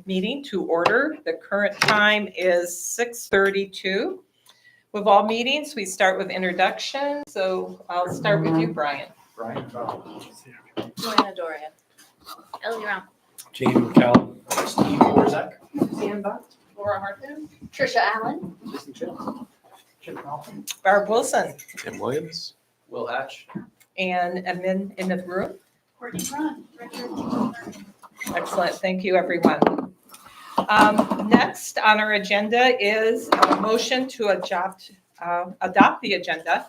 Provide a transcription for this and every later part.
Meeting to order. The current time is 6:32. With all meetings, we start with introduction. So I'll start with you, Brian. Brian Joanna Dorian. Ellie Brown. Jamie McCall. Steve Warzak. Sam Buck. Laura Hartman. Trisha Allen. Jason Chip Malcolm. Barb Wilson. Tim Williams. Will Hatch. And admin in the room. Courtney Braun. Excellent. Thank you, everyone. Next on our agenda is a motion to adopt the agenda.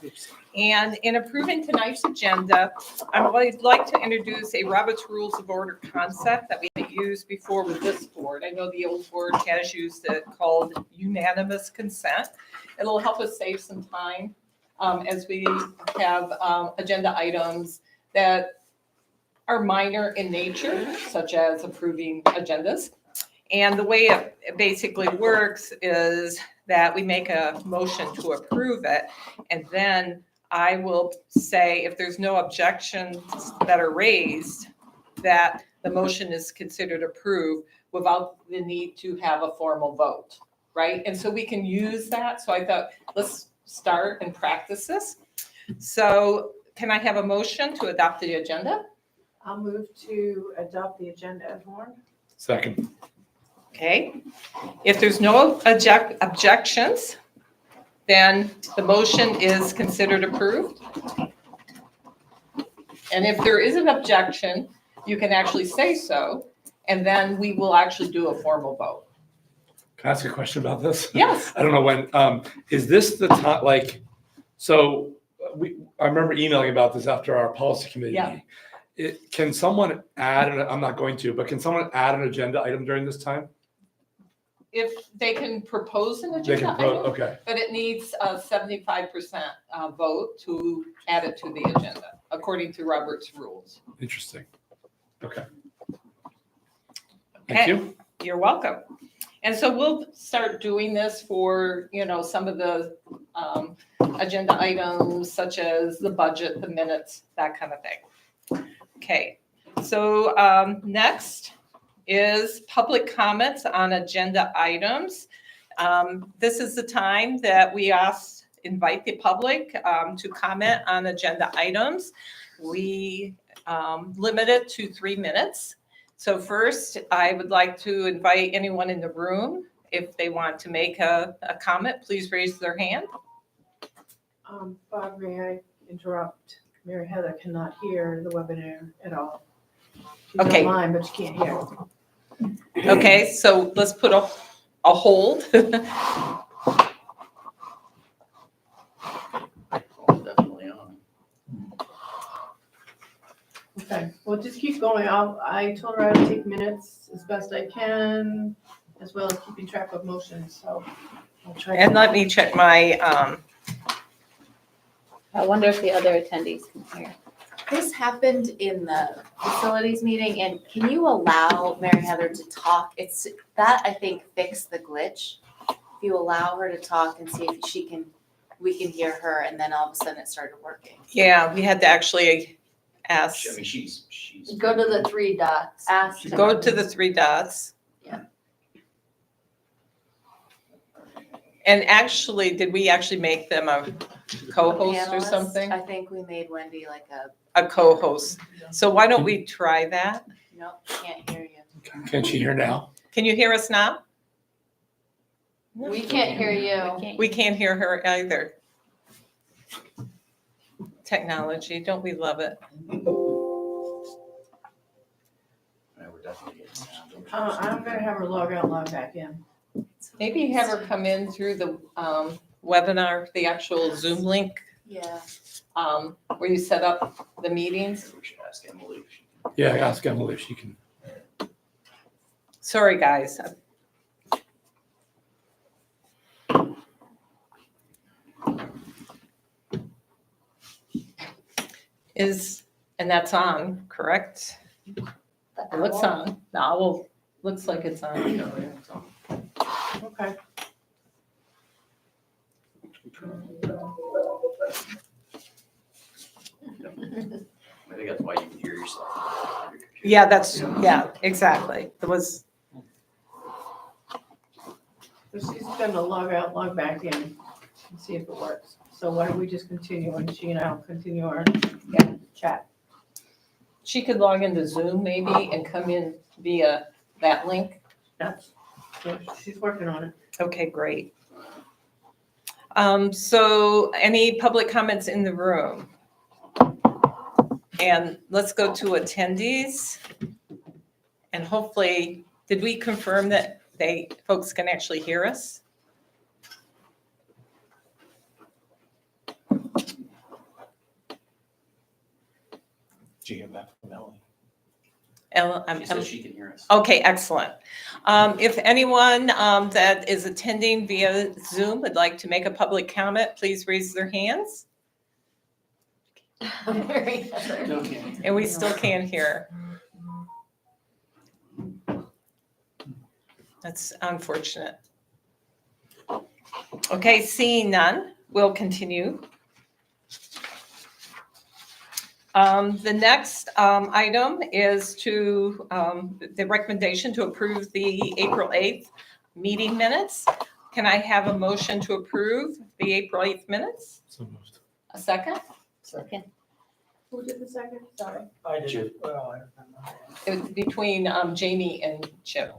And in approving tonight's agenda, I would like to introduce a Robert's Rules of Order concept that we haven't used before with this board. I know the old board has used it called unanimous consent. It'll help us save some time as we have agenda items that are minor in nature, such as approving agendas. And the way it basically works is that we make a motion to approve it, and then I will say if there's no objections that are raised, that the motion is considered approved without the need to have a formal vote, right? And so we can use that. So I thought, let's start and practice this. So can I have a motion to adopt the agenda? I'll move to adopt the agenda as warned. Second. Okay. If there's no objections, then the motion is considered approved. And if there is an objection, you can actually say so, and then we will actually do a formal vote. Can I ask a question about this? Yes. I don't know when. Is this the time? So I remember emailing about this after our policy committee Yeah. meeting. Can someone add? I'm not going to, but can someone add an agenda item during this time? If they can propose an They agenda can. item, Okay. but it needs a 75% vote to add it to the agenda, according to Robert's rules. Interesting. Okay. Okay. Thank you. You're welcome. And so we'll start doing this for, some of the agenda items such as the budget, the minutes, that kind of thing. Okay, so next is public comments on agenda items. This is the time that we invite the public to comment on agenda items. We limit it to 3 minutes. So first, I would like to invite anyone in the room, if they want to make a comment, please raise their hand. Bob, may I interrupt? Mary Heather cannot hear the webinar at all. She's Okay. online, but she can't hear. Okay, so let's put a hold. Definitely on. Okay, well, just keep going. I told her I would take minutes as best I can, as well as keeping track of motions, so I'll try. And let me check my, I wonder if the other attendees can hear. This happened in the facilities meeting, and can you allow Mary Heather to talk? It's that I think fixed the glitch. If you allow her to talk and see if we can hear her, and then all of a sudden it started working. yeah, we had to actually ask, I mean, she's. Go to the 3 dots. Ask. to- go to the 3 dots. Yeah. And actually, did we actually make them a co-host or Panelist. something? I think we made Wendy like a, A co-host. So why don't we try that? nope, can't hear you. Can she hear now? Can you hear us now? We can't hear you. We can't hear her either. Technology, don't we love it? We're definitely getting sound. I'm gonna have her log out, log back in. Maybe have her come in through the webinar, the actual Zoom link, Yeah. where you set up the meetings. We should ask Emily. if she Yeah, ask Emily if she can. Sorry, guys. And that's on, correct? It looks on. The owl looks like it's on. can- Yeah, it's on. Okay. I think that's why you can hear yourself. Yeah, yeah, exactly. There was So she's gonna log out, log back in, and see if it works. So why don't we just continue, and she and I'll continue our chat. She could log into Zoom maybe and come in via that link. That's, so she's working on it. Okay, great. So any public comments in the room? And let's go to attendees. And hopefully, did we confirm that folks can actually hear us? Did you hear back from Melanie? She says she can hear us. Okay, excellent. If anyone that is attending via Zoom would like to make a public comment, please raise their hands. Mary Heather. Okay. And we still can't hear. That's unfortunate. Okay, seeing none, we'll continue. The next item is the recommendation to approve the April 8th meeting minutes. Can I have a motion to approve the April 8th minutes? So moved. A second? Second. Who did the second? Sorry. I Sure. did, well, I don't know. It was between Jamie and Chip.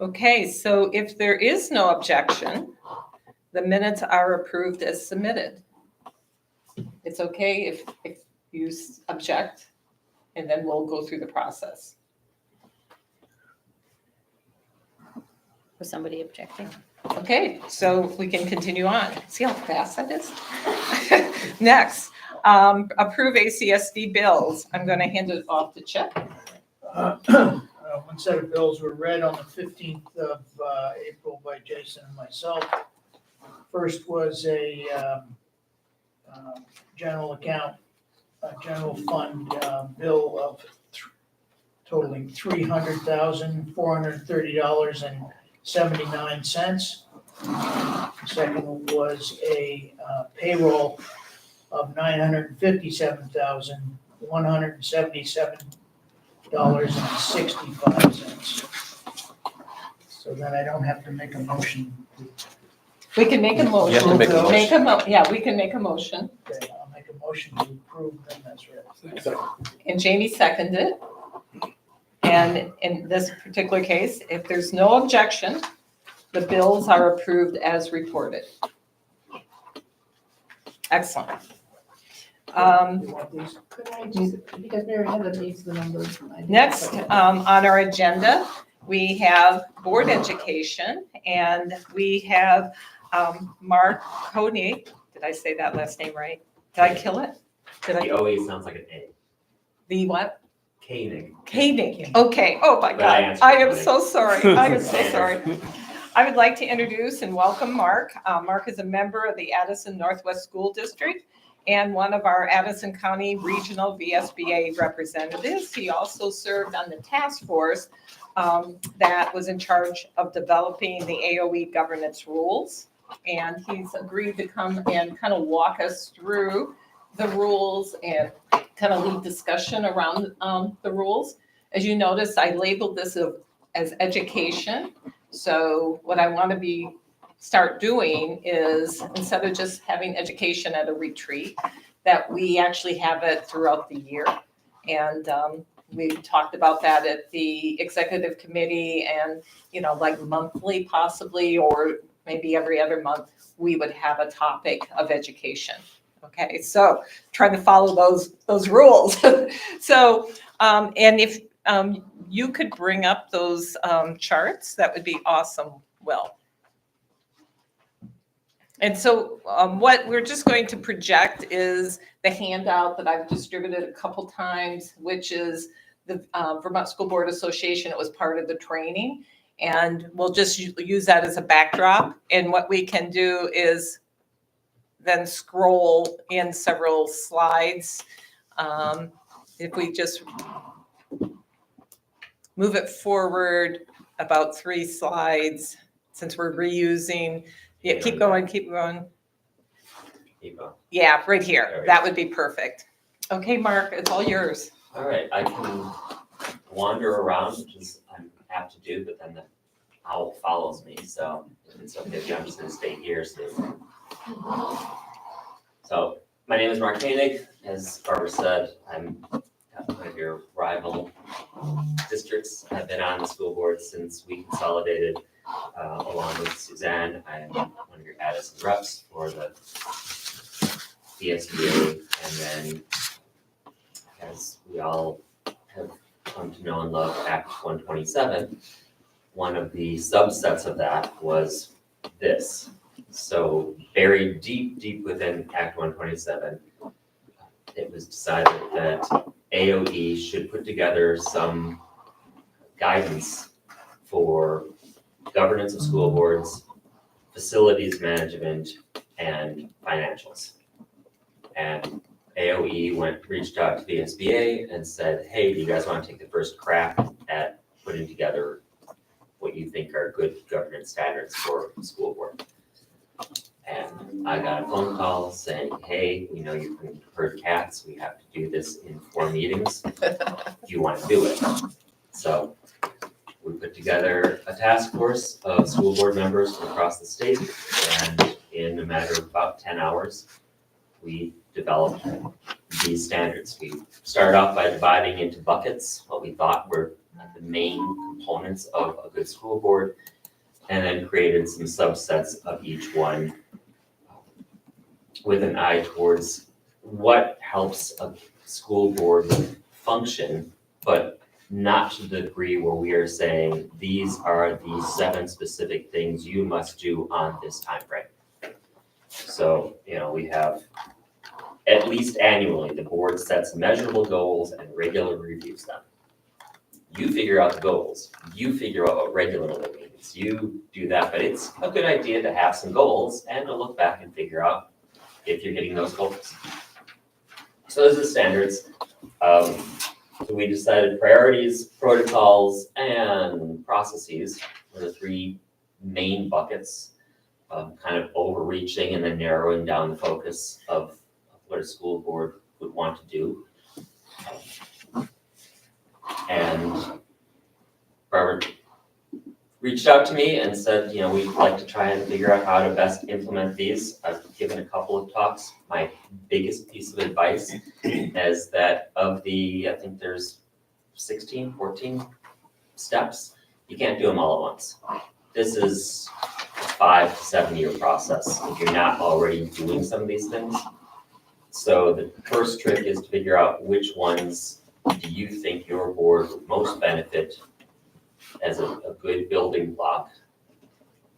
Okay, so if there is no objection, the minutes are approved as submitted. It's okay if you object, and then we'll go through the process. Was somebody objecting? Okay, so we can continue on. See how fast that is? Next, approve ACSD bills. I'm going to hand it off to Chip. One set of bills were read on the 15th of April by Jason and myself. First was a general account, general fund bill of totaling $300,430.79. Second was a payroll of $957,177.65. So then I don't have to make a motion. We can make a motion. You have to make a motion. Yeah, we can make a motion. Okay, I'll make a motion to approve them as read. And Jamie seconded it. And in this particular case, if there's no objection, the bills are approved as reported. Excellent. You want these? Could I just, because Mary Heather needs the numbers. and I didn't- Next, on our agenda, we have board education, and we have Mark Coney. Did I say that last name right? Did I kill it? Did The I? OE sounds like an A. The what? Koenig. Koenig. Okay. Oh my But I God. answered I am Koenig. so sorry. I am so sorry. I would like to introduce and welcome Mark. Mark is a member of the Addison Northwest School District and one of our Addison County Regional VSBA representatives. He also served on the task force that was in charge of developing the AOE governance rules. And he's agreed to come and kind of walk us through the rules and kind of lead discussion around the rules. As you notice, I labeled this as education. So what I want to start doing is, instead of just having education at a retreat, that we actually have it throughout the year. And we talked about that at the executive committee, and, like monthly possibly, or maybe every other month, we would have a topic of education. Okay, so trying to follow those rules. So, and if you could bring up those charts, that would be awesome. Will. And so what we're just going to project is the handout that I've distributed a couple times, which is the Vermont School Board Association. It was part of the training, and we'll just use that as a backdrop. And what we can do is then scroll in several slides. If we just move it forward about 3 slides, since we're reusing. Yeah, keep going, keep going. Keep going. Yeah, right here. There we That go. would be perfect. Okay, Mark, it's all yours. All right, I can wander around, which is I'm apt to do, but then the owl follows me, so if it's okay, I'm just gonna stay here, So, my name is Mark Koenig. As Barbara said, I'm one of your rival districts. I've been on the school board since we consolidated, along with Suzanne. I am one of your Addison reps for the ACSD, and then as we all have come to know and love Act 127, one of the subsets of that was this. So buried deep within Act 127, it was decided that AOE should put together some guidance for governance of school boards, facilities management, and financials. And AOE reached out to the SBA and said, hey, do you guys want to take the first crack at putting together what you think are good governance standards for the school board? And I got a phone call saying, hey, we know you can herd cats, we have to do this in 4 meetings. Do you want to do it? So we put together a task force of school board members from across the state, and in a matter of about 10 hours, we developed these standards. We started off by dividing into buckets what we thought were the main components of a good school board, and then created some subsets of each one with an eye towards what helps a school board function, but not to the degree where we are saying these are the 7 specific things you must do on this time frame. So, we have at least annually, the board sets measurable goals and regularly reviews them. You figure out the goals, you figure out what regularly means, you do that, but it's a good idea to have some goals and to look back and figure out if you're hitting those goals. So those are the standards. So we decided priorities, protocols, and processes were the 3 main buckets, kind of overreaching and then narrowing down the focus of what a school board would want to do. And Barbara reached out to me and said, we'd like to try and figure out how to best implement these. I've given a couple of talks. My biggest piece of advice is that of the, I think there's 16, 14 steps, you can't do them all at once. This is a 5 to 7 year process if you're not already doing some of these things. So the first trick is to figure out which ones do you think your board would most benefit as a good building block,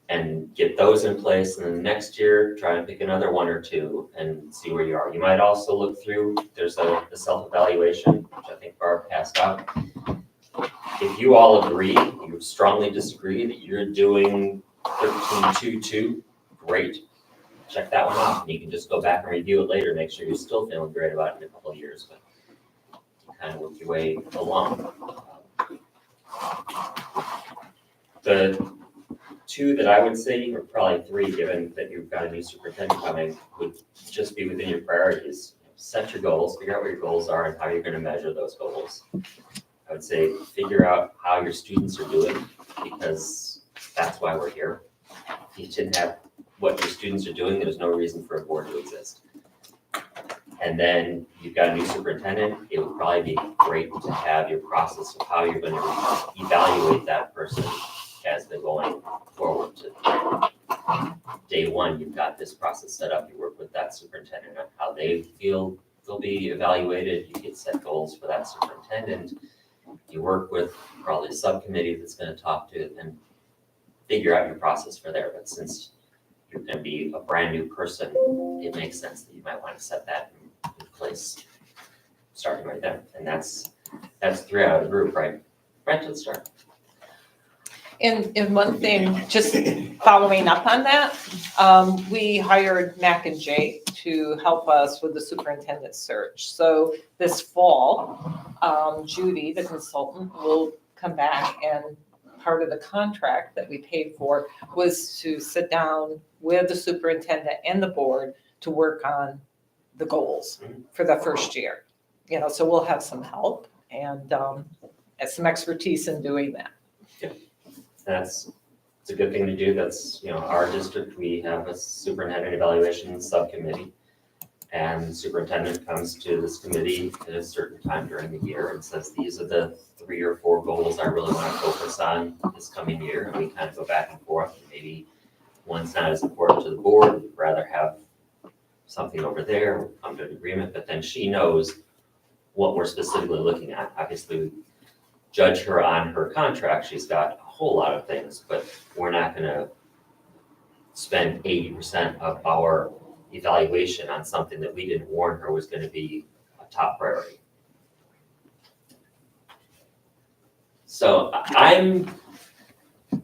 and get those in place, and then next year try and pick another 1 or 2 and see where you are. You might also look through, there's a self-evaluation, which I think Barb passed out. If you all agree, you strongly disagree that you're doing 13.2.2, great. Check that one off, and you can just go back and review it later, make sure you're still feeling great about it in a couple of years, but you kind of work your way along. The 2 that I would say, or probably 3, given that you've got a new superintendent coming, would just be within your priorities. Set your goals, figure out what your goals are and how you're going to measure those goals. I would say figure out how your students are doing, because that's why we're here. If you didn't have what your students are doing, there's no reason for a board to exist. And then you've got a new superintendent, it would probably be great to have your process of how you're going to evaluate that person as they're going forward to day 1. You've got this process set up, you work with that superintendent on how they feel they'll be evaluated, you get set goals for that superintendent, you work with probably a subcommittee that's going to talk to it and figure out your process for there. But since you're going to be a brand new person, it makes sense that you might want to set that in place, starting right there. And that's 3 out of the group, right? Right to the start. And one thing, just following up on that, we hired Mac and Jay to help us with the superintendent search. So this fall, Judy, the consultant, will come back, and part of the contract that we paid for was to sit down with the superintendent and the board to work on the goals for the first year. So we'll have some help and some expertise in doing that. That's it's a good thing to do. That's, our district, we have a superintendent evaluation subcommittee. And the superintendent comes to this committee at a certain time during the year and says, these are the 3 or 4 goals I really want to focus on this coming year. And we kind of go back and forth. Maybe one's not as important to the board, we'd rather have something over there, we'll come to an agreement, but then she knows what we're specifically looking at. Obviously, we judge her on her contract, she's got a whole lot of things, but we're not gonna spend 80% of our evaluation on something that we didn't warn her was gonna be a top priority. So I'm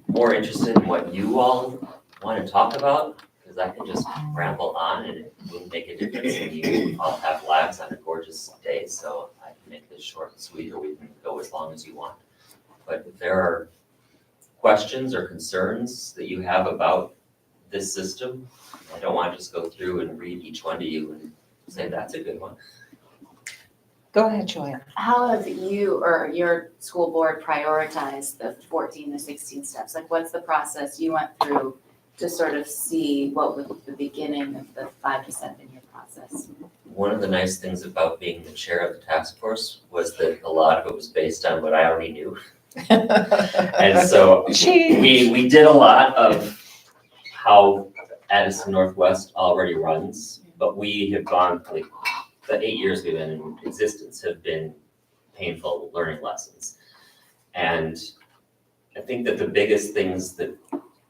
more interested in what you all want to talk about, because I can just ramble on and it wouldn't make a difference, and you all have lives on a gorgeous day, so I can make this short and sweet, or we can go as long as you want. But if there are questions or concerns that you have about this system, I don't want to just go through and read each one to you and say that's a good one. Go ahead, Joanne. How have you or your school board prioritized the 14 to 16 steps? Like, what's the process you went through to sort of see what was the beginning of the 5 to 7 year process? One of the nice things about being the chair of the task force was that a lot of it was based on what I already knew. And so we did a lot of how Addison Northwest already runs, but we have gone, like, the 8 years we've been in existence have been painful learning lessons. And I think that the biggest things that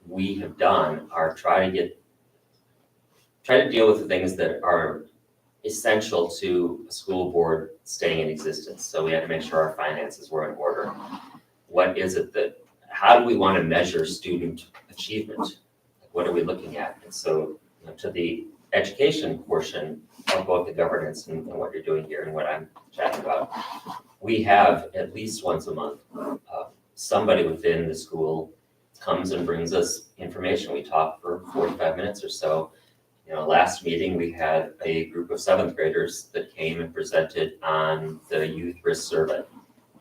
we have done are try to deal with the things that are essential to a school board staying in existence. So we had to make sure our finances were in order. How do we want to measure student achievement? What are we looking at? And so, to the education portion of both the governance and what you're doing here and what I'm chatting about, we have at least once a month, somebody within the school comes and brings us information. We talk for 45 minutes or so. Last meeting, we had a group of 7th graders that came and presented on the youth risk survey.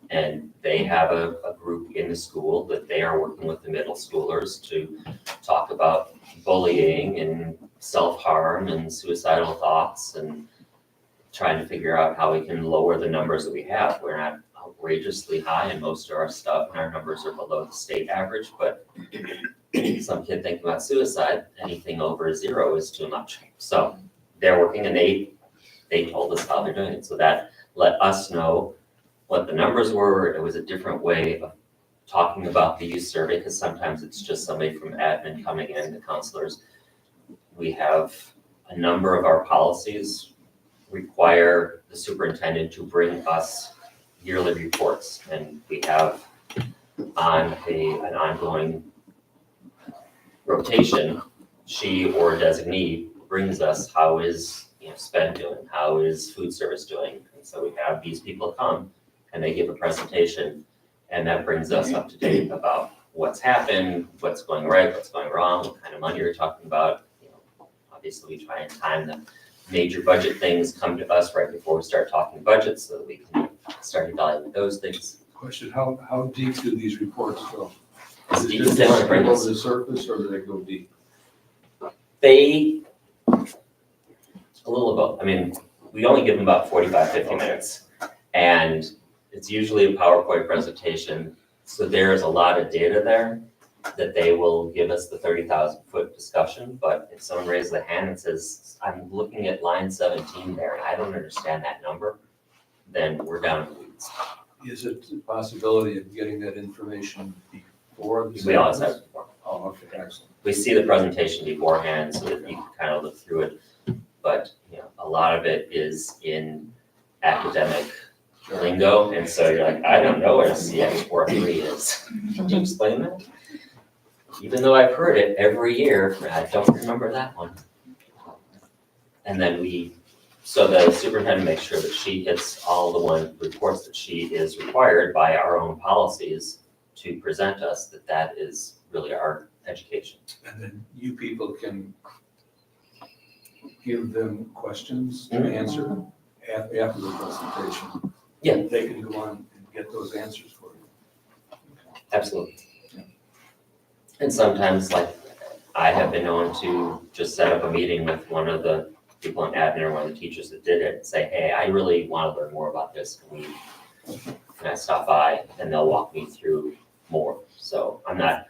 And they have a group in the school that they are working with the middle schoolers to talk about bullying and self-harm and suicidal thoughts and trying to figure out how we can lower the numbers that we have. We're not outrageously high in most of our stuff, and our numbers are below the state average, but some kid thinking about suicide, anything over 0 is too much. So they're working, and they told us how they're doing it. So that let us know what the numbers were. It was a different way of talking about the youth survey, because sometimes it's just somebody from admin coming in, the counselors. We have a number of our policies require the superintendent to bring us yearly reports, and we have on an ongoing rotation, she or a designee brings us how is SPED doing, how is food service doing, and so we have these people come and they give a presentation, and that brings us up to date about what's happened, what's going right, what's going wrong, what kind of money you're talking about. Obviously, we try and time the major budget things come to us right before we start talking budgets so that we can start evaluating those things. Question, how deep do these reports go? As Is it deep just as they want to bring over us. the surface, or do they go deep? They, a little of both. I mean, we only give them about 45, 50 minutes. And it's usually a PowerPoint presentation. So there's a lot of data there that they will give us the 30,000-foot discussion. But if someone raises a hand and says, I'm looking at line 17 there, and I don't understand that number, then we're down in the weeds. Is it a possibility of getting that information before the? We always have it before. Oh, okay, excellent. We see the presentation beforehand so that you can kind of look through it. But, a lot of it is in academic lingo. And so you're like, I don't know what a CX43 is. Can you explain that? Even though I've heard it every year, I don't remember that one. And then so the superintendent makes sure that she hits all the reports that she is required by our own policies to present us, that is really our education. And then you people can give them questions to Mhm. answer after the presentation. Yeah. They can go on and get those answers for you. Absolutely. And sometimes, like, I have been known to just set up a meeting with one of the people in admin or one of the teachers that did it and say, hey, I really want to learn more about this. Can I stop by? And they'll walk me through more. So I'm not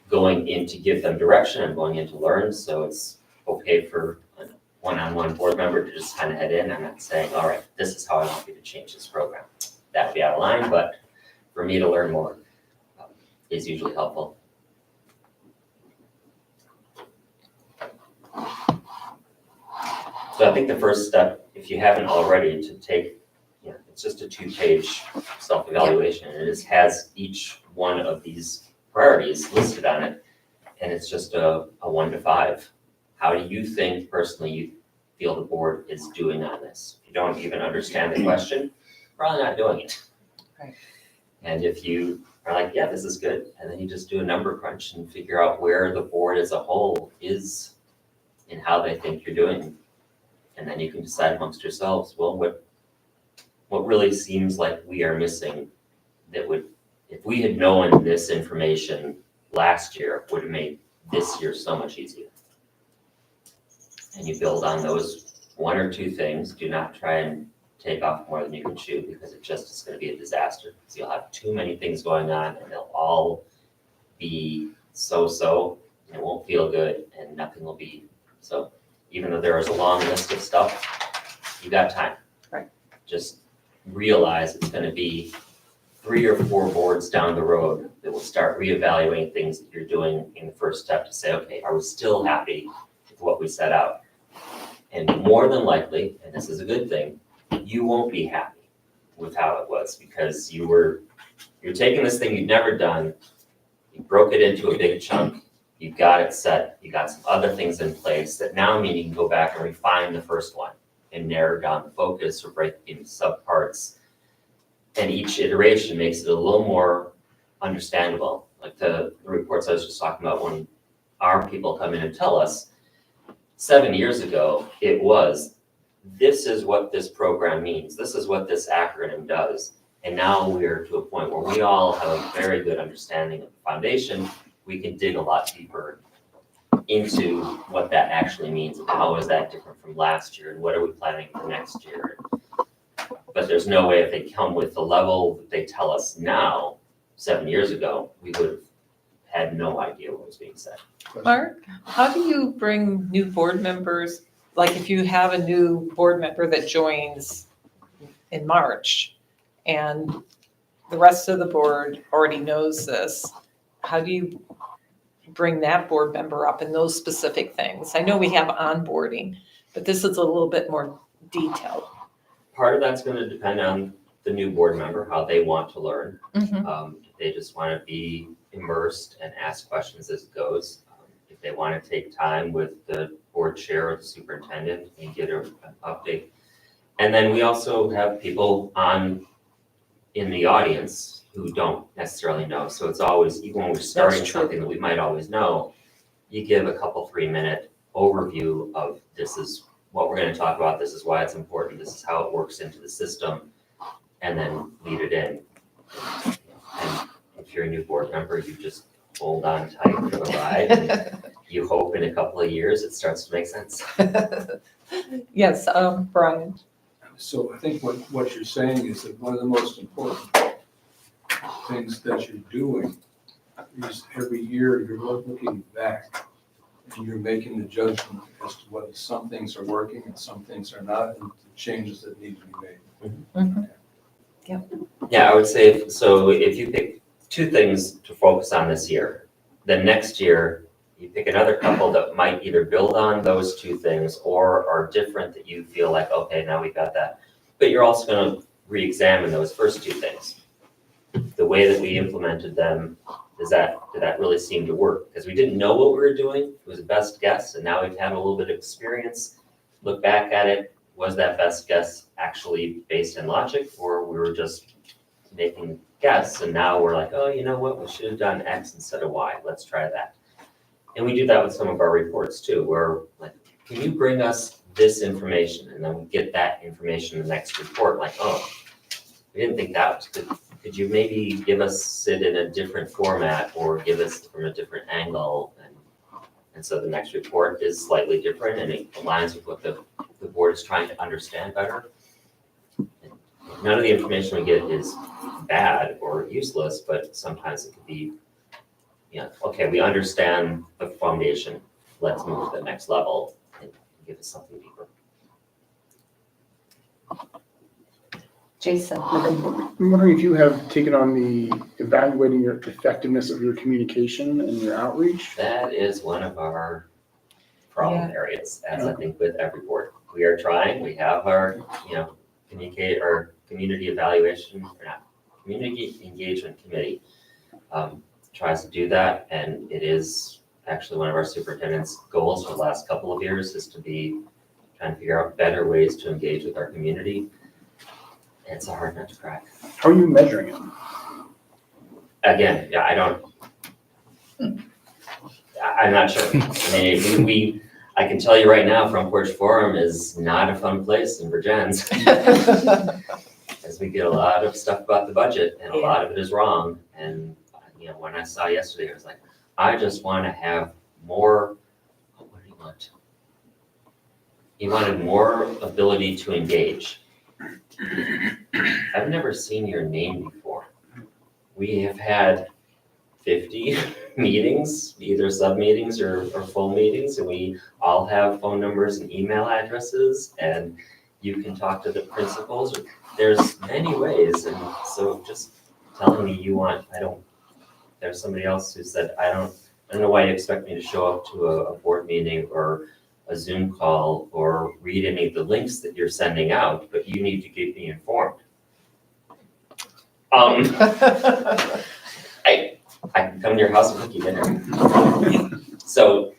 going in to give them direction, I'm going in to learn. So it's okay for a one-on-one board member to just kind of head in. I'm not saying, all right, this is how I want you to change this program. That would be out of line, but for me to learn more is usually helpful. So I think the first step, if you haven't already, to take, it's just a 2-page self-evaluation. And it just has each one of these priorities listed on it. And it's just a 1 to 5. How do you think personally you feel the board is doing on this? If you don't even understand the question, probably not doing it. Right. And if you are like, yeah, this is good, and then you just do a number crunch and figure out where the board as a whole is and how they think you're doing. And then you can decide amongst yourselves, well, what really seems like we are missing that would, if we had known this information last year, would have made this year so much easier. And you build on those 1 or 2 things. Do not try and take off more than you can chew, because it just is going to be a disaster. So you'll have too many things going on and they'll all be so-so, and it won't feel good, and nothing will be. So even though there is a long list of stuff, you got time. Right. Just realize it's going to be 3 or 4 boards down the road that will start reevaluating things that you're doing in the first step to say, okay, are we still happy with what we set out? And more than likely, and this is a good thing, you won't be happy with how it was, because you're taking this thing you've never done, you broke it into a big chunk, you got it set, you got some other things in place that now mean you can go back and refine the first one and narrow down the focus or break it into subparts. And each iteration makes it a little more understandable. Like the reports I was just talking about, when our people come in and tell us, 7 years ago, it was, this is what this program means, this is what this acronym does. And now we're to a point where we all have a very good understanding of the foundation. We can dig a lot deeper into what that actually means and how is that different from last year and what are we planning for next year. But there's no way, if they come with the level that they tell us now, 7 years ago, we would have had no idea what was being said. Mark, how do you bring new board members, like if you have a new board member that joins in March and the rest of the board already knows this, how do you bring that board member up in those specific things? I know we have onboarding, but this is a little bit more detailed. Part of that's going to depend on the new board member, how they want to learn. If they just want to be immersed and ask questions as it goes. If they want to take time with the board chair or the superintendent and get an update. And then we also have people in the audience who don't necessarily know. So it's always, even when we're starting something that we might always know, you give a couple 3-minute overview of, this is what we're going to talk about, this is why it's important, this is how it works into the system, and then lead it in. And if you're a new board member, you just hold on tight for the ride. And you hope in a couple of years it starts to make sense. Yes, Brian. So I think what you're saying is that one of the most important things that you're doing is every year you're looking back and you're making the judgment as to whether some things are working and some things are not, and the changes that need to be made. Yeah, I would say, if you pick 2 things to focus on this year, then next year you pick another couple that might either build on those 2 things or are different that you feel like, okay, now we got that. But you're also going to re-examine those first 2 things. The way that we implemented them, did that really seem to work? Because we didn't know what we were doing. It was a best guess, and now we've had a little bit of experience. Look back at it. Was that best guess actually based in logic, or we were just making guess? And now we're like, oh, you know what? We should have done X instead of Y. Let's try that. And we do that with some of our reports too. We're like, can you bring us this information? And then we get that information in the next report. Like, oh, we didn't think that was good. could you maybe give us it in a different format or give us from a different angle? And so the next report is slightly different and it aligns with what the board is trying to understand better. None of the information we get is bad or useless, but sometimes it could be, okay, we understand the foundation, let's move to the next level and give us something deeper. Jason. I'm wondering if you have taken on the evaluating your effectiveness of your communication and your outreach? That is one of our problem areas, as I think with every board. We are trying, we have our, community evaluation, or not, community engagement committee tries to do that, and it is actually one of our superintendent's goals for the last couple of years is to be trying to figure out better ways to engage with our community. It's a hard nut to crack. How are you measuring it? Again, I'm not sure. I mean, I can tell you right now, Front Porch Forum is not a fun place in Virgins. As we get a lot of stuff about the budget and a lot of it is wrong. And, when I saw yesterday, I was like, I just want to have more, what do you want? He wanted more ability to engage. I've never seen your name before. We have had 50 meetings, either sub-meetings or full meetings, and we all have phone numbers and email addresses, and you can talk to the principals. There's many ways, and so just telling me there's somebody else who said, I don't know why you expect me to show up to a board meeting or a Zoom call or read any of the links that you're sending out, but you need to keep me informed. I can come to your house and cook you dinner. So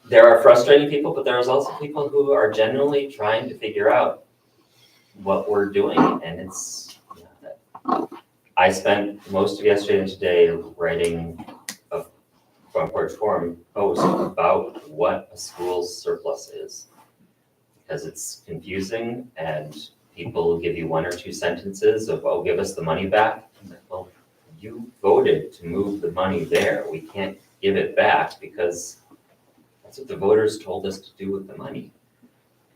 there are frustrating people, but there's also people who are genuinely trying to figure out what we're doing. And it's, I spent most of yesterday and today writing a Front Porch Forum post about what a school's surplus is. Because it's confusing and people give you one or two sentences of, oh, give us the money back. I'm like, well, you voted to move the money there. We can't give it back because that's what the voters told us to do with the money.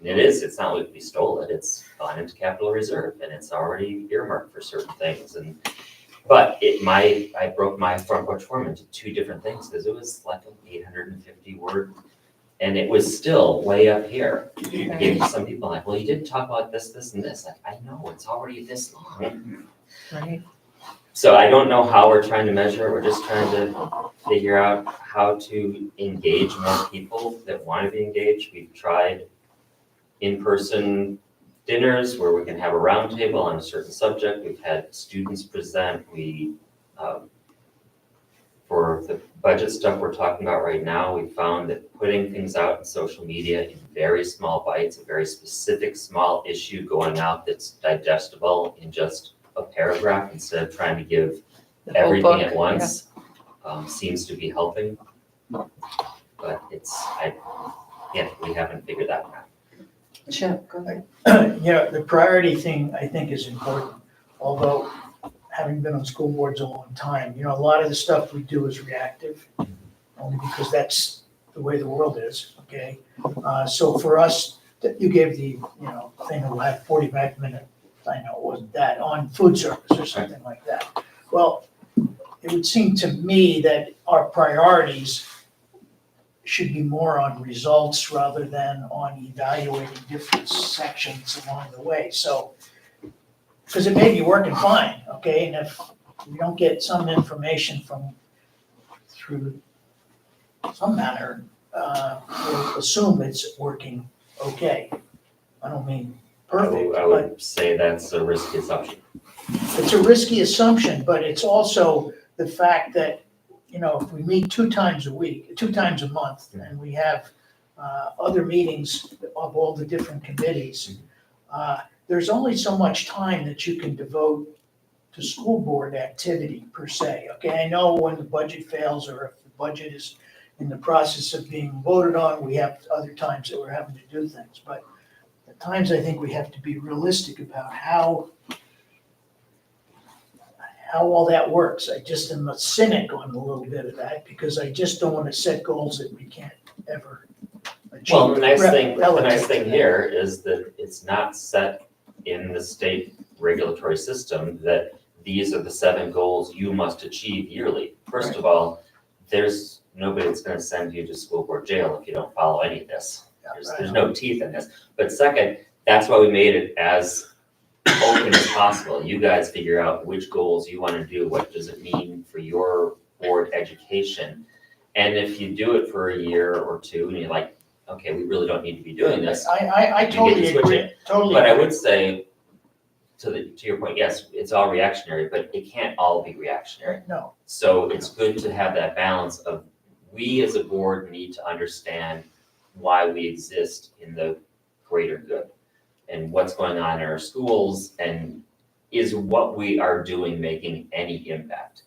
And it's not like we stole it, it's gone into capital reserve and it's already earmarked for certain things. But I broke my Front Porch Forum into two different things because it was like an 850 word and it was still way up here. Some people are like, well, you didn't talk about this, this, and this. Like, I know, it's already this long. Right. So I don't know how we're trying to measure it. We're just trying to figure out how to engage more people that want to be engaged. We've tried in-person dinners where we can have a roundtable on a certain subject. We've had students present. For the budget stuff we're talking about right now, we found that putting things out in social media in very small bites, a very specific small issue going out that's digestible in just a paragraph instead of trying to give everything at once seems to be helping. But we haven't figured that out. Chip, go ahead. The priority thing I think is important, although having been on school boards a long time, a lot of the stuff we do is reactive, only because that's the way the world is, okay? So for us, you gave the, thing that will have 45 minutes, I know it wasn't that, on food service or something like that. Well, it would seem to me that our priorities should be more on results rather than on evaluating different sections along the way. So, because it may be working fine, okay? And if we don't get some information through some manner, we'll assume it's working okay. I don't mean perfect, I but would say that's a risky assumption. it's a risky assumption, but it's also the fact that, if we meet 2 times a month, and we have other meetings of all the different committees, there's only so much time that you can devote to school board activity per se, okay? I know when the budget fails or if the budget is in the process of being voted on, we have other times that we're having to do things, but at times I think we have to be realistic about how how all that works. I just am a cynic on a little bit of that because I just don't want to set goals that we can't ever achieve. Well, the nice thing relative to that. here is that it's not set in the state regulatory system that these are the 7 goals you must achieve yearly. First of all, there's nobody that's gonna send you to school board jail if you don't follow any of this. There's no teeth in this. But second, that's why we made it as open as possible. You guys figure out which goals you wanna do, what does it mean for your board education. And if you do it for a year or 2 and you're like, okay, we really don't need to be doing this. I You get totally to switch agree, it. totally. But I agree. would say, to your point, yes, it's all reactionary, but it can't all be reactionary. No, So it's good to have that balance of, we as a board need to understand why we exist in the greater good and what's going on in our schools, and is what we are doing making any impact?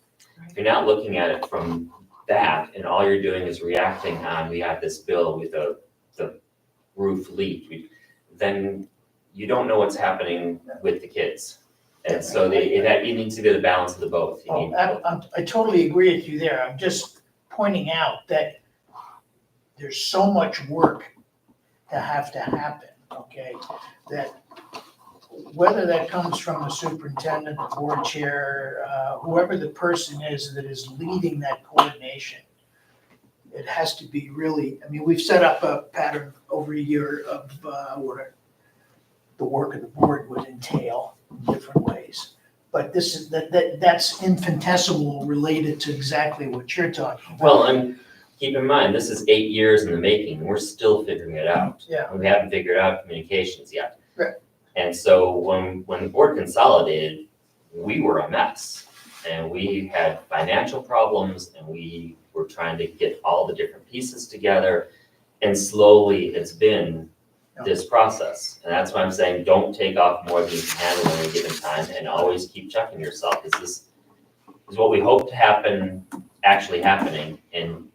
If you're not looking at it from that and all you're doing is reacting on, we had this bill with the roof leak, then you don't know what's happening with the kids. And so it needs to be the balance of the both. You need I totally agree with you there. I'm just pointing out that there's so much work to happen, okay? That whether that comes from the superintendent, the board chair, whoever the person is that is leading that coordination, it has to be really, I mean, we've set up a pattern over a year of what the work of the board would entail in different ways. But this is, that's infinitesimal related to exactly what you're talking about. Well, and keep in mind, this is 8 years in the making, we're still figuring it out. Yeah. We haven't figured out communications yet. Right. And so when the board consolidated, we were a mess. And we had financial problems, and we were trying to get all the different pieces together. And slowly, it's been this process. And that's why I'm saying, don't take off more than you can handle at any given time, and always keep checking yourself. Is what we hope to happen actually happening? And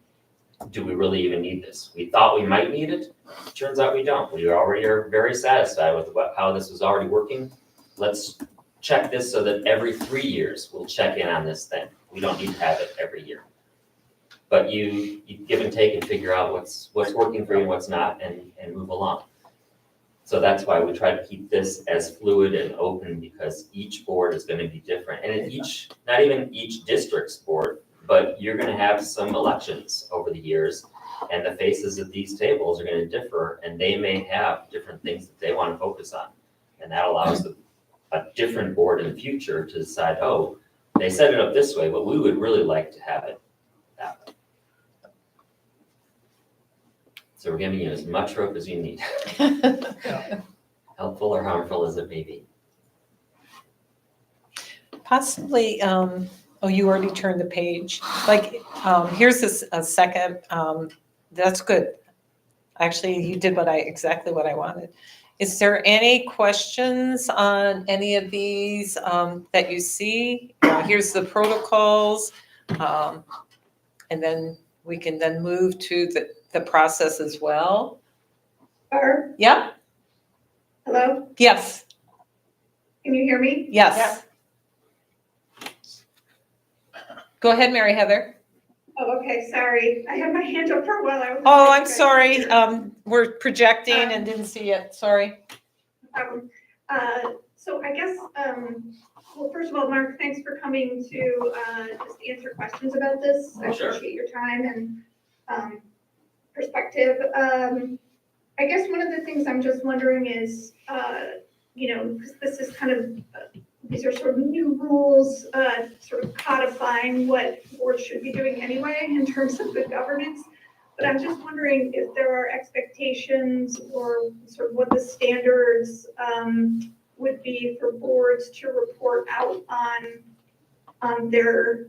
do we really even need this? We thought we might need it. Turns out we don't. We already are very satisfied with how this was already working. Let's check this so that every 3 years we'll check in on this thing. We don't need to have it every year. But you give and take and figure out what's working for you and what's not, and move along. So that's why we try to keep this as fluid and open, because each board is gonna be different. And not even each district's board, but you're gonna have some elections over the years, and the faces of these tables are gonna differ, and they may have different things that they wanna focus on. And that allows a different board in the future to decide, oh, they set it up this way, but we would really like to have it that way. So we're giving you as much rope as you need. Helpful or harmful as it may be. Possibly, you already turned the page. Like, here's a second, that's good. Actually, you did exactly what I wanted. Is there any questions on any of these that you see? Here's the protocols. And then we can then move to the process as well. Barb, Yeah, hello, yes, can you hear me? yes. Go ahead, Mary Heather. Oh, okay, sorry, I had my hand up for a while. I was- Oh, I'm sorry. We're projecting and didn't see it. Sorry. So I guess, well, first of all, Mark, thanks for coming to just answer questions about this. I Sure. appreciate your time and perspective. I guess one of the things I'm just wondering is, because this is kind of, these are sort of new rules, sort of codifying what boards should be doing anyway in terms of good governance. But I'm just wondering if there are expectations or sort of what the standards would be for boards to report out on their,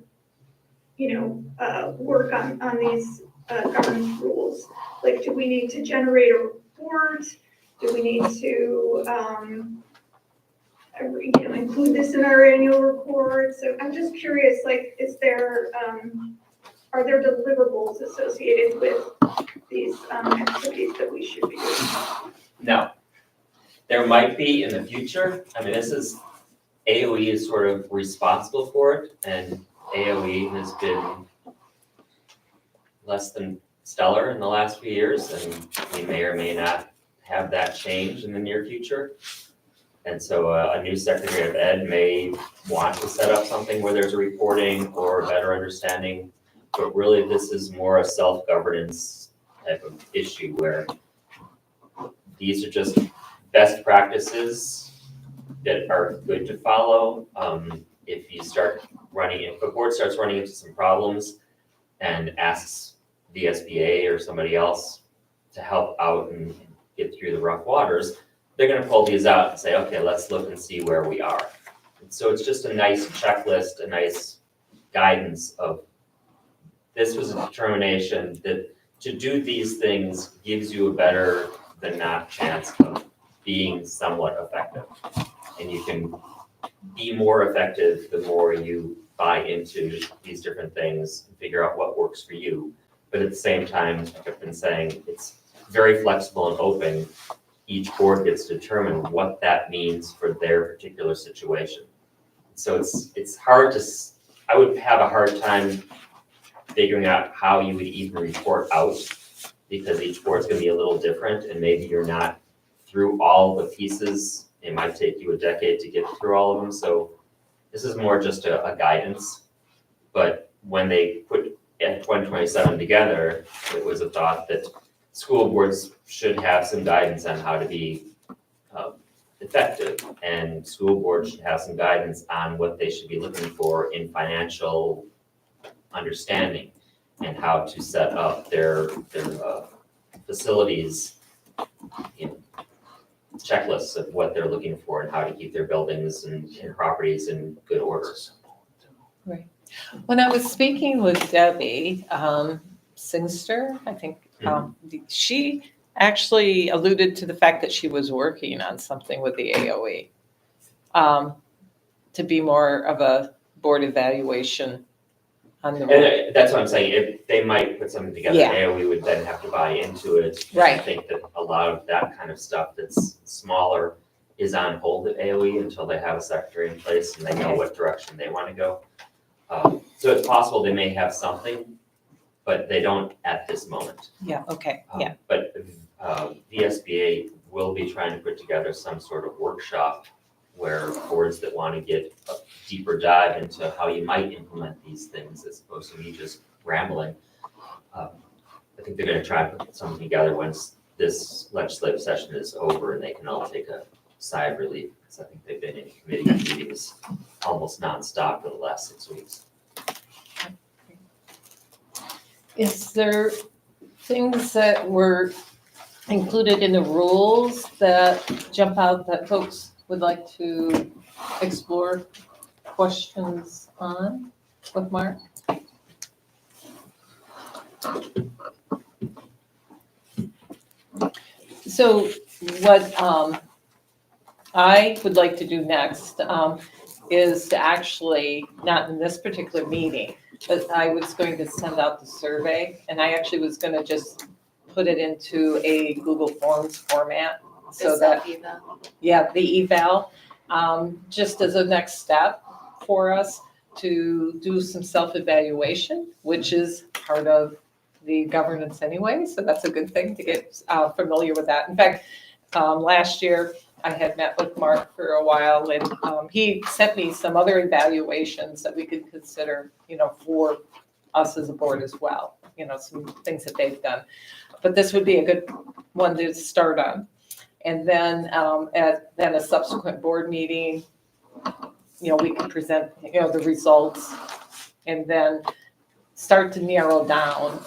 work on these governance rules. Like, do we need to generate a report? Do we need to, include this in our annual report? So I'm just curious, like, are there deliverables associated with these activities that we should be doing? No. There might be in the future. I mean, this is AOE is sort of responsible for it, and AOE has been less than stellar in the last few years, and we may or may not have that change in the near future. And so a new Secretary of Ed may want to set up something where there's a reporting or a better understanding, but really this is more a self-governance type of issue where these are just best practices that are good to follow. If a board starts running into some problems and asks the SBA or somebody else to help out and get through the rough waters, they're gonna pull these out and say, okay, let's look and see where we are. And so it's just a nice checklist, a nice guidance of, this was a determination that to do these things gives you a better than not chance of being somewhat effective. And you can be more effective the more you buy into these different things and figure out what works for you. But at the same time, like I've been saying, it's very flexible and open. Each board gets to determine what that means for their particular situation. So it's hard to, I would have a hard time figuring out how you would even report out, because each board's gonna be a little different, and maybe you're not through all the pieces. It might take you a decade to get through all of them, so this is more just a guidance. But when they put Act 127 together, it was a thought that school boards should have some guidance on how to be effective, and school boards should have some guidance on what they should be looking for in financial understanding and how to set up their facilities, checklists of what they're looking for and how to keep their buildings and properties in good order. When I was speaking with Debbie Singster, I think, she actually alluded to the fact that she was working on something with the AOE to be more of a board evaluation on the. And that's what I'm saying, if they might put something together, Yeah. AOE would then have to buy into it. And Right. I think that a lot of that kind of stuff that's smaller is on hold at AOE until they have a secretary in place and they know Okay. what direction they want to go. So it's possible they may have something, but they don't at this moment. Yeah, okay, yeah, But VSBA will be trying to put together some sort of workshop where boards that want to get a deeper dive into how you might implement these things as opposed to me just rambling. I think they're gonna try and put something together once this legislative session is over and they can all take a sigh of relief, because I think they've been in committee meetings almost nonstop for the last 6 weeks. Is there things that were included in the rules that jump out that folks would like to explore questions on with Mark? So what I would like to do next is to actually, not in this particular meeting, but I was going to send out the survey, and I actually was gonna just put it into a Google Forms format, so that, yeah, the eval, just as a next step for us to do some self-evaluation, which is part of the governance anyway, so that's a good thing to get familiar with that. In fact, last year, I had met with Mark for a while, and he sent me some other evaluations that we could consider, for us as a board as well, some things that they've done. But this would be a good one to start on. And then at a subsequent board meeting, we could present, the results, and then start to narrow down,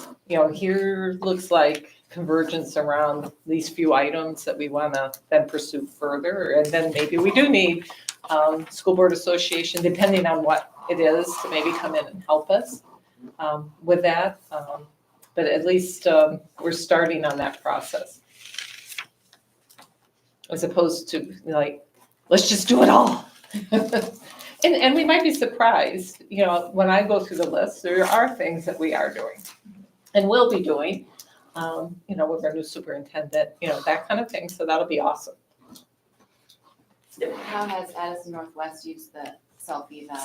here looks like convergence around these few items that we want to then pursue further. And then maybe we do need school board association, depending on what it is, to maybe come in and help us with that. But at least we're starting on that process. As opposed to let's just do it all. And we might be surprised, when I go through the list, there are things that we are doing and will be doing, with our new superintendent, that kind of thing. So that'll be awesome. How has Addison Northwest used the self-eval?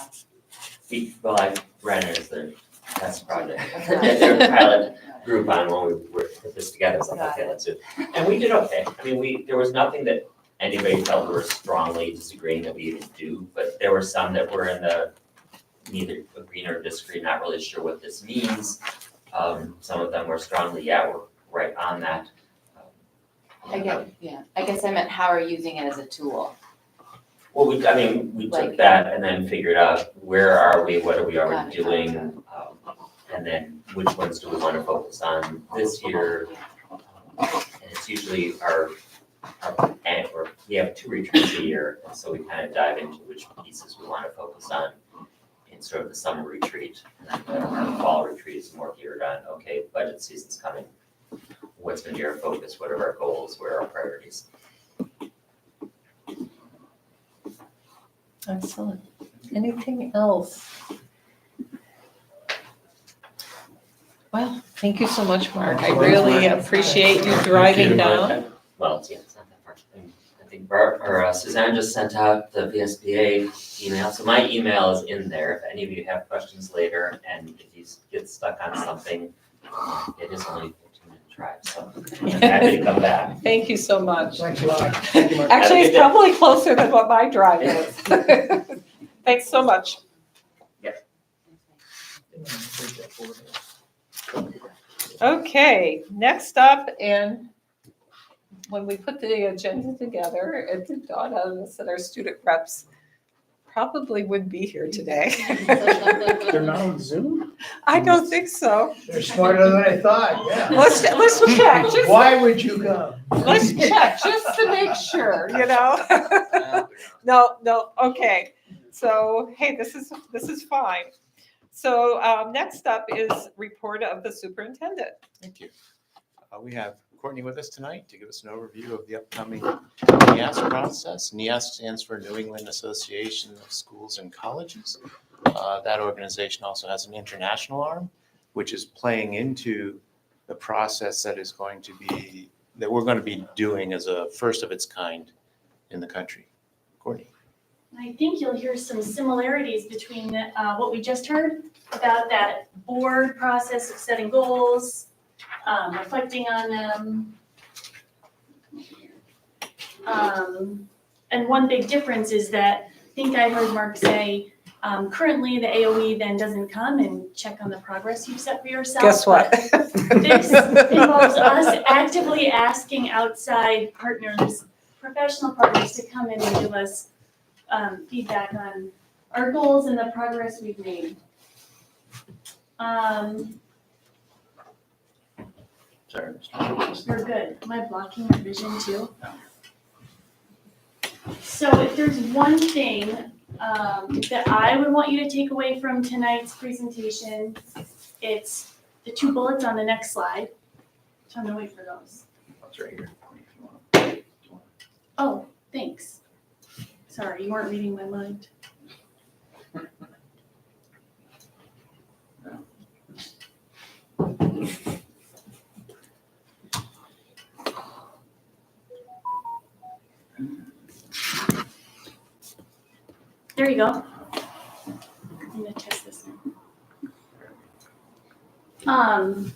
Well, I ran it as the test project. Their pilot group on when we put this together, it's like, okay, let's do it. And we did okay. I mean, there was nothing that anybody felt we were strongly disagreeing that we didn't do, but there were some that were in the neither agree nor disagree, not really sure what this means. Some of them were strongly, yeah, we're right on that. I guess I meant how are you using it as a tool? Well, we took Like- that and then figured out where are we, what are we Got already it. doing? And then which ones do we want to focus on this year? And it's usually we have 2 retreats a year, and so we kind of dive into which pieces we want to focus on in sort of the summer retreat. And then our fall retreat is more geared on, okay, budget season's coming. What's going to be our focus? What are our goals? Where are our priorities? Excellent. Anything else? Well, thank you so much, Mark. I really appreciate you driving down. Well, it's not that far. I think Suzanne just sent out the VSBA email, so my email is in there. If any of you have questions later, and if you get stuck on something, it is only a 15-minute drive, so I'm happy to come back. Thank you so much. Thanks a lot. Thank you, Mark. Actually, Have a it's good day. probably closer than what my drive is. Thanks so much. Okay, next up, and when we put the agenda together, it did dawn on us that our student reps probably would be here today. They're not on Zoom? I don't think so. They're smarter than I thought, yeah. Let's check, just, Why would you come? let's check, just to make sure, you know? No, okay. So, hey, this is fine. So, next up is report of the superintendent. Thank you. We have Courtney with us tonight to give us an overview of the upcoming NEAS process. NEAS stands for New England Association of Schools and Colleges. That organization also has an international arm, which is playing into the process that we're going to be doing as a first of its kind in the country. Courtney. I think you'll hear some similarities between what we just heard about that board process of setting goals, reflecting on them. And one big difference is that I think I heard Mark say, currently the AOE then doesn't come and check on the progress you've set for yourself. Guess what? This involves us actively asking outside partners, professional partners, to come in and give us feedback on our goals and the progress we've made. Sorry. We're good. Am I blocking your vision too? So if there's one thing that I would want you to take away from tonight's presentation, it's the 2 bullets on the next slide. So I'm gonna wait for those. That's right here. Oh, thanks. Sorry, you weren't reading my mind. There you go. I'm gonna test this one.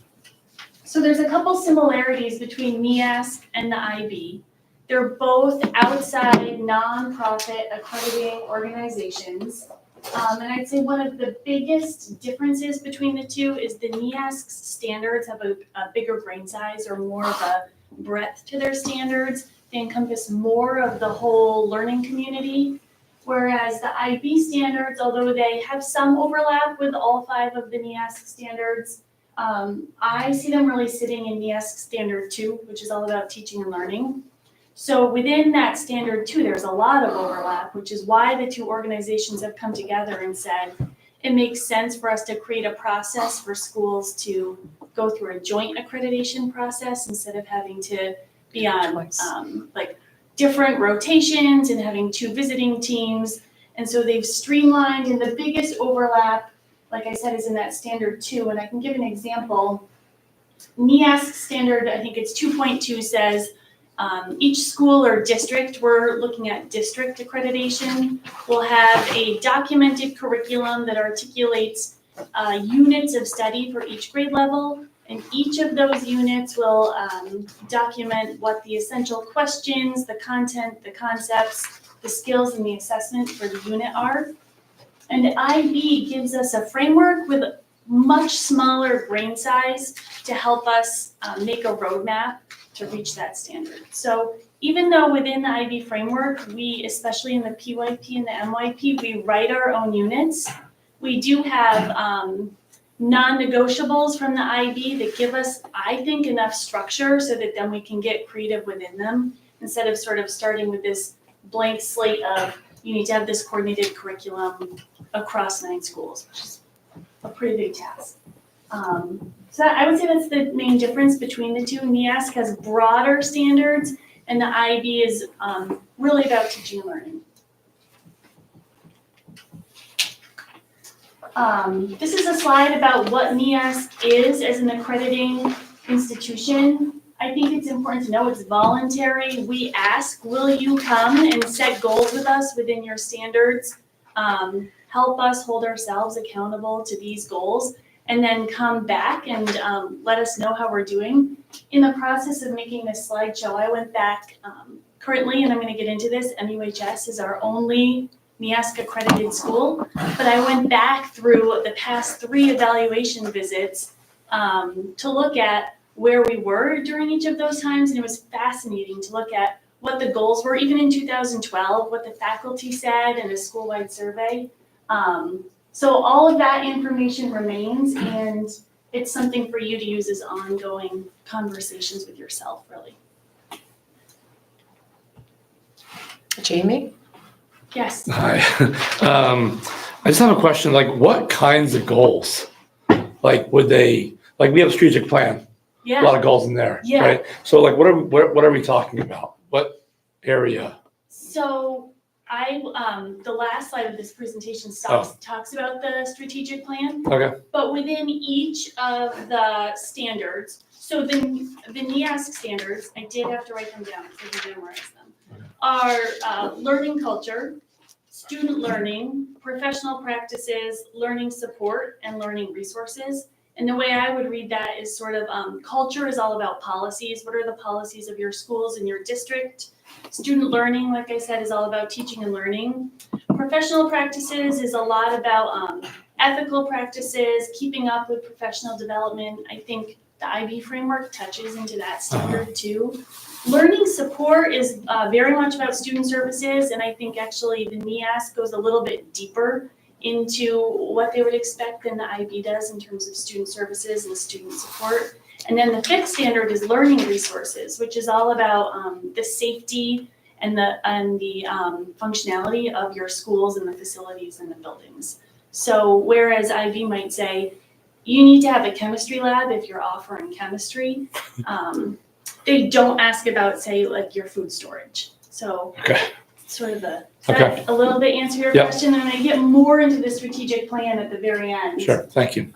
So there's a couple similarities between NEAS and the IB. They're both outside nonprofit accrediting organizations. And I'd say one of the biggest differences between the two is the NEAS standards have a bigger grain size or more of a breadth to their standards. They encompass more of the whole learning community. Whereas the IB standards, although they have some overlap with all 5 of the NEAS standards, I see them really sitting in NEAS standard 2, which is all about teaching and learning. So within that standard 2, there's a lot of overlap, which is why the 2 organizations have come together and said, it makes sense for us to create a process for schools to go through a joint accreditation process instead of having to be on like different rotations and having 2 visiting teams. And so they've streamlined, and the biggest overlap, like I said, is in that standard 2. And I can give an example. NEAS standard, I think it's 2.2 says, Each school or district, we're looking at district accreditation, will have a documented curriculum that articulates units of study for each grade level. And each of those units will document what the essential questions, the content, the concepts, the skills, and the assessment for the unit are. And IB gives us a framework with much smaller grain size to help us make a roadmap to reach that standard. So even though within the IB framework, we, especially in the PYP and the MYP, we write our own units, we do have non-negotiables from the IB that give us, I think, enough structure so that then we can get creative within them instead of sort of starting with this blank slate of you need to have this coordinated curriculum across 9 schools, which is a pretty big task. So I would say that's the main difference between the two. NEASC has broader standards and the IB is really about teaching and learning. This is a slide about what NEASC is as an accrediting institution. I think it's important to know it's voluntary. We ask, will you come and set goals with us within your standards? Help us hold ourselves accountable to these goals, and then come back and let us know how we're doing. In the process of making this slideshow, I went back currently, and I'm going to get into this, MUHS is our only NEASC accredited school, but I went back through the past 3 evaluation visits to look at where we were during each of those times, and it was fascinating to look at what the goals were, even in 2012, what the faculty said in a school-wide survey. So all of that information remains, and it's something for you to use as ongoing conversations with yourself, really. Jamie? Yes. Hi. I just have a question, like what kinds of goals? Like would they, like we have a strategic plan, a lot Yeah. of goals in there, Yeah. right? So like what are we talking about? What area? So the last slide of this presentation talks about the strategic plan. Okay. But within each of the standards, so the NEASC standards, I did have to write them down because I didn't memorize them, are learning culture, student learning, professional practices, learning support, and learning resources. And the way I would read that is sort of culture is all about policies. What are the policies of your schools and your district? Student learning, like I said, is all about teaching and learning. Professional practices is a lot about ethical practices, keeping up with professional development. I think the IB framework touches into that standard too. Learning support is very much about student services, and I think actually the NEASC goes a little bit deeper into what they would expect than the IB does in terms of student services and student support. And then the 5th standard is learning resources, which is all about the safety and the functionality of your schools and the facilities and the buildings. So whereas IB might say, you need to have a chemistry lab if you're offering chemistry, they don't ask about, say, like your food storage. So sort of a little bit answer your question, and I get more into the strategic plan at the very end. Sure, thank you.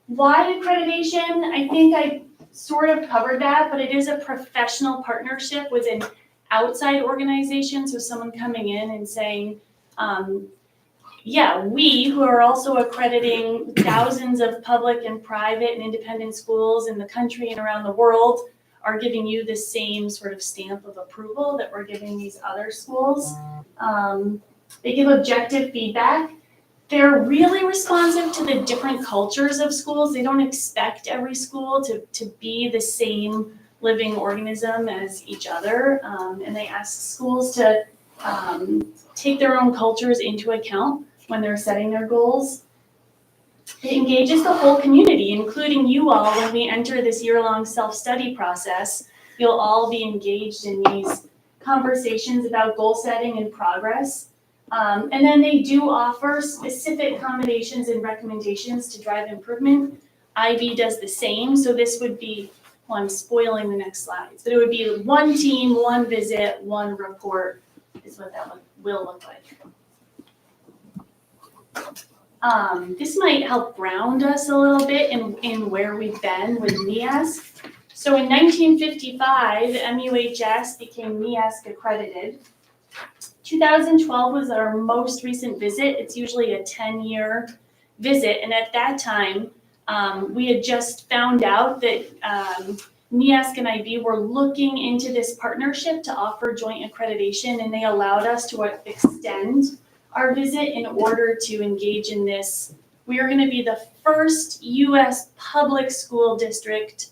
Why accreditation? I think I sort of covered that, but it is a professional partnership with an outside organization. So someone coming in and saying, we who are also accrediting thousands of public and private and independent schools in the country and around the world are giving you the same sort of stamp of approval that we're giving these other schools. They give objective feedback. They're really responsive to the different cultures of schools. They don't expect every school to be the same living organism as each other. And they ask schools to take their own cultures into account when they're setting their goals. It engages the whole community, including you all. When we enter this year-long self-study process, you'll all be engaged in these conversations about goal setting and progress. And then they do offer specific accommodations and recommendations to drive improvement. IB does the same, so this would be, well, I'm spoiling the next slides, but it would be one team, one visit, one report is what that will look like. This might help ground us a little bit in where we've been with NEASC. So in 1955, MUHS became NEASC accredited. 2012 was our most recent visit. It's usually a 10-year visit. And at that time, we had just found out that NEASC and IB were looking into this partnership to offer joint accreditation, and they allowed us to extend our visit in order to engage in this. We are going to be the first U.S. public school district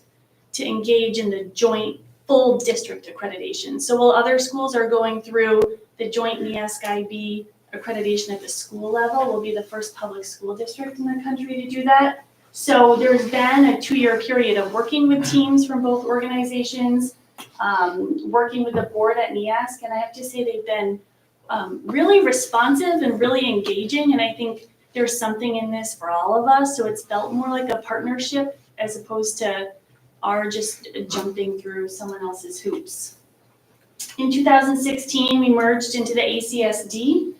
to engage in the joint full district accreditation. So while other schools are going through the joint NEASC-IB accreditation at the school level, we'll be the first public school district in the country to do that. So there's been a 2-year period of working with teams from both organizations, working with the board at NEASC, and I have to say they've been really responsive and really engaging, and I think there's something in this for all of us, so it's felt more like a partnership as opposed to our just jumping through someone else's hoops. In 2016, we merged into the ACSD.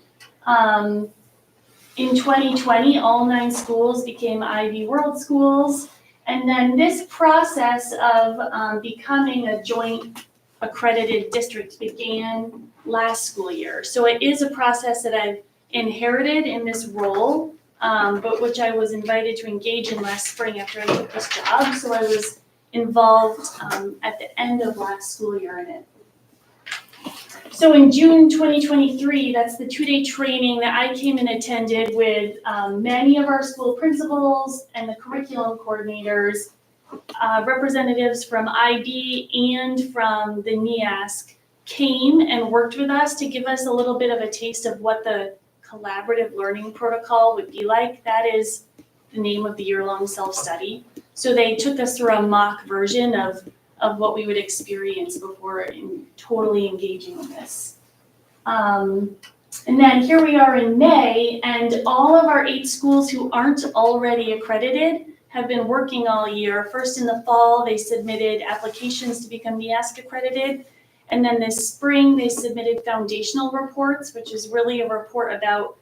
In 2020, all 9 schools became IB World Schools. And then this process of becoming a joint accredited district began last school year. So it is a process that I've inherited in this role, but which I was invited to engage in last spring after I took this job. So I was involved at the end of last school year in it. So in June 2023, that's the 2-day training that I came and attended with many of our school principals and the curriculum coordinators, representatives from IB and from the NEASC came and worked with us to give us a little bit of a taste of what the collaborative learning protocol would be like. That is the name of the year-long self-study. So they took us through a mock version of what we would experience before totally engaging in this. And then here we are in May, and all of our 8 schools who aren't already accredited have been working all year. First in the fall, they submitted applications to become NEASC accredited. And then this spring, they submitted foundational reports, which is really a report about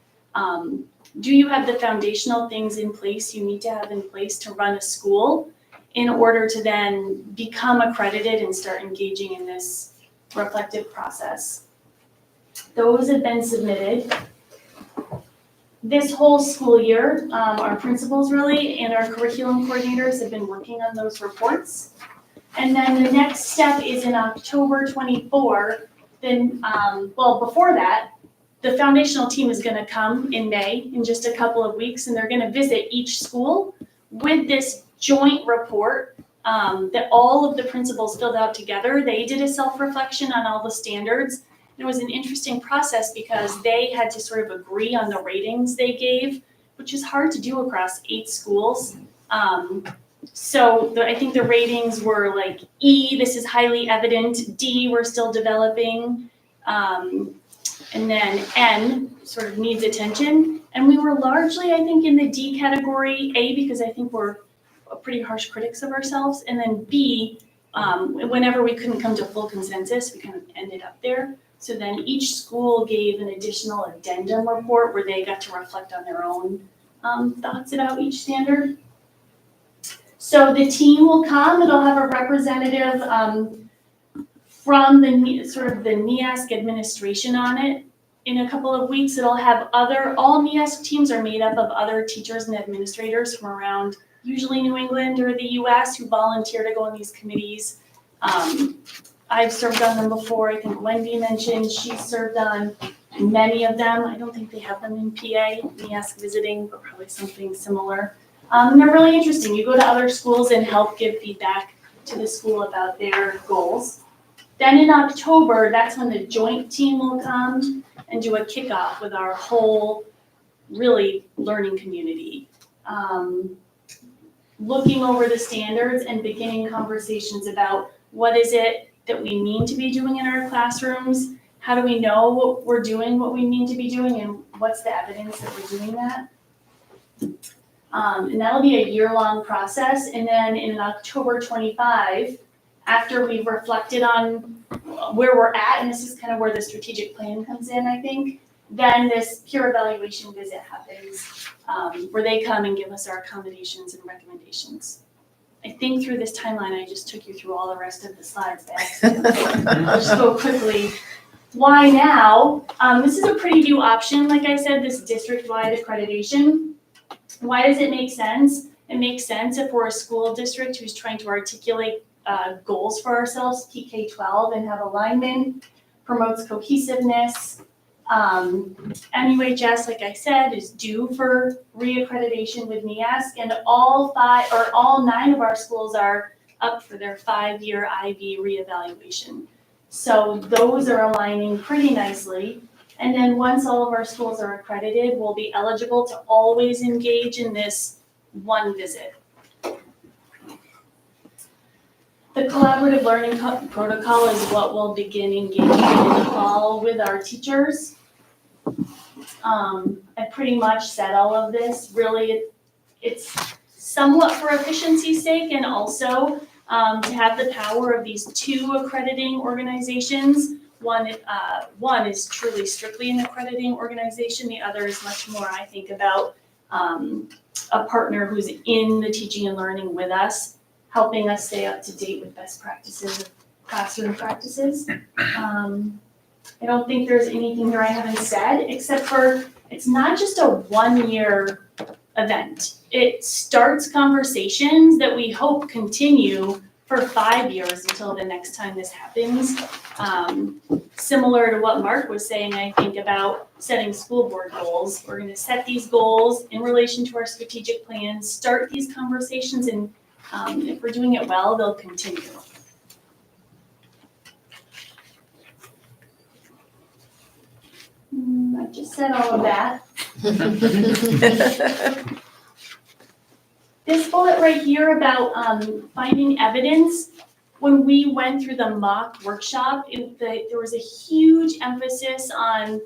do you have the foundational things in place you need to have in place to run a school in order to then become accredited and start engaging in this reflective process. Those have been submitted. This whole school year, our principals really and our curriculum coordinators have been working on those reports. And then the next step is in October 24. Then, before that, the foundational team is going to come in May in just a couple of weeks, and they're going to visit each school with this joint report that all of the principals filled out together. They did a self-reflection on all the standards. And it was an interesting process because they had to sort of agree on the ratings they gave, which is hard to do across 8 schools. I think the ratings were like E, this is highly evident, D, we're still developing, and then N, sort of needs attention. And we were largely, I think, in the D category, A, because I think we're pretty harsh critics of ourselves, and then B, whenever we couldn't come to full consensus, we kind of ended up there. So then each school gave an additional addendum report where they got to reflect on their own thoughts about each standard. So the team will come, it'll have a representative from the sort of the NEASC administration on it. In a couple of weeks, it'll have all NEASC teams are made up of other teachers and administrators from around usually New England or the US who volunteer to go on these committees. I've served on them before. I think Wendy mentioned she's served on many of them. I don't think they have them in PA, NEASC visiting, but probably something similar. And they're really interesting. You go to other schools and help give feedback to the school about their goals. Then in October, that's when the joint team will come and do a kickoff with our whole really learning community. Looking over the standards and beginning conversations about what is it that we mean to be doing in our classrooms, how do we know what we're doing, what we mean to be doing, and what's the evidence that we're doing that. And that'll be a year-long process. And then in October 25, after we've reflected on where we're at, and this is kind of where the strategic plan comes in, I think, then this peer evaluation visit happens, where they come and give us our accommodations and recommendations. I think through this timeline, I just took you through all the rest of the slides. I'll just go quickly. Why now? This is a pretty new option, like I said, this district-wide accreditation. Why does it make sense? It makes sense if we're a school district who's trying to articulate goals for ourselves, PK-12, and have alignment, promotes cohesiveness. MUHS, like I said, is due for reaccreditation with NEASC, and all 9 of our schools are up for their 5-year IB reevaluation. So those are aligning pretty nicely. And then once all of our schools are accredited, we'll be eligible to always engage in this one visit. The collaborative learning protocol is what we'll begin engaging in the fall with our teachers. I pretty much said all of this. Really, it's somewhat for efficiency's sake, and also to have the power of these 2 accrediting organizations. One is truly strictly an accrediting organization. The other is much more, I think, about a partner who's in the teaching and learning with us, helping us stay up to date with best practices, classroom practices. I don't think there's anything here I haven't said, except for it's not just a 1-year event. It starts conversations that we hope continue for 5 years until the next time this happens. Similar to what Mark was saying, I think, about setting school board goals. We're going to set these goals in relation to our strategic plans, start these conversations, and if we're doing it well, they'll continue. I just said all of that. This bullet right here about finding evidence, when we went through the mock workshop, there was a huge emphasis on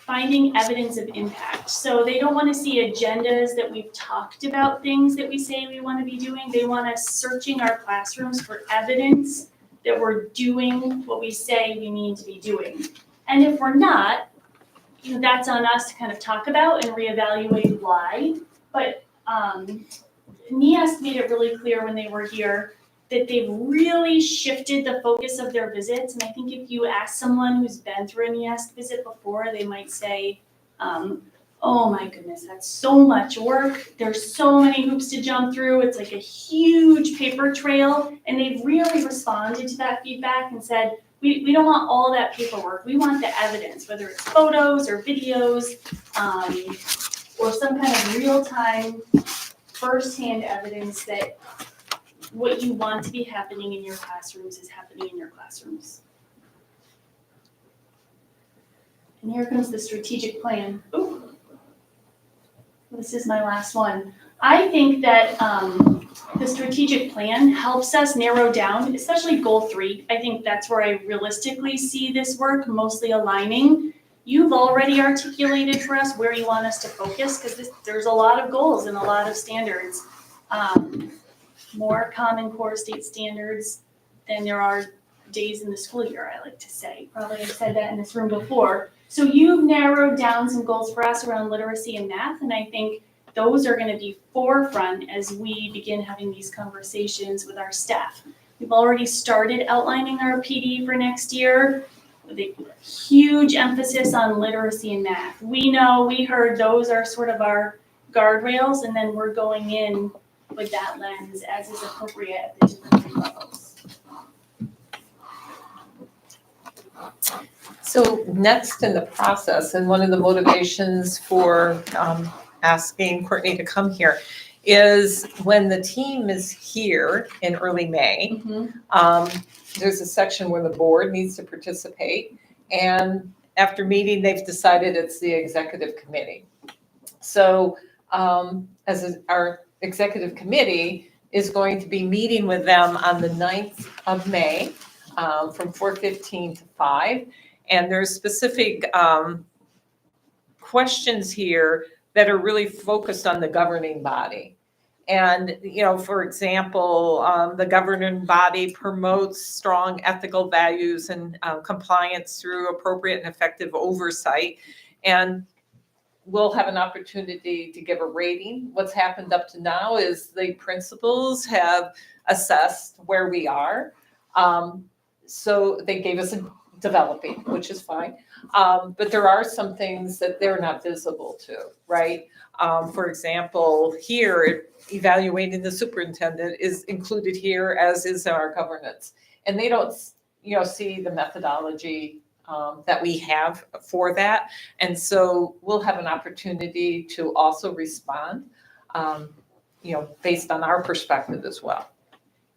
finding evidence of impact. So they don't want to see agendas that we've talked about things that we say we want to be doing. They want us searching our classrooms for evidence that we're doing what we say we need to be doing. And if we're not, that's on us to kind of talk about and reevaluate why. But NEASC made it really clear when they were here that they've really shifted the focus of their visits. And I think if you ask someone who's been through a NEASC visit before, they might say, oh my goodness, that's so much work. There's so many hoops to jump through. It's like a huge paper trail. And they've really responded to that feedback and said, we don't want all that paperwork. We want the evidence, whether it's photos or videos, or some kind of real-time, firsthand evidence that what you want to be happening in your classrooms is happening in your classrooms. And here comes the strategic plan. Ooh. This is my last one. I think that the strategic plan helps us narrow down, especially goal 3. I think that's where I realistically see this work, mostly aligning. You've already articulated for us where you want us to focus, because there's a lot of goals and a lot of standards. More Common Core state standards than there are days in the school year, I like to say. Probably I've said that in this room before. So you've narrowed down some goals for us around literacy and math, and I think those are going to be forefront as we begin having these conversations with our staff. We've already started outlining our PD for next year with a huge emphasis on literacy and math. We heard those are sort of our guardrails, and then we're going in with that lens as is appropriate at the different levels. So next in the process, and one of the motivations for asking Courtney to come here is when the team is here in early May, there's a section where the board needs to participate. And after meeting, they've decided it's the executive committee. So our executive committee is going to be meeting with them on the 9th of May from 4:15 to 5. And there's specific questions here that are really focused on the governing body. And, for example, the governing body promotes strong ethical values and compliance through appropriate and effective oversight. And we'll have an opportunity to give a rating. What's happened up to now is the principals have assessed where we are. So they gave us a developing, which is fine. But there are some things that they're not visible to, right? For example, here, evaluating the superintendent is included here, as is our governance. And they don't, see the methodology that we have for that. And so we'll have an opportunity to also respond, based on our perspective as well.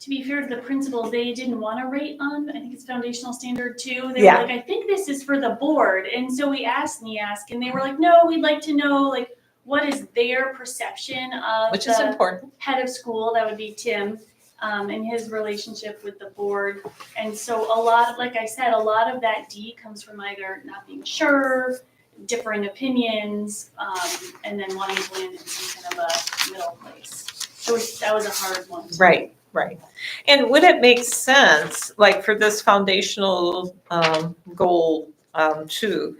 To be fair to the principals, they didn't want to rate on, I think it's foundational standard 2. They Yeah. were like, I think this is for the board. And so we asked NEASC and they were like, no, we'd like to know what is their perception of Which is the important. head of school, that would be Tim, and his relationship with the board. And so a lot, like I said, a lot of that D comes from either not being sure, differing opinions, and then wanting to land in some kind of a middle place. So that was a hard one. Right. And would it make sense, like for this foundational goal 2,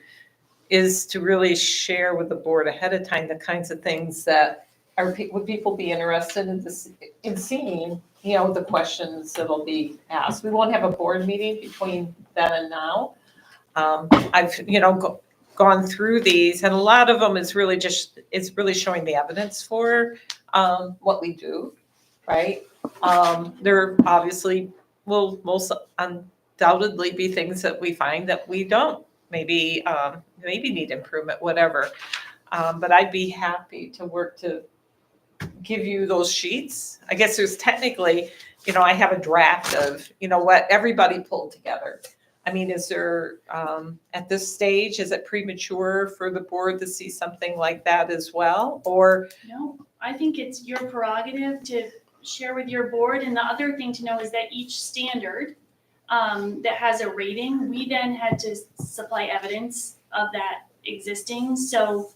is to really share with the board ahead of time the kinds of things that would people be interested in seeing, the questions that'll be asked. We won't have a board meeting between then and now. I've, gone through these, and a lot of them is really showing the evidence for what we do, right? There obviously will most undoubtedly be things that we find that we don't maybe need improvement, whatever. But I'd be happy to work to give you those sheets. I guess there's technically, I have a draft of, what everybody pulled together. I mean, is there, at this stage, is it premature for the board to see something like that as well? Or? No, I think it's your prerogative to share with your board. And the other thing to know is that each standard that has a rating, we then had to supply evidence of that existing. So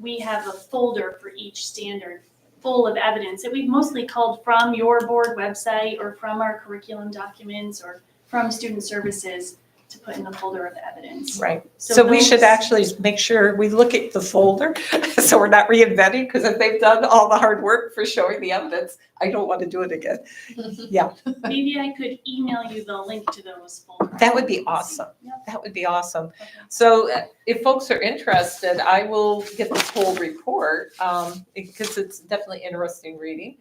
we have a folder for each standard full of evidence that we've mostly culled from your board website or from our curriculum documents or from student services to put in the folder of evidence. Right. So we should those- actually make sure we look at the folder, so we're not reinventing, because if they've done all the hard work for showing the evidence, I don't want to do it again. Yeah, Maybe I could email you the link to those folders. that would be awesome. Yeah. That would be awesome. Okay. So if folks are interested, I will get this whole report, because it's definitely interesting reading,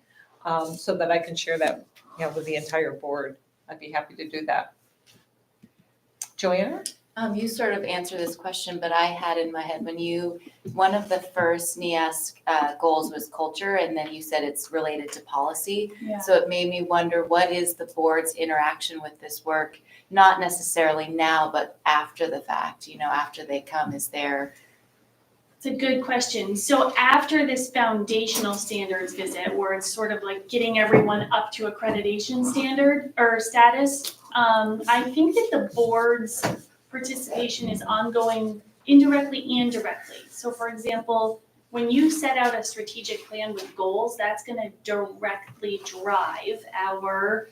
so that I can share that, with the entire board. I'd be happy to do that. Joanna? You sort of answered this question, but I had in my head one of the first NEASC goals was culture, and then you said it's related to policy. Yeah. So it made me wonder, what is the board's interaction with this work? Not necessarily now, but after the fact, after they come, is there? It's a good question. So after this foundational standards visit, where it's sort of like getting everyone up to accreditation standard or status, I think that the board's participation is ongoing indirectly and directly. So for example, when you set out a strategic plan with goals, that's going to directly drive our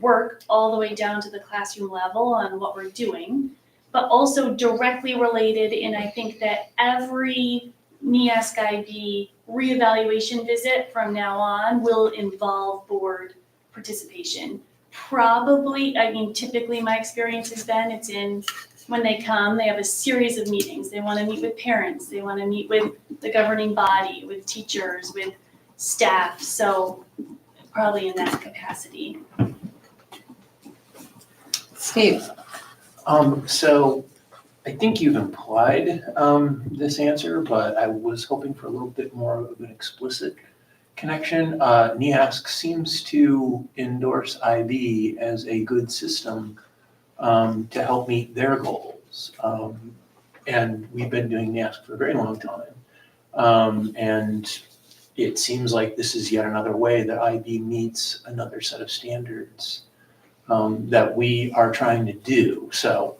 work all the way down to the classroom level on what we're doing, but also directly related. And I think that every NEASC IB reevaluation visit from now on will involve board participation. Probably, typically my experience has been when they come, they have a series of meetings. They want to meet with parents, they want to meet with the governing body, with teachers, with staff. So probably in that capacity. Steve? So I think you've implied this answer, but I was hoping for a little bit more of an explicit connection. NEASC seems to endorse IB as a good system to help meet their goals. And we've been doing NEASC for a very long time. And it seems like this is yet another way that IB meets another set of standards that we are trying to do. So,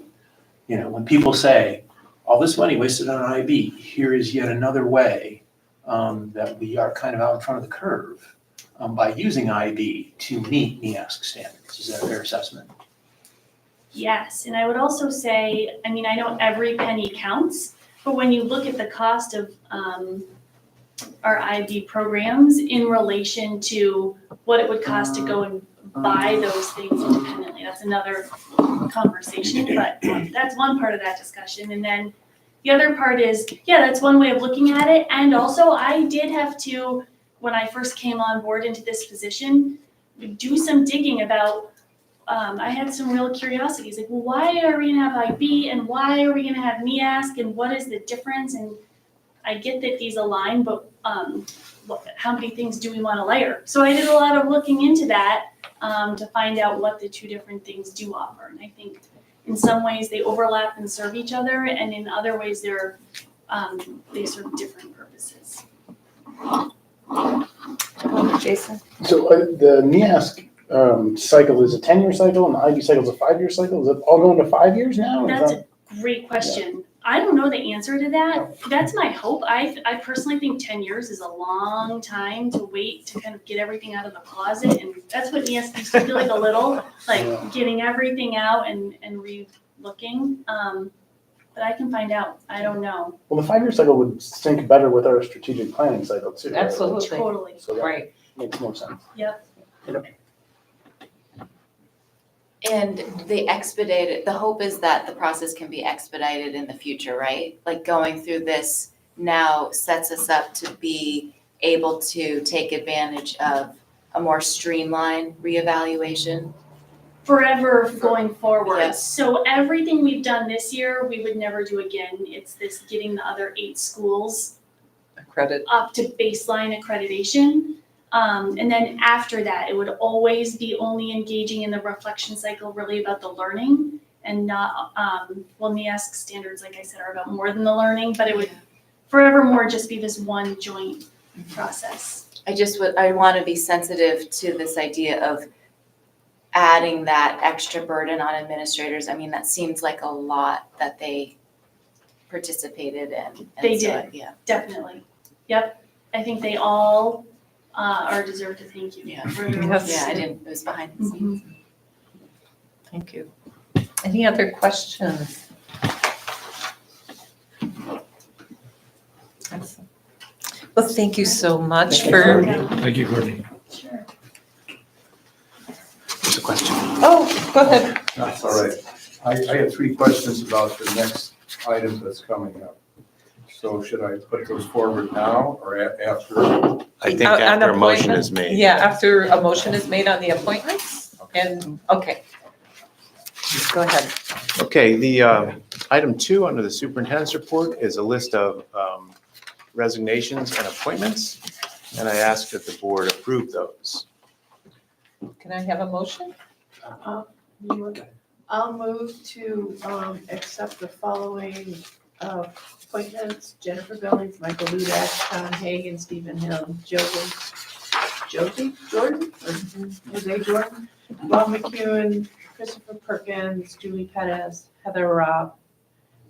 when people say, all this money wasted on IB, here is yet another way that we are kind of out in front of the curve by using IB to meet NEASC standards. Is that a fair assessment? Yes, and I would also say, I know every penny counts, But when you look at the cost of our IB programs in relation to what it would cost to go and buy those things independently, that's another conversation, but that's one part of that discussion. And then the other part is, yeah, that's one way of looking at it. And also I did have to, when I first came on board into this position, do some digging about, I had some real curiosities, like, well, why are we gonna have IB and why are we gonna have NEASC and what is the difference? And I get that these align, but how many things do we wanna layer? So I did a lot of looking into that to find out what the two different things do offer. And I think in some ways they overlap and serve each other, and in other ways they serve different purposes. Jason? So the NEASC cycle is a 10-year cycle and the IB cycle is a 5-year cycle? Is it all going to 5 years now? That's a great question. I don't know the answer to that. That's my hope. I personally think 10 years is a long time to wait to kind of get everything out of the closet. And that's what NEASC used to feel like a little, like getting everything out and re-looking. But I can find out. I don't know. Well, the 5-year cycle would sync better with our strategic planning cycle too. right? Absolutely. Totally. So that Right. makes more sense. Yep. And the hope is that the process can be expedited in the future, right? Like going through this now sets us up to be able to take advantage of a more streamlined reevaluation. Forever going forward. Yes. So everything we've done this year, we would never do again. It's this getting the other 8 schools Credit. up to baseline accreditation. And then after that, it would always be only engaging in the reflection cycle really about the learning and not, NEASC standards, like I said, are about more than the learning, but it would forevermore just be this one joint process. I want to be sensitive to this idea of adding that extra burden on administrators. I mean, that seems like a lot that they participated in. And They so, did. Yeah. Definitely. Yep. I think they all are deserved to thank you. Yeah. For their Yes. Yeah, I didn't, it was behind the scenes. Thank you. Any other questions? Excellent. Well, thank you so much for, Thank you, Courtney. Sure. There's a question. oh, go ahead. That's all right. I had 3 questions about the next item that's coming up. So should I put those forward now or after? I think On after a motion appointment? is made. Yeah, after a motion is made on the appointments, and, okay. Go ahead. Okay, the item 2 under the superintendent's report is a list of resignations and appointments, and I ask that the board approve those. Can I have a motion? I'll move to accept the following appointments: Jennifer Billings, Michael Ludak, Tom Hagan, Stephen Hill, Jordan, Jose Jordan, Bob McEwen, Christopher Perkins, Julie Pettis, Heather Robb,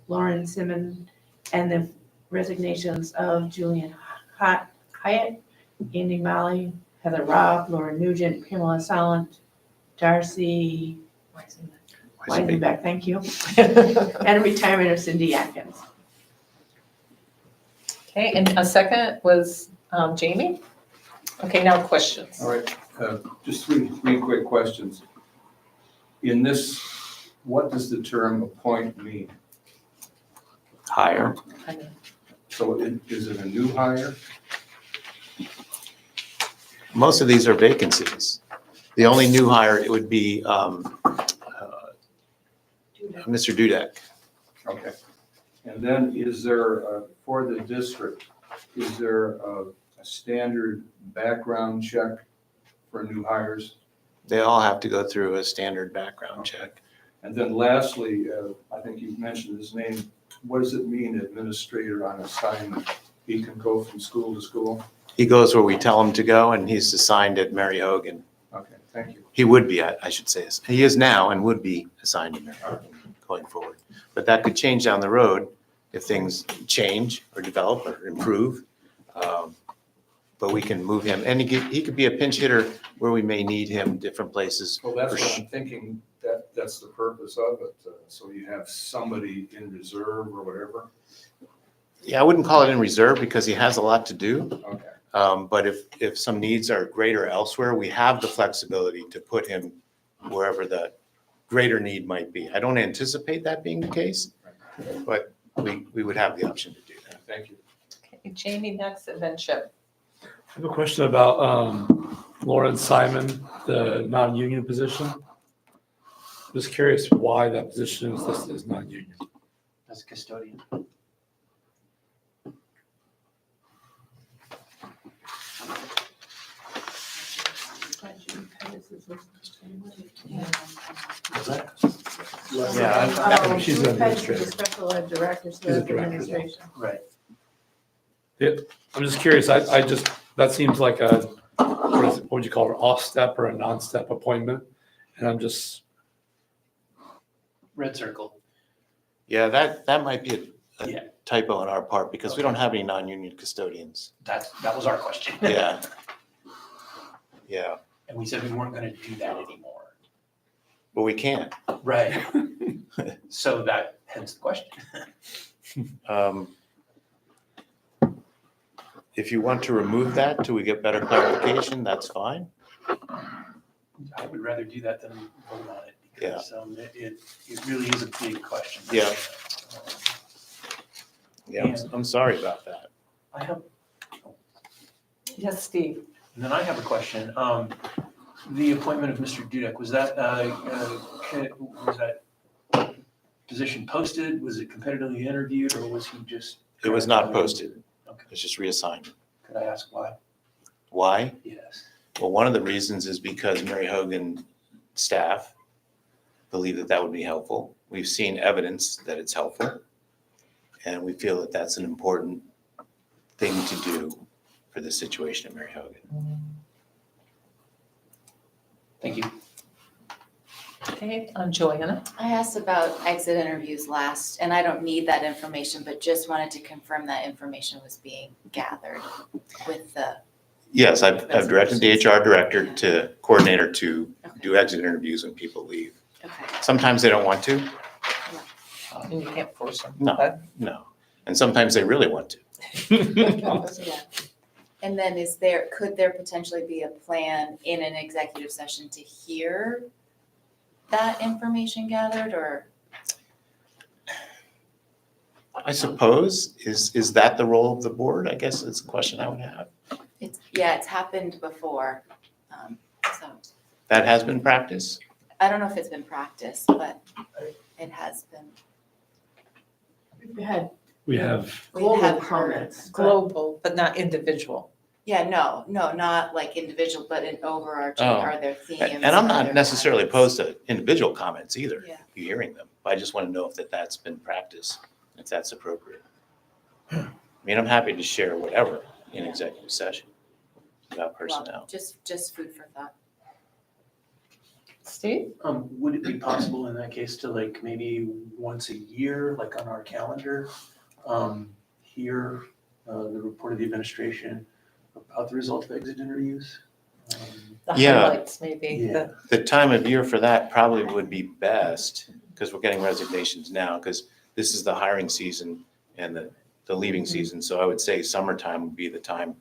Lauren Simmons, and the resignations of Julian Hyatt, Andy Malley, Heather Robb, Laura Nugent, Pamela Solent, Darcy Weisenbeck, thank you, and a retirement of Cindy Atkins. Okay, and a second was Jamie? Okay, now questions. All right, just three quick questions. In this, what does the term appoint mean? Hire. So is it a new hire? Most of these are vacancies. The only new hire, it would be Mr. Dudek. Okay. And then is there, for the district, is there a standard background check for new hires? They all have to go through a standard background check. And then lastly, I think you mentioned his name, what does it mean, administrator on assignment? He can go from school to school? He goes where we tell him to go, and he's assigned at Mary Hogan. Okay, thank you. He would be, I should say. He is now and would be assigned to Mary Hogan going forward. But that could change down the road if things change or develop or improve. But we can move him, and he could be a pinch hitter where we may need him different places. Well, that's what I'm thinking, that's the purpose of it, so you have somebody in reserve or whatever. Yeah, I wouldn't call it in reserve because he has a lot to do. Okay. But if some needs are greater elsewhere, we have the flexibility to put him wherever the greater need might be. I don't anticipate that being the case, but we would have the option to do that. Thank you. Okay, Jamie next, and then Chip. I have a question about Lauren Simon, the non-union position. Just curious why that position is listed as non-union. As a custodian. Was that? Yeah, she's an administrator. Special ed director, She's a so director, administration. Right. I'm just curious, I just, that seems like a, what would you call it, off-step or a non-step appointment? And I'm just, Red circle. Yeah, that might be a Yeah. typo on our part because we don't have any non-union custodians. That was our question. Yeah. Yeah, And we said we weren't gonna do that anymore. but we can't. Right. So that, hence the question. If you want to remove that till we get better clarification, that's fine. I would rather do that than vote on it because it really is a big question. Yeah. Yeah, And- I'm sorry about that. I have, Yes, Steve. and then I have a question. The appointment of Mr. Dudek, was that position posted? Was it competitively interviewed or was he just? It was not posted. Okay. It's just reassigned. Could I ask why? Why? Yes. Well, one of the reasons is because Mary Hogan staff believe that that would be helpful. We've seen evidence that it's helpful. And we feel that that's an important thing to do for the situation at Mary Hogan. Thank you. Okay, Joanna. I asked about exit interviews last, and I don't need that information, but just wanted to confirm that information was being gathered with the, Yes, I've directed the HR director to coordinator to do exit interviews when people leave. okay. Sometimes they don't want to, And you can't force them. No. but- no. And sometimes they really want to. Yeah. And then could there potentially be a plan in an executive session to hear that information gathered, or? I suppose, is that the role of the board? I guess it's a question I would have. It's happened before, so That has been practice? I don't know if it's been practiced, but it has been. We've had we have, We global have heard. comments. but- Global, but not individual. Yeah, no, not like individual, but an overarching, Oh. are there themes? And I'm are not there necessarily patterns? opposed to individual comments either, Yeah. you hearing them. I just want to know if that's been practiced, if that's appropriate. I mean, I'm happy to share whatever in executive session about personnel. Well, just food for thought. Steve? Would it be possible in that case to like maybe once a year, like on our calendar, hear the report of the administration about the result of exit interviews? The Yeah. highlights maybe. Yeah. The time of year for that probably would be best, because we're getting resignations now, because this is the hiring season and the leaving season. So I would say summertime would be the time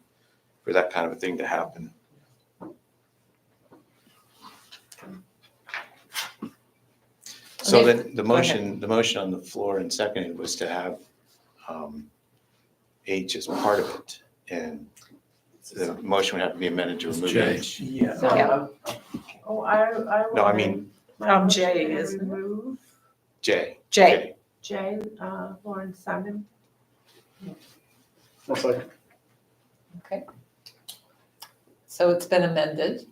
for that kind of a thing to happen. So Okay, then the go ahead. motion on the floor and seconded was to have H as part of it. And the motion would have to be amended to It's remove J. H. Yeah. Yeah. Oh, I No, I want mean J, isn't it? remove J. J. J, Lauren Simon. One second. Okay. So it's been amended.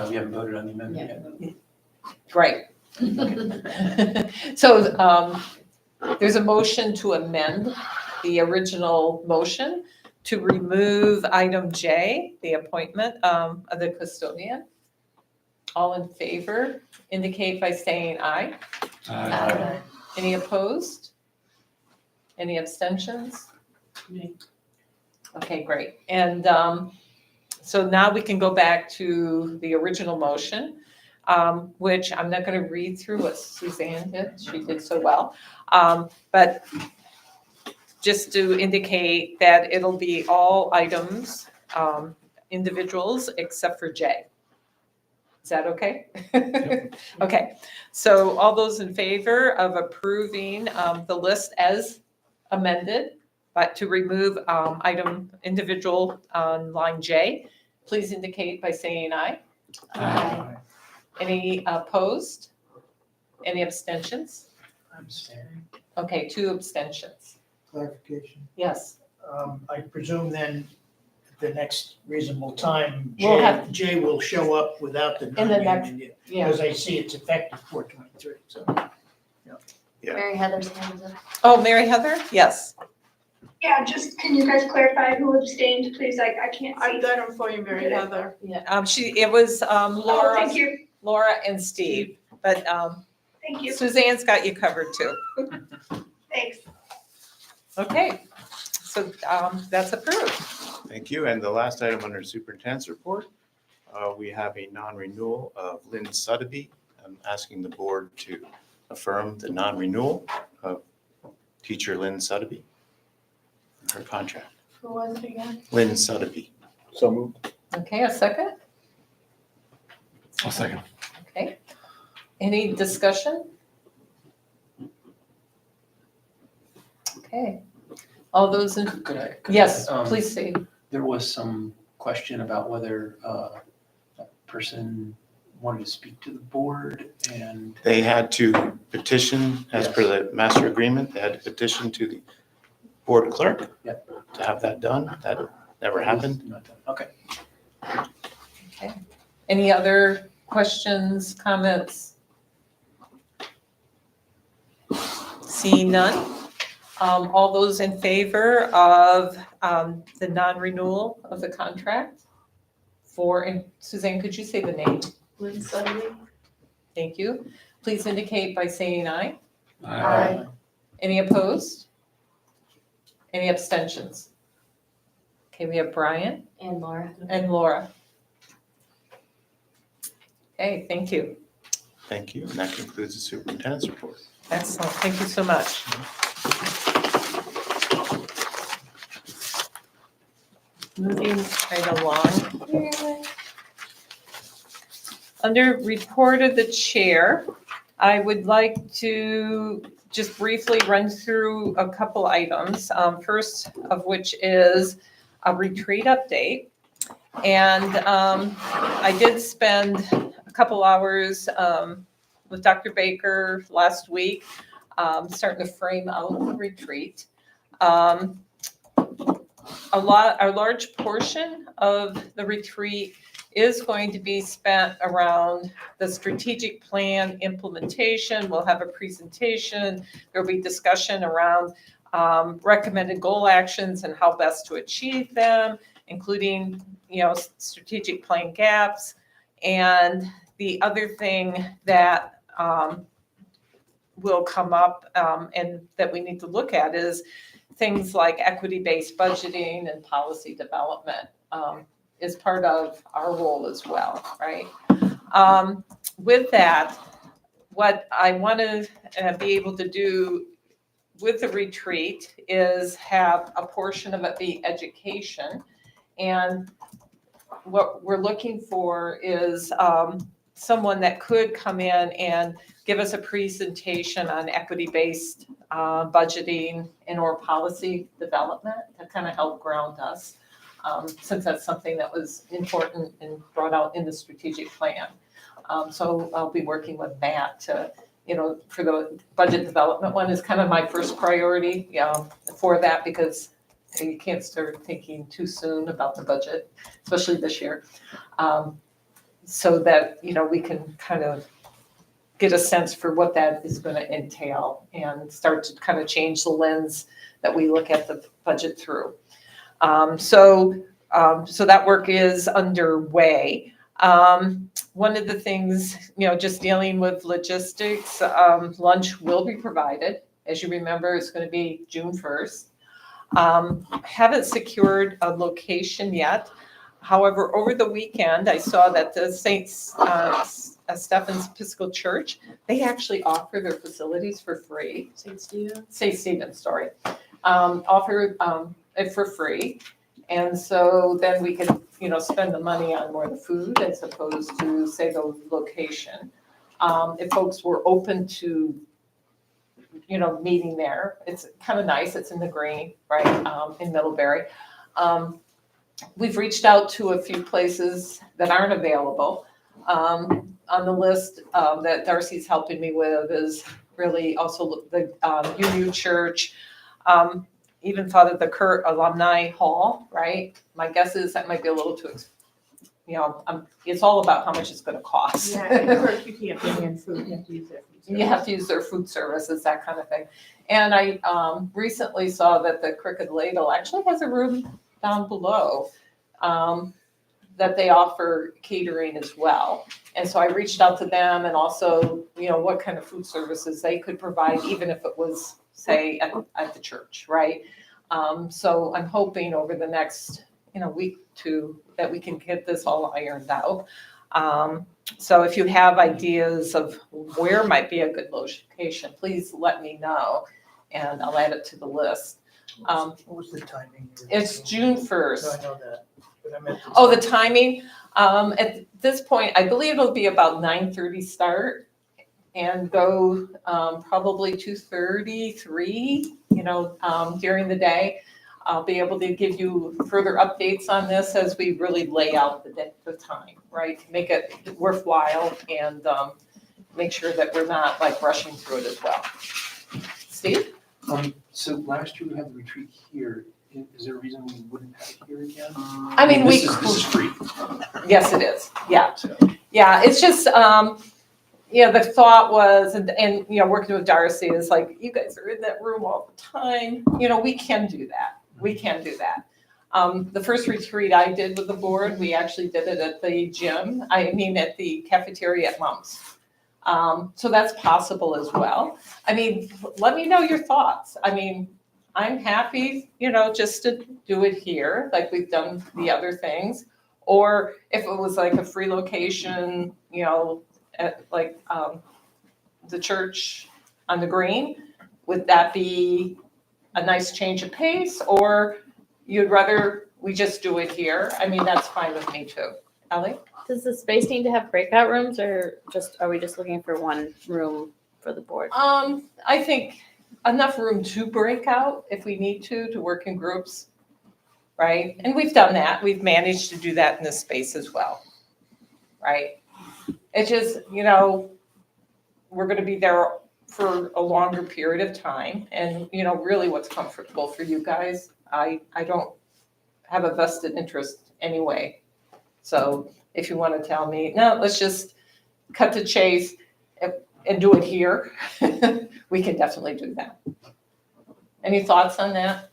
We haven't voted on the amendment yet. Right. So there's a motion to amend the original motion to remove item J, the appointment of the custodian. All in favor indicate by saying aye. Any opposed? Any abstentions? Me. Okay, great. And so now we can go back to the original motion, which I'm not going to read through what Suzanne did. She did so well. But just to indicate that it'll be all items, individuals, except for J. Is that okay? Okay, so all those in favor of approving the list as amended, but to remove item individual on line J, please indicate by saying aye. Aye. Any opposed? Any abstentions? I'm standing. Okay, 2 abstentions. Clarification. Yes. I presume then at the next reasonable time, We'll have- Jay will show up without the In the next- non-union. Yeah. Because I see it's effective 4/23, so. Yeah. Mary Heather's hand is up. Oh, Mary Heather? Yes. Yeah, just, can you guys clarify who abstained, please? I can't see. I got them for you, Mary Heather. It was Oh, Laura, thank you, Laura and Steve, but thank you, Suzanne's got you covered too. thanks. Okay, so that's approved. Thank you. And the last item under superintendent's report, we have a non-renewal of Lynn Suddaby. I'm asking the board to affirm the non-renewal of teacher Lynn Suddaby, her contract. Who was it again? Lynn Suddaby. So moved. Okay, a second? I'll second. Okay. Any discussion? Okay. All those in, Could I? yes, um, please say. There was some question about whether that person wanted to speak to the board and. They had to petition, as per the master agreement, they had to petition to the board clerk Yep. to have that done. That never happened. Not done. Okay. Okay. Any other questions, comments? Seeing none. All those in favor of the non-renewal of the contract for, and Suzanne, could you say the name? Lynn Sudley? Thank you. Please indicate by saying aye. Aye. Any opposed? Any abstentions? Okay, we have Brian And Laura. and Laura. Okay, thank you. Thank you. And that concludes the superintendent's report. Excellent. Thank you so much. Moving right along. Under report of the chair, I would like to just briefly run through a couple items. First of which is a retreat update. And I did spend a couple hours with Dr. Baker last week, starting to frame out the retreat. A large portion of the retreat is going to be spent around the strategic plan implementation. We'll have a presentation. There'll be discussion around recommended goal actions and how best to achieve them, including, strategic plan gaps. And the other thing that will come up and that we need to look at is things like equity-based budgeting and policy development is part of our role as well, right? With that, what I want to be able to do with the retreat is have a portion of it be education. And what we're looking for is someone that could come in and give us a presentation on equity-based budgeting and or policy development to kind of help ground us, since that's something that was important and brought out in the strategic plan. So I'll be working with Matt to, for the budget development one is kind of my first priority for that, because you can't start thinking too soon about the budget, especially this year. So that, we can kind of get a sense for what that is going to entail and start to kind of change the lens that we look at the budget through. So that work is underway. One of the things, just dealing with logistics, lunch will be provided. As you remember, it's going to be June 1st. Haven't secured a location yet. However, over the weekend, I saw that the St. Stephen's Episcopal Church, they actually offer their facilities for free. St. Stephen? St. Stephen's, sorry. offer it for free. And so then we could, spend the money on more of the food as opposed to, say, the location. If folks were open to, meeting there, it's kind of nice, it's in the green, right, in Middlebury. We've reached out to a few places that aren't available. On the list that Darcy's helping me with is really also the UU Church, even thought of the Kurt Alumni Hall, right? My guess is that might be a little too, it's all about how much it's gonna cost. Yeah, and of course you can't bring in food, you have to use their food. You have to use their food services, that kind of thing. And I recently saw that the Crooked Ladle actually has a room down below that they offer catering as well. And so I reached out to them and also, what kind of food services they could provide, even if it was, say, at the church, right? So I'm hoping over the next, week or two that we can get this all ironed out. So if you have ideas of where might be a good location, please let me know and I'll add it to the list. What was the timing? It's June 1st. No, I know that, but I meant. Oh, the timing, at this point, I believe it'll be about 9:30 start and go, probably 2:30, 3, during the day. I'll be able to give you further updates on this as we really lay out the time, right? Make it worthwhile and, make sure that we're not like rushing through it as well. Steve? So last year we had the retreat here. Is there a reason we wouldn't have it here again? I mean, This is free. Yes, it is, yeah. So, Yeah, it's just, the thought was, and working with Darcy is like, you guys are in that room all the time. We can do that. We can do that. The first retreat I did with the board, we actually did it at the gym, at the cafeteria at Mom's. So that's possible as well. Let me know your thoughts. I'm happy, just to do it here, like we've done the other things. Or if it was like a free location, at like the church on the green, would that be a nice change of pace? Or you'd rather we just do it here? That's fine with me too. Ellie? Does the space need to have breakout rooms or are we just looking for one room for the board? I think enough room to break out if we need to work in groups, right? And we've done that. We've managed to do that in this space as well, right? It's just, we're gonna be there for a longer period of time and, really what's comfortable for you guys. I don't have a vested interest anyway. So if you want to tell me, no, let's just cut to chase and do it here, we can definitely do that. Any thoughts on that?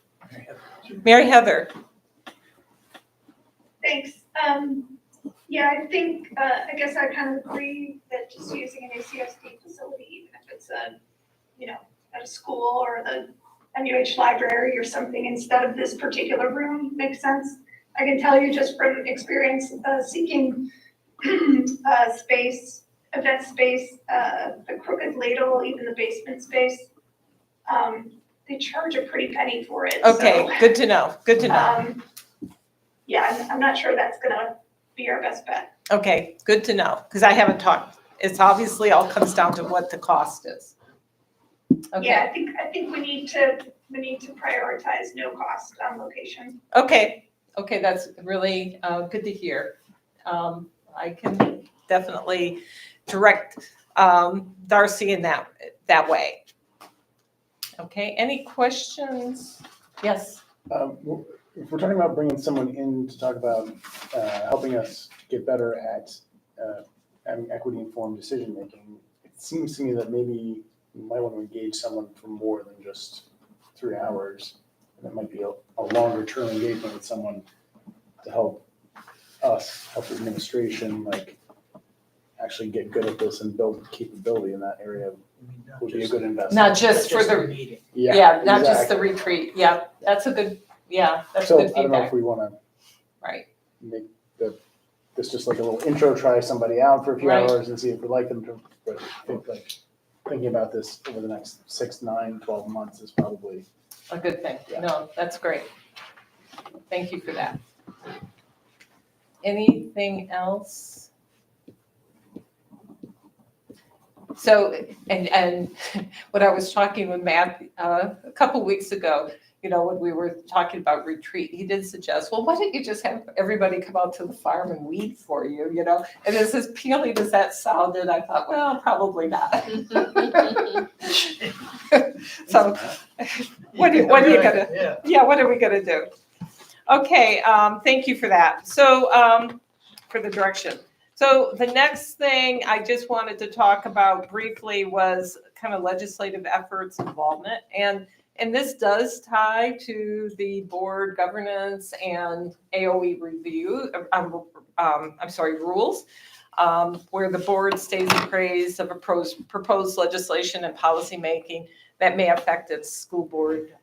Mary Heather? Thanks. Yeah, I think, I guess I kind of agree that just using an ACSD facility, even if it's at a school or the MUH library or something instead of this particular room makes sense. I can tell you just from experience seeking space, event space, the Crooked Ladle, even the basement space, they charge a pretty penny for it. Okay, so, good to know, good to know. Yeah, I'm not sure that's gonna be our best bet. Okay, good to know, because I haven't talked, it's obviously all comes down to what the cost is. Okay. Yeah, I think we need to prioritize no cost on location. Okay, that's really good to hear. I can definitely direct Darcy in that way. Okay, any questions? Yes, If we're talking about bringing someone in to talk about helping us get better at having equity-informed decision-making, it seems to me that maybe you might want to engage someone for more than just 3 hours. And it might be a longer-term engagement with someone to help us, help the administration, actually get good at this and build capability in that area would be a good investment. not just for the, meeting. yeah, not just the exactly. retreat. Yeah, that's a good, that's So good I don't know if feedback. we want to Right, make this just like a little intro, try somebody out for a few Right. hours and see if we like them to, but I think thinking about this over the next 6, 9, 12 months is probably a good thing. No, that's great. Thank you for that. Anything else? So, and when I was talking with Matt a couple weeks ago, when we were talking about retreat, he did suggest, well, why don't you just have everybody come out to the farm and weed for you, And as appealing as that sounded, I thought, well, probably not. So, what are you gonna? Yeah, what are we gonna do? Okay, thank you for that. So, for the direction. So the next thing I just wanted to talk about briefly was kind of legislative efforts involvement. And this does tie to the board governance and AOE review, rules, where the board stays appraised of a proposed legislation and policymaking that may affect its school board,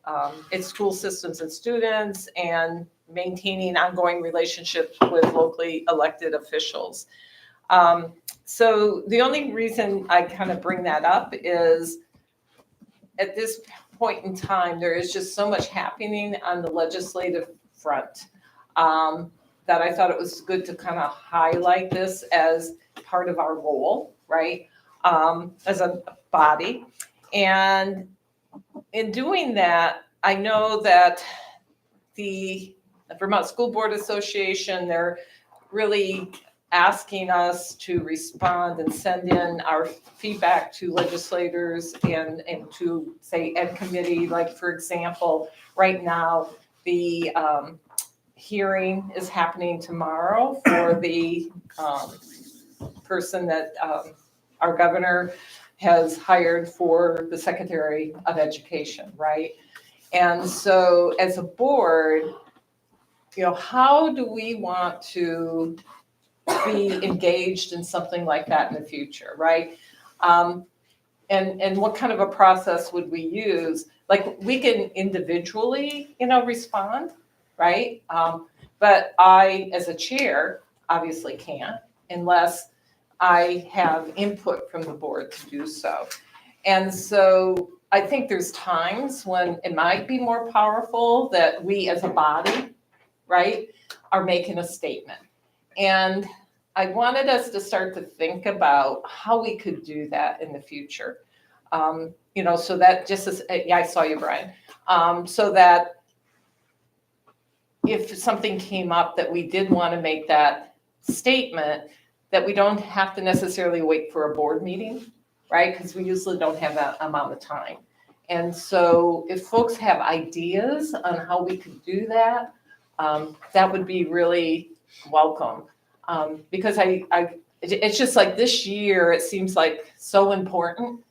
its school systems and students, and maintaining ongoing relationships with locally elected officials. So the only reason I kind of bring that up is at this point in time, there is just so much happening on the legislative front that I thought it was good to kind of highlight this as part of our role, right? As a body. And in doing that, I know that the Vermont School Board Association, they're really asking us to respond and send in our feedback to legislators and to, say, ed committee. Like, for example, right now, the hearing is happening tomorrow for the person that our governor has hired for the Secretary of Education, right? And so as a board, how do we want to be engaged in something like that in the future, right? And what kind of a process would we use? Like, we can individually, respond, right? But I, as a chair, obviously can't unless I have input from the board to do so. And so I think there's times when it might be more powerful that we as a body, right, are making a statement. And I wanted us to start to think about how we could do that in the future. So that just as, yeah, I saw you, Brian. So that if something came up that we did want to make that statement, that we don't have to necessarily wait for a board meeting, right? Because we usually don't have that amount of time. And so if folks have ideas on how we could do that, that would be really welcome. Because it's just like this year, it seems like so important,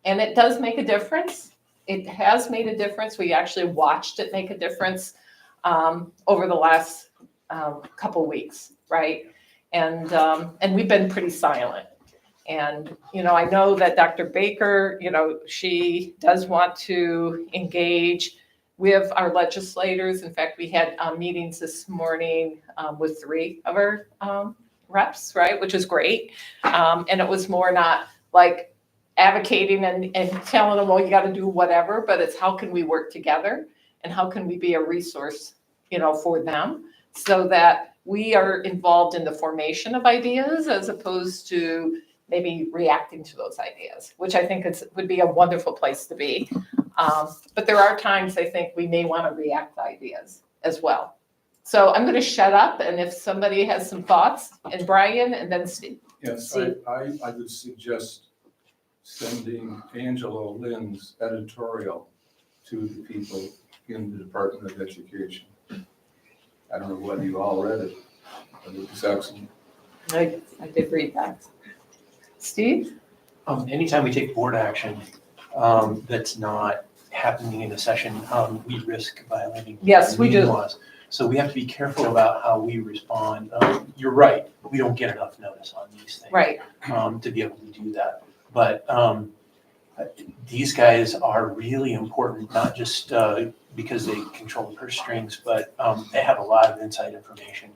and it does make a difference. It has made a difference. We actually watched it make a difference over the last couple weeks, right? And we've been pretty silent. And, I know that Dr. Baker, she does want to engage with our legislators. In fact, we had meetings this morning with 3 of our reps, right, which is great. And it was more not like advocating and telling them, well, you got to do whatever, but it's how can we work together and how can we be a resource, for them so that we are involved in the formation of ideas as opposed to maybe reacting to those ideas, which I think would be a wonderful place to be. But there are times I think we may want to react to ideas as well. So I'm going to shut up, and if somebody has some thoughts, and Brian, and then Steve. Yes, I would suggest sending Angela Lynn's editorial to the people in the Department of Education. I don't know whether you all read it, but it was excellent. I did read that. Steve? Anytime we take board action that's not happening in a session, we risk violating Yes, we do. laws. So we have to be careful about how we respond. You're right, we don't get enough notice on these things. Right. To be able to do that. But these guys are really important, not just because they control the purse strings, but they have a lot of inside information.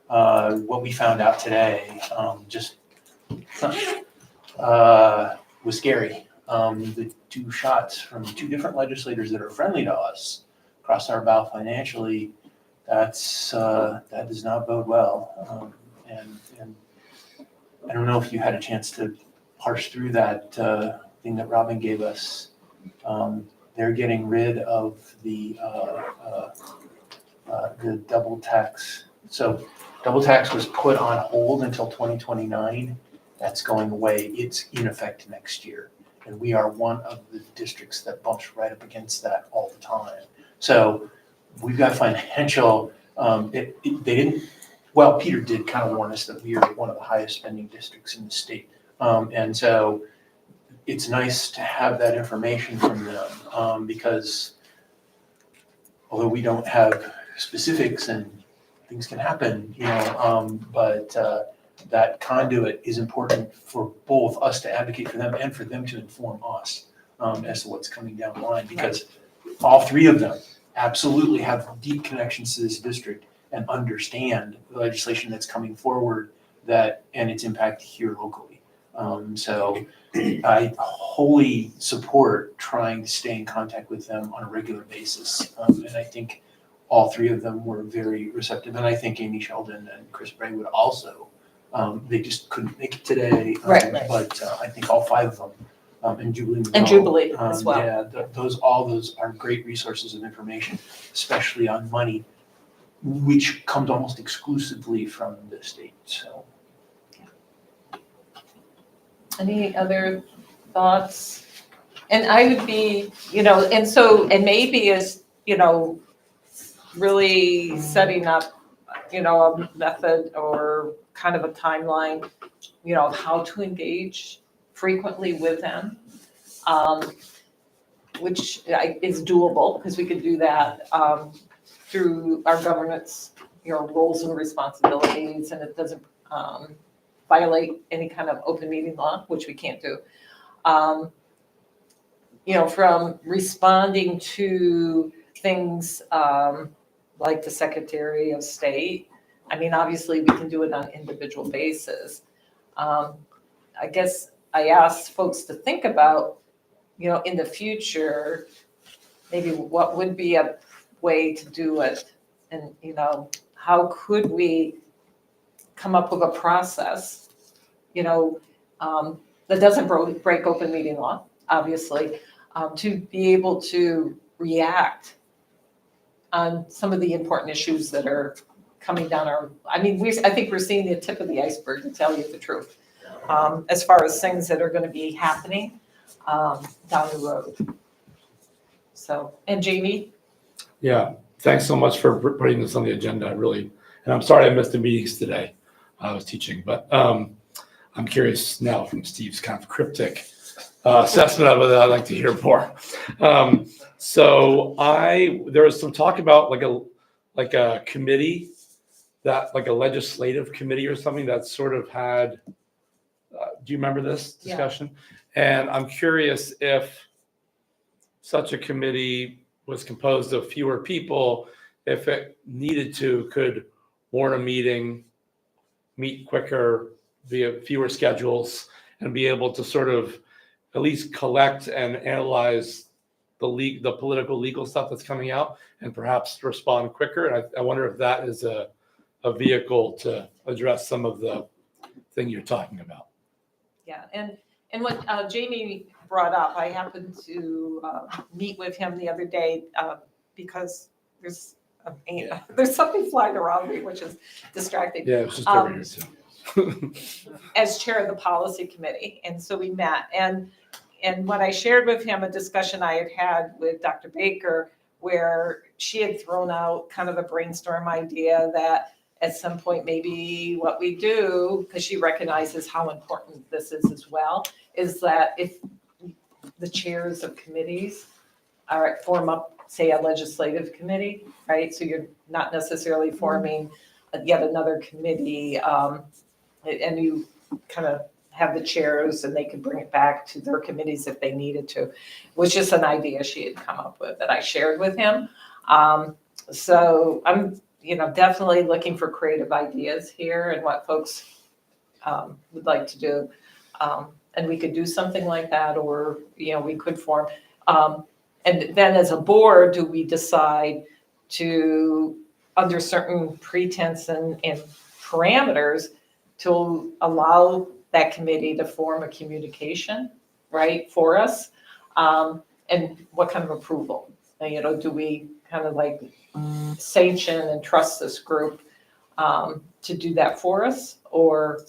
What we found out today was scary. The 2 shots from 2 different legislators that are friendly to us crossed our bow financially, that does not bode well. And I don't know if you had a chance to parse through that thing that Robin gave us. They're getting rid of the double tax. So double tax was put on hold until 2029. That's going away. It's in effect next year. And we are one of the districts that bumps right up against that all the time. So we've got financial, they didn't, well, Peter did kind of warn us that we are one of the highest spending districts in the state. And so it's nice to have that information from them, because although we don't have specifics and things can happen, but that conduit is important for both us to advocate for them and for them to inform us as to what's coming down the line, because all three of them absolutely have deep connections to this district and understand the legislation that's coming forward and its impact here locally. So I wholly support trying to stay in contact with them on a regular basis. And I think all three of them were very receptive. And I think Amy Sheldon and Chris Bray would also. They just couldn't make it today. Right. But I think all five of them, and Jubilee. And Jubilee as well. Yeah, all those are great resources of information, especially on money, which comes almost exclusively from the state, so. Any other thoughts? And I would be, and maybe is, really setting up, a method or kind of a timeline, of how to engage frequently with them, which is doable, because we could do that through our governance, roles and responsibilities, and it doesn't violate any kind of open meeting law, which we can't do. From responding to things like the Secretary of State. I mean, obviously, we can do it on an individual basis. I guess I asked folks to think about, in the future, maybe what would be a way to do it, and how could we come up with a process, that doesn't break open meeting law, obviously, to be able to react on some of the important issues that are coming down I think we're seeing the tip of the iceberg, to tell you the truth, as far as things that are going to be happening down the road. So, and Jamie? Yeah, thanks so much for putting this on the agenda, and I'm sorry I missed the meetings today. I was teaching, but I'm curious now from Steve's kind of cryptic assessment of it. I'd like to hear more. So there was some talk about like a committee like a legislative committee or something that sort of had. Do you remember this discussion? Yeah. And I'm curious if such a committee was composed of fewer people, if it needed to, could warn a meeting, meet quicker via fewer schedules, and be able to sort of at least collect and analyze the political legal stuff that's coming out, and perhaps respond quicker. And I wonder if that is a vehicle to address some of the thing you're talking about. Yeah, and what Jamie brought up, I happened to meet with him the other day because there's something flying around me, which is distracting. Yeah, it was just over here too. As chair of the policy committee, and so we met, and when I shared with him a discussion I had with Dr. Baker, where she had thrown out kind of a brainstorm idea that at some point maybe what we do, because she recognizes how important this is as well, is that if the chairs of committees form up, say, a legislative committee, right? So you're not necessarily forming yet another committee, and you kind of have the chairs and they could bring it back to their committees if they needed to. It was just an idea she had come up with that I shared with him. So I'm definitely looking for creative ideas here and what folks would like to do. And we could do something like that, or, we could form. And then as a board, do we decide to, under certain pretense and parameters, to allow that committee to form a communication, right, for us? And what kind of approval? Do we kind of like sanction and trust this group to do that for us? Or,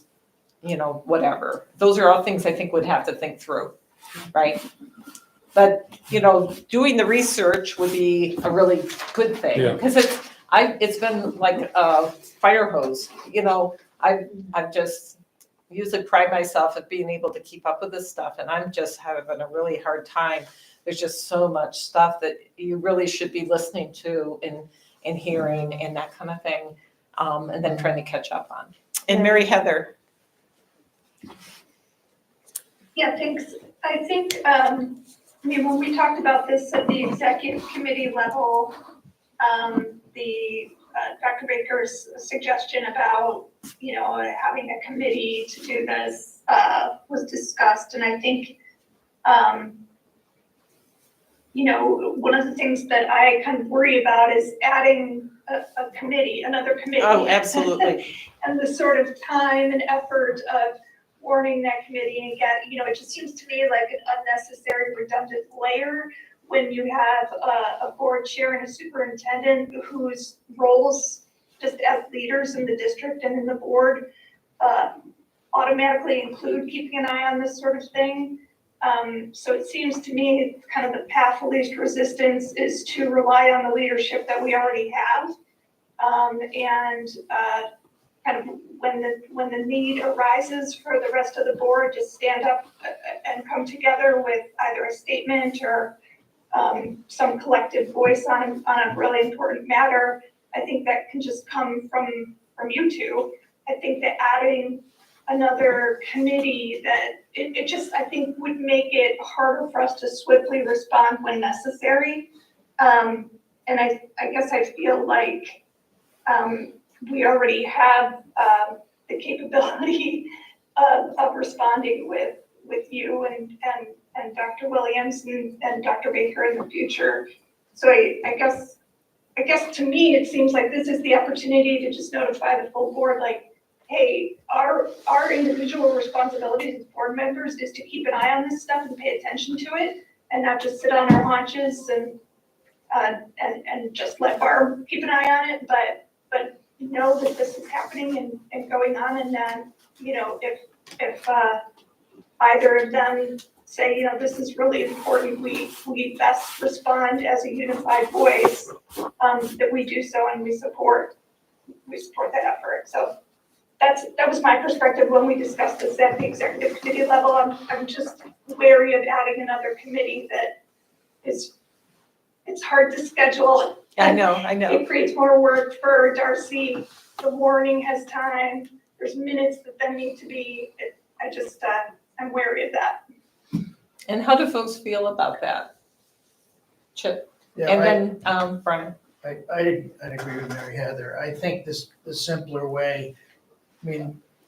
whatever. Those are all things I think we'd have to think through, right? But, doing the research would be a really good thing. Yeah. Because it's been like a fire hose, I've just usually pride myself at being able to keep up with this stuff, and I'm just having a really hard time. There's just so much stuff that you really should be listening to and hearing and that kind of thing, and then trying to catch up on. And Mary Heather. Yeah, thanks. I think, when we talked about this at the executive committee level, Dr. Baker's suggestion about, having a committee to do this was discussed. And I think, one of the things that I kind of worry about is adding another committee. Oh, absolutely. And the sort of time and effort of warning that committee and it just seems to me like an unnecessary redundant layer when you have a board chair and a superintendent whose roles just as leaders in the district and in the board automatically include keeping an eye on this sort of thing. So it seems to me kind of the path of least resistance is to rely on the leadership that we already have. And kind of when the need arises for the rest of the board to stand up and come together with either a statement or some collective voice on a really important matter, I think that can just come from you two. I think that adding another committee that it just, I think, would make it harder for us to swiftly respond when necessary. And I guess I feel like we already have the capability of responding with you and Dr. Williams and Dr. Baker in the future. So I guess to me, it seems like this is the opportunity to just notify the full board, like, hey, our individual responsibilities as board members is to keep an eye on this stuff and pay attention to it and not just sit on our haunches and just let Barb keep an eye on it, but know that this is happening and going on. And then, if either of them say, this is really important, we best respond as a unified voice, that we do so and we support that effort. So that was my perspective when we discussed this at the executive committee level. I'm just wary of adding another committee that it's hard to schedule. I know. It creates more work for Darcy. The warning has time. There's minutes that then need to be, I'm wary of that. And how do folks feel about that? Chip? Yeah, And then Brian? I'd agree with Mary Heather. I think the simpler way,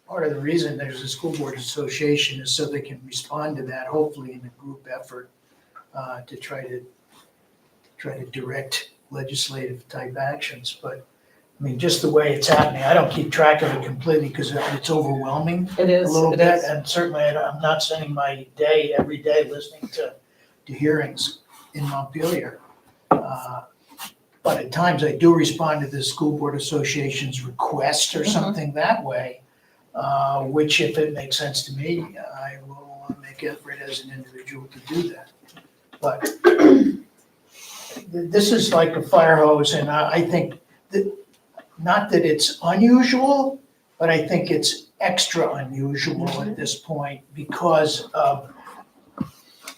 part of the reason there's a school board association is so they can respond to that, hopefully in a group effort, to try to direct legislative type actions. But just the way it's happening, I don't keep track of it completely because it's overwhelming It is. a little it bit. is. And certainly I'm not spending my day every day listening to hearings in Montpelier. But at times I do respond to the school board association's request or something that way, which if it makes sense to me, I will make effort as an individual to do that. But this is like a fire hose, and I think that, not that it's unusual, but I think it's extra unusual at this point because of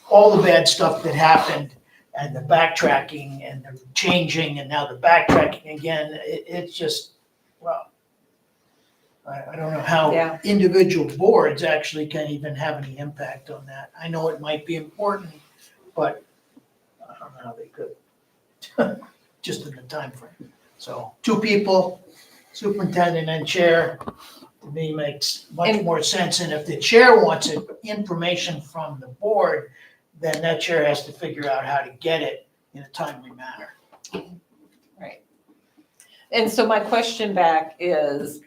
all the bad stuff that happened and the backtracking and the changing and now the backtracking again. It's just, well, I don't know how individual boards actually can even have any impact on that. I know it might be important, but I don't know how they could, just in the time frame. So 2 people, superintendent and chair, to me makes much more sense. And if the chair wants information from the board, then that chair has to figure out how to get it in a timely manner. Right. And so my question back is,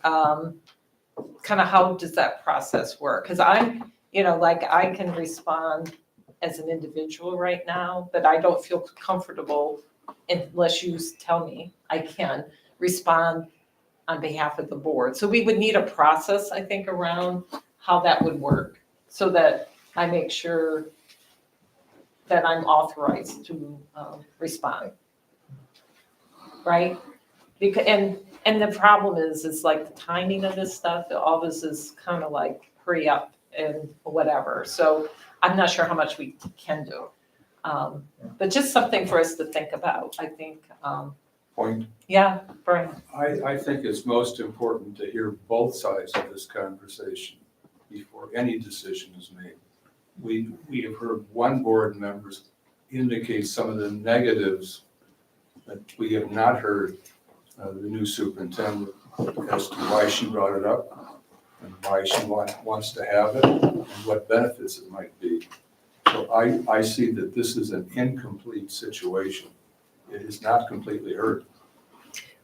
kind of how does that process work? Because I'm, like I can respond as an individual right now, but I don't feel comfortable unless you tell me I can respond on behalf of the board. So we would need a process, I think, around how that would work so that I make sure that I'm authorized to respond. Right? Because, and the problem is like the timing of this stuff, all this is kind of like hurry up and whatever. So I'm not sure how much we can do. But just something for us to think about, I think. Point. Yeah, Brian. I think it's most important to hear both sides of this conversation before any decision is made. We have heard one board member indicate some of the negatives that we have not heard the new superintendent as to why she brought it up and why she wants to have it and what benefits it might be. So I see that this is an incomplete situation. It is not completely heard.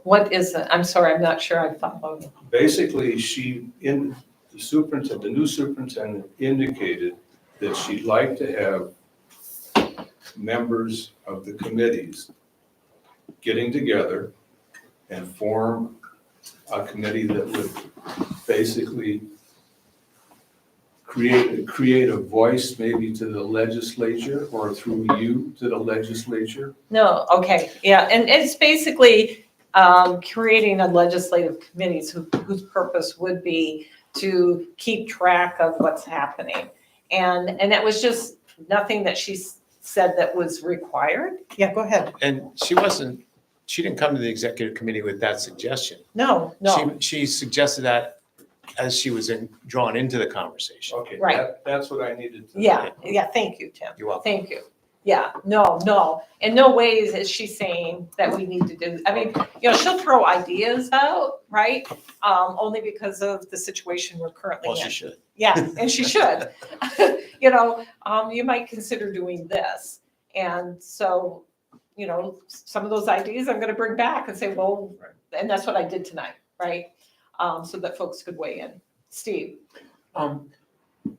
What is it? I'm sorry, I'm not sure I followed. Basically, the new superintendent indicated that she'd like to have members of the committees getting together and form a committee that would basically create a voice maybe to the legislature or through you to the legislature. No, okay, yeah, and it's basically creating a legislative committees whose purpose would be to keep track of what's happening. And that was just nothing that she said that was required. Yeah, go ahead. And she didn't come to the executive committee with that suggestion. No. She suggested that as she was drawn into the conversation. Okay, Right. That's what I needed to. Yeah, thank you, Tim. You're welcome. Thank you. Yeah, no, in no ways is she saying that we need to do, I mean, she'll throw ideas out, right? Only because of the situation we're currently in. Well, she should. Yeah, and she should. You might consider doing this. And so, some of those ideas I'm gonna bring back and say, well, and that's what I did tonight, right? So that folks could weigh in. Steve?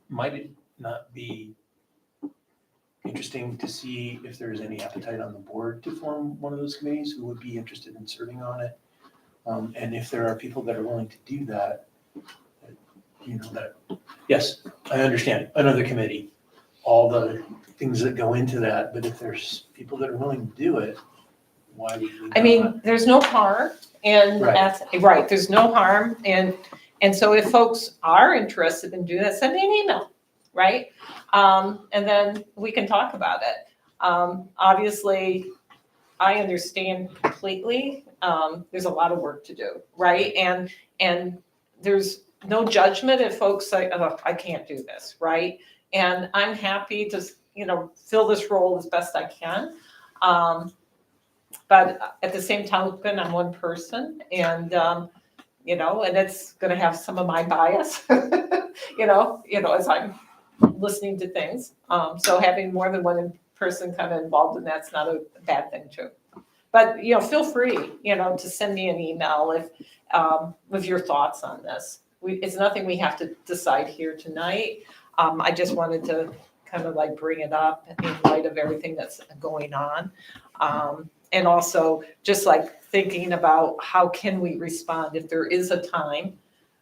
Might it not be interesting to see if there's any appetite on the board to form one of those committees who would be interested in serving on it? And if there are people that are willing to do that, yes, I understand, another committee, all the things that go into that, but if there's people that are willing to do it, why would we not? I mean, there's no harm in, right, there's no harm. And so if folks are interested in doing that, send me an email, right? And then we can talk about it. Obviously, I understand completely, there's a lot of work to do, right? And there's no judgment if folks say, oh, I can't do this, right? And I'm happy to, fill this role as best I can. But at the same token, I'm one person and, and it's gonna have some of my bias, as I'm listening to things. So having more than one person kind of involved in that's not a bad thing too. But, feel free, to send me an email with your thoughts on this. It's nothing we have to decide here tonight. I just wanted to kind of like bring it up in light of everything that's going on. And also just like thinking about how can we respond if there is a time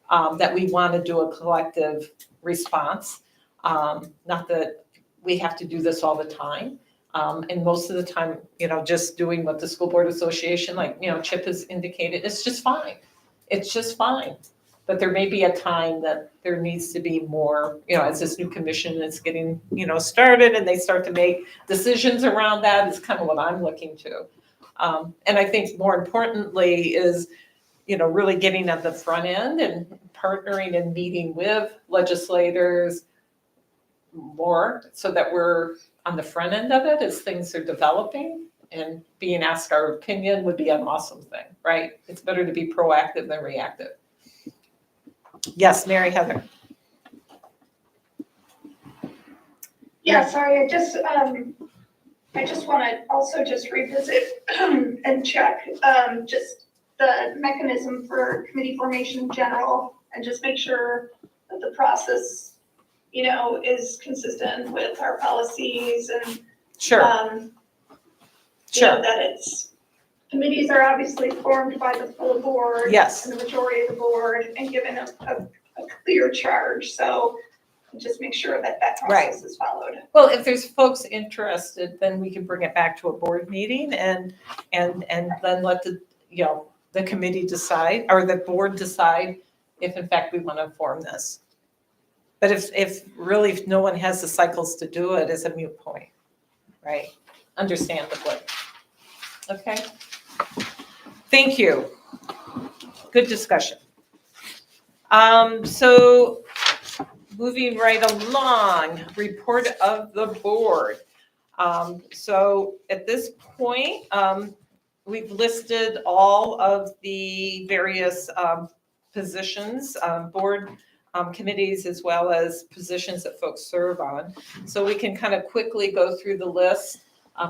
that we want to do a collective response. Not that we have to do this all the time. And most of the time, just doing what the School Board Association, like, Chip has indicated, it's just fine. It's just fine. But there may be a time that there needs to be more, as this new commission is getting, started and they start to make decisions around that is kind of what I'm looking to. And I think more importantly is, really getting at the front end and partnering and meeting with legislators more so that we're on the front end of it as things are developing, and being asked our opinion would be an awesome thing, right? It's better to be proactive than reactive. Yes, Mary Heather. Yeah, sorry, I just want to also just revisit and check just the mechanism for committee formation in general and just make sure that the process, is consistent with our policies and Sure, that committees are obviously formed by the full board. Yes. And the majority of the board and given a clear charge, so just make sure that process is followed. Well, if there's folks interested, then we can bring it back to a board meeting and then let the committee decide, or the board decide if in fact we want to form this. But if no one has the cycles to do it, it's a moot point, right? Understandably. Okay? Thank you. Good discussion. So moving right along, report of the board. So at this point, we've listed all of the various positions, board committees, as well as positions that folks serve on. So we can kind of quickly go through the list.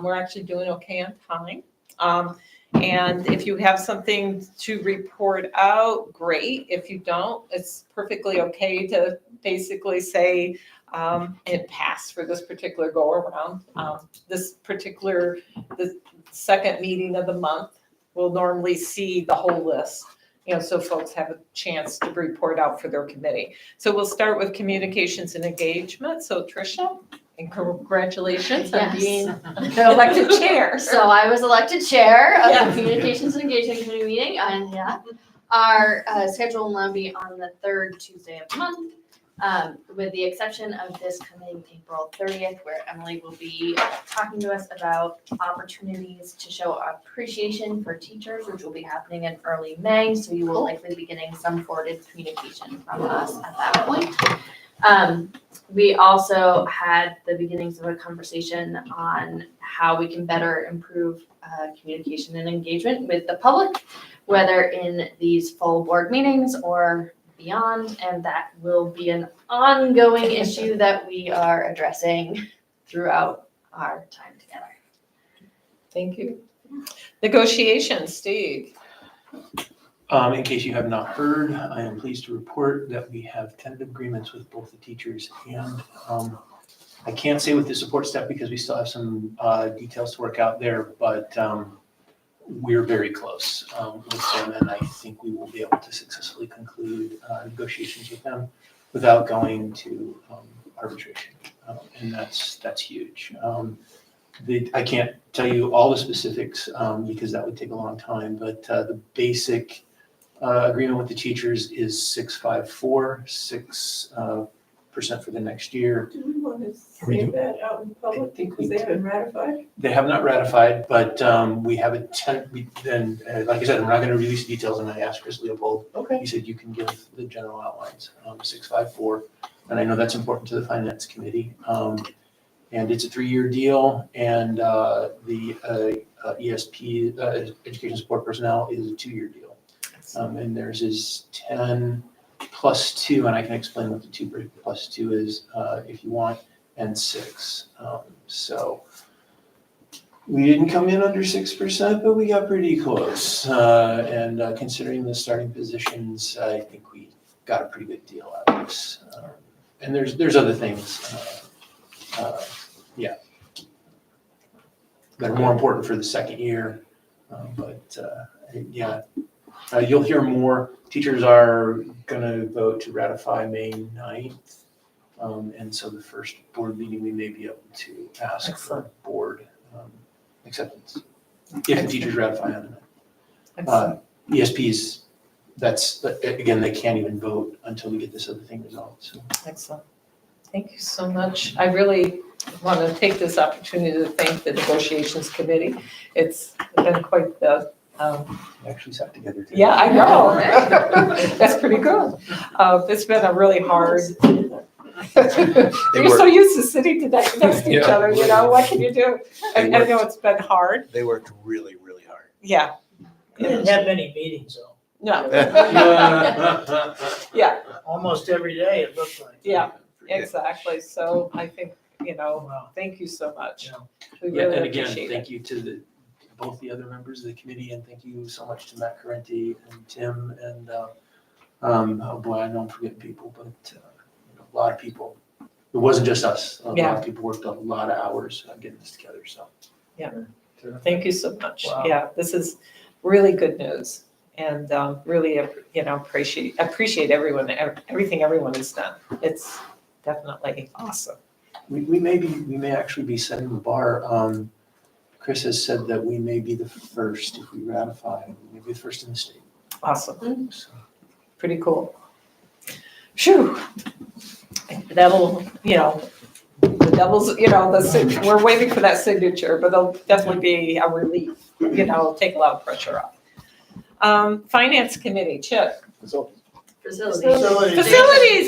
We're actually doing okay on time. And if you have something to report out, great. If you don't, it's perfectly okay to basically say it passed for this particular go around. The second meeting of the month, we'll normally see the whole list, so folks have a chance to report out for their committee. So we'll start with communications and engagement. So Tricia, and congratulations on Yes. being elected chair. So I was elected chair of Yes. the Communications and Engagement Committee meeting, and our schedule will now be on the third Tuesday of the month, with the exception of this coming April 30th, where Emily will be talking to us about opportunities to show appreciation for teachers, which will be happening in early May. So you will likely be getting some forwarded communication from us at that point. We also had the beginnings of a conversation on how we can better improve communication and engagement with the public, whether in these full board meetings or beyond, and that will be an ongoing issue that we are addressing throughout our time together. Thank you. Negotiations, Steve. In case you have not heard, I am pleased to report that we have tentative agreements with both the teachers and I can't say with the support staff because we still have some details to work out there, but we're very close with them, and I think we will be able to successfully conclude negotiations with them without going to arbitration, and that's huge. I can't tell you all the specifics because that would take a long time, but the basic agreement with the teachers is 6.54, 6% for the next year. Do we want to say that out in public? I think we Because they haven't ratified? They have not ratified, but we have like I said, we're not going to release details, and I asked Chris Leopold. Okay. He said you can give the general outlines, 6.54, and I know that's important to the finance committee. And it's a 3-year deal, and the ESP, education support personnel, is a 2-year deal. And theirs is 10 plus 2, and I can explain what the 2 plus 2 is if you want, and 6. So we didn't come in under 6%, but we got pretty close. And considering the starting positions, I think we got a pretty good deal out of this. And there's other things, that are more important for the second year. You'll hear more. Teachers are gonna vote to ratify May 9th. And so the first board meeting, we may be able to ask for board acceptance if the teachers ratify on it. ESPs, that's, again, they can't even vote until we get this other thing resolved, so. Excellent. Thank you so much. I really want to take this opportunity to thank the negotiations committee. It's been quite the We actually sat together today. yeah, I know. That's pretty good. It's been a really hard. You're so used to sitting next to each other, what can you do? I know it's been hard. They worked really, really hard. Yeah. We didn't have many meetings though. No. Yeah, Almost every day it looked like. yeah, exactly. So I think Wow. Thank you so much. Yeah. We Yeah, really and again, appreciate thank it. you to both the other members of the committee, and thank you so much to Matt Carenti and Tim, and, oh boy, I know I'm forgetting people, but, a lot of people. It wasn't just us. A lot Yeah. of people worked a lot of hours getting this together, so. Thank you so much. Wow. Yeah, this is really good news, and really, appreciate everyone, everything everyone has done. It's definitely awesome. We may actually be setting the bar. Chris has said that we may be the first if we ratify, we may be the first in the state. Awesome. So, Pretty cool. Phew. That'll, the devil's, we're waiting for that signature, but it'll definitely be a relief, take a lot of pressure off. Finance committee, Chip. Facilities,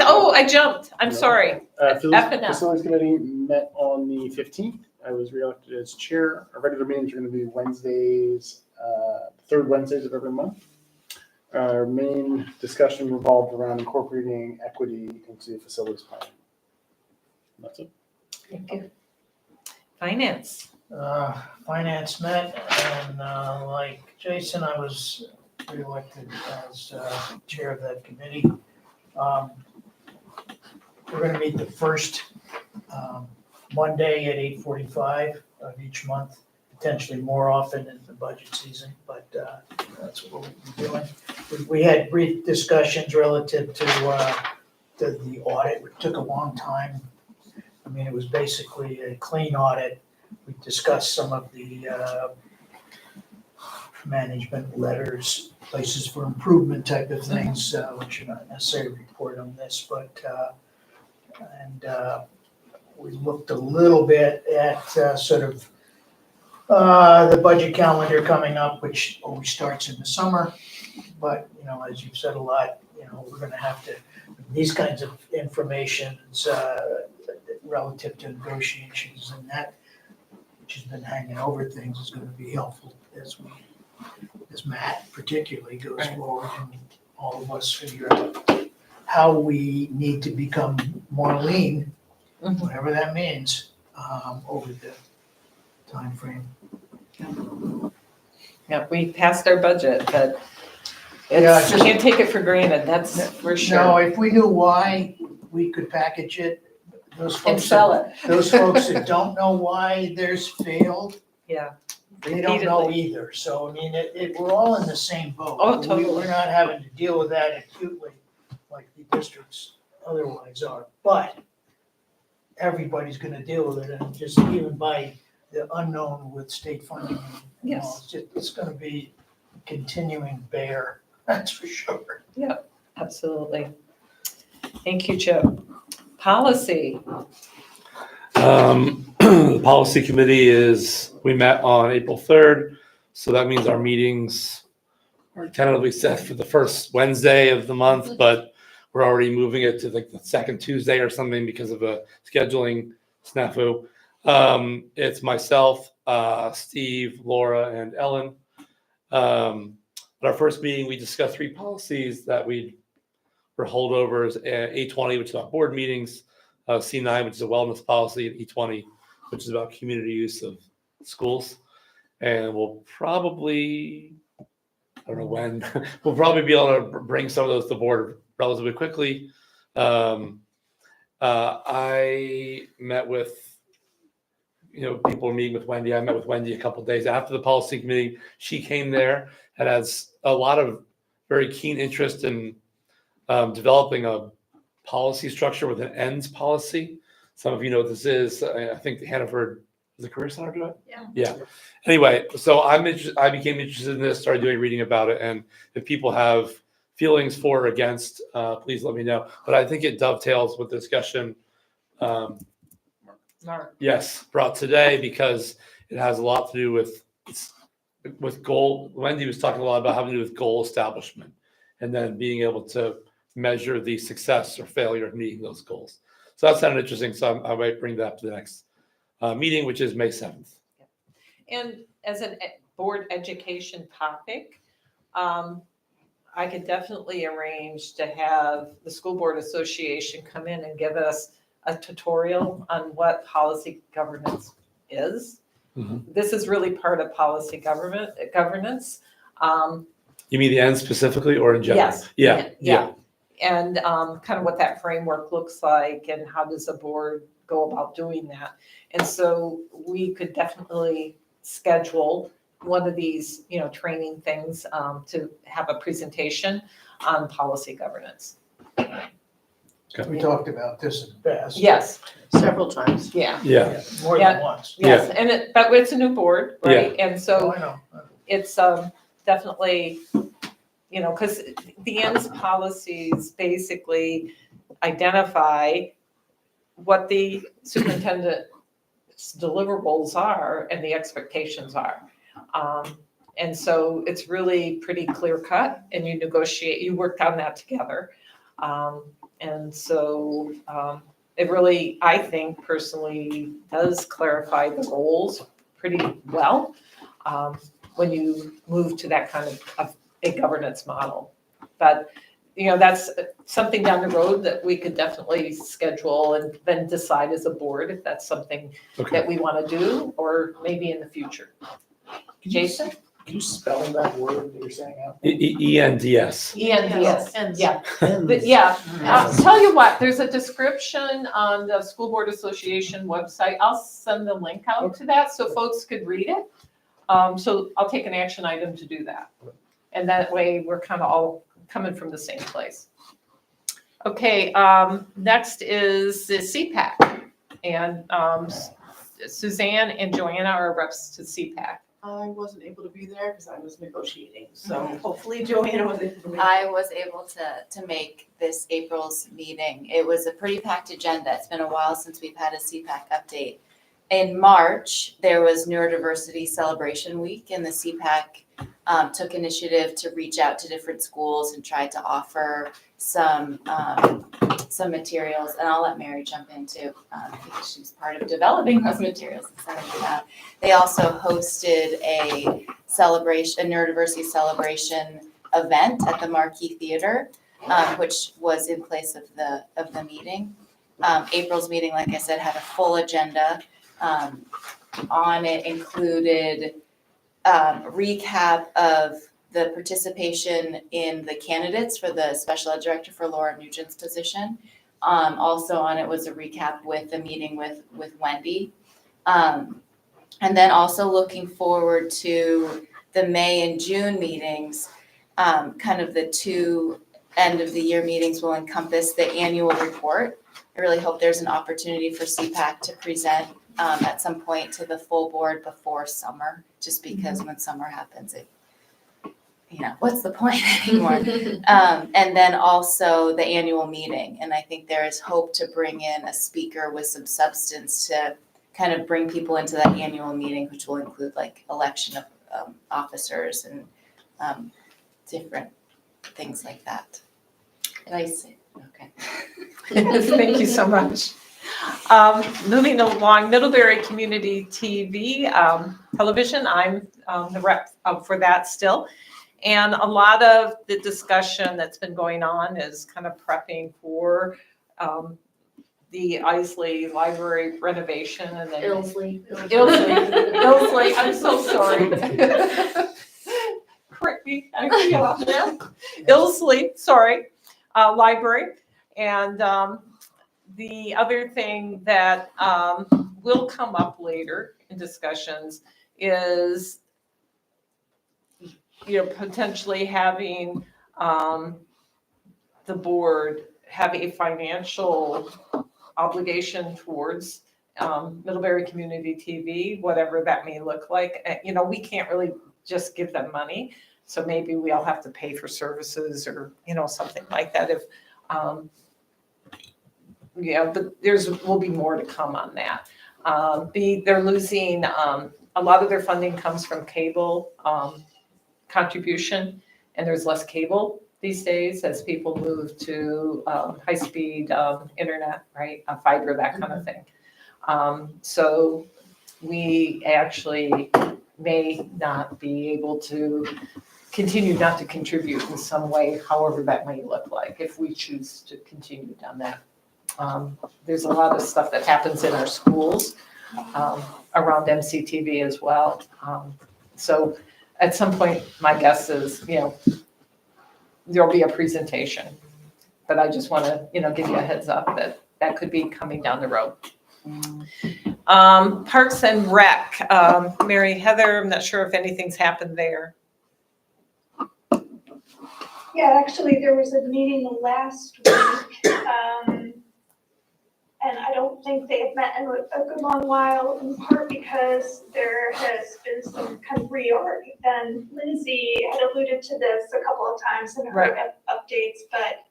oh, I jumped, I'm sorry. F&F. Facilities committee met on the 15th. I was reelected as chair. Our regular meetings are going to be Wednesdays, third Wednesdays of every month. Our main discussion revolved around incorporating equity into the facilities plan. That's it. Thank you. Finance. Finance met, and like Jason, I was reelected as chair of that committee. We're gonna meet the first Monday at 8:45 of each month, potentially more often in the budget season, but that's what we'll be doing. We had brief discussions relative to the audit, which took a long time. I mean, it was basically a clean audit. We discussed some of the management letters, places for improvement type of things, which are not necessarily report on this, but, we looked a little bit at sort of the budget calendar coming up, which always starts in the summer. But, as you've said a lot, we're gonna have to, these kinds of information, relative to negotiations and that, which has been hanging over things, is gonna be helpful as Matt particularly goes forward, and all of us figure out how we need to become more lean, whatever that means, over the timeframe. Yeah, we passed our budget, but Yeah, you can't take it for granted, that's for sure. No, if we knew why, we could package it. Those And folks, sell it. those folks that don't know why theirs failed, Yeah. they don't know Repeatedly. either. So, I mean, we're all in the same boat. Oh, totally. We're not having to deal with that acutely like the districts otherwise are. But everybody's gonna deal with it, and just even by the unknown with state funding. Yes. It's gonna be continuing bear, that's for sure. Absolutely. Thank you, Chip. Policy. The policy committee we met on April 3rd, so that means our meetings are tentatively set for the first Wednesday of the month, but we're already moving it to like the second Tuesday or something because of a scheduling snafu. It's myself, Steve, Laura, and Ellen. At our first meeting, we discussed 3 policies that were holdovers: A20, which is about board meetings, C9, which is a wellness policy, and E20, which is about community use of schools. And we'll probably, I don't know when, we'll probably be able to bring some of those to the board relatively quickly. I met with, people were meeting with Wendy. I met with Wendy a couple of days after the policy committee. She came there and has a lot of very keen interest in developing a policy structure with an ends policy. Some of you know what this is. I think the Hannaford, does the Career Center do it? Yeah. Anyway, so I became interested in this, started doing reading about it, and if people have feelings for or against, please let me know. But I think it dovetails with the discussion Mark. brought today, because it has a lot to do with goal. Wendy was talking a lot about having to do with goal establishment, and then being able to measure the success or failure of meeting those goals. So that sounded interesting. So I might bring that up to the next meeting, which is May 7th. And as a board education topic, I could definitely arrange to have the School Board Association come in and give us a tutorial on what policy governance is. Mhm. This is really part of policy governance. You mean the end specifically or in general? Yes. Yeah. And kind of what that framework looks like and how does the board go about doing that. And so we could definitely schedule one of these, training things to have a presentation on policy governance. We talked about this in the past. Yes, Several times. yeah, Yeah. More Yeah. than once. yes. And but it's a new board, right? And Oh, so I know. it's definitely, because the ends policies basically identify what the superintendent's deliverables are and the expectations are. And so it's really pretty clear cut and you worked on that together. And so it really, I think personally, does clarify the roles pretty well when you move to that kind of a governance model. But, that's something down the road that we could definitely schedule and then decide as a board if that's something Okay. that we want to do or maybe in the future. Jason? Can you spell that word that you're saying out? ENDS. ENDS, Ends. yeah. Ends. Yeah, I'll tell you what, there's a description on the School Board Association website. I'll send the link out to that so folks could read it. So I'll take an action item to do that. And that way we're kind of all coming from the same place. Okay, next is the CPAC. And Suzanne and Joanna are reps to CPAC. I wasn't able to be there because I was negotiating, so hopefully Joanna was able to make it. I was able to make this April's meeting. It was a pretty packed agenda. It's been a while since we've had a CPAC update. In March, there was Neurodiversity Celebration Week, and the CPAC took initiative to reach out to different schools and try to offer some materials. And I'll let Mary jump in too, because she's part of developing those materials and sending them out. They also hosted a neurodiversity celebration event at the Marquee Theater, which was in place of the meeting. April's meeting, like I said, had a full agenda. On it included recap of the participation in the candidates for the special ed director for Laura Nugent's position. Also on it was a recap with the meeting with Wendy. And then also looking forward to the May and June meetings, kind of the two end of the year meetings will encompass the annual report. I really hope there's an opportunity for CPAC to present at some point to the full board before summer, just because when summer happens, what's the point anymore? And then also the annual meeting. And I think there is hope to bring in a speaker with some substance to kind of bring people into that annual meeting, which will include like election of officers and different things like that. Did I say? Okay. Thank you so much. Moving along, Middlebury Community TV, television, I'm the rep for that still. And a lot of the discussion that's been going on is kind of prepping for the Isley Library renovation and then. Ilsley. Ilsley, I'm so sorry. Correct me, Ilsley, sorry, library. And the other thing that will come up later in discussions is, potentially having the board have a financial obligation towards Middlebury Community TV, whatever that may look like. We can't really just give them money. So maybe we all have to pay for services or, something like that. If but will be more to come on that. They're losing, a lot of their funding comes from cable contribution, and there's less cable these days as people move to high-speed internet, right? Fiber, that kind of thing. So we actually may not be able to continue not to contribute in some way, however that may look like, if we choose to continue down that There's a lot of stuff that happens in our schools around MCTV as well. So at some point, my guess is, there'll be a presentation. But I just want to, give you a heads up that that could be coming down the road. Parks and Rec, Mary Heather, I'm not sure if anything's happened there. Yeah, actually, there was a meeting last week, and I don't think they have met in a good long while, in part because there has been some kind of reorg. And Lindsay had alluded to this a couple of times in her updates, but,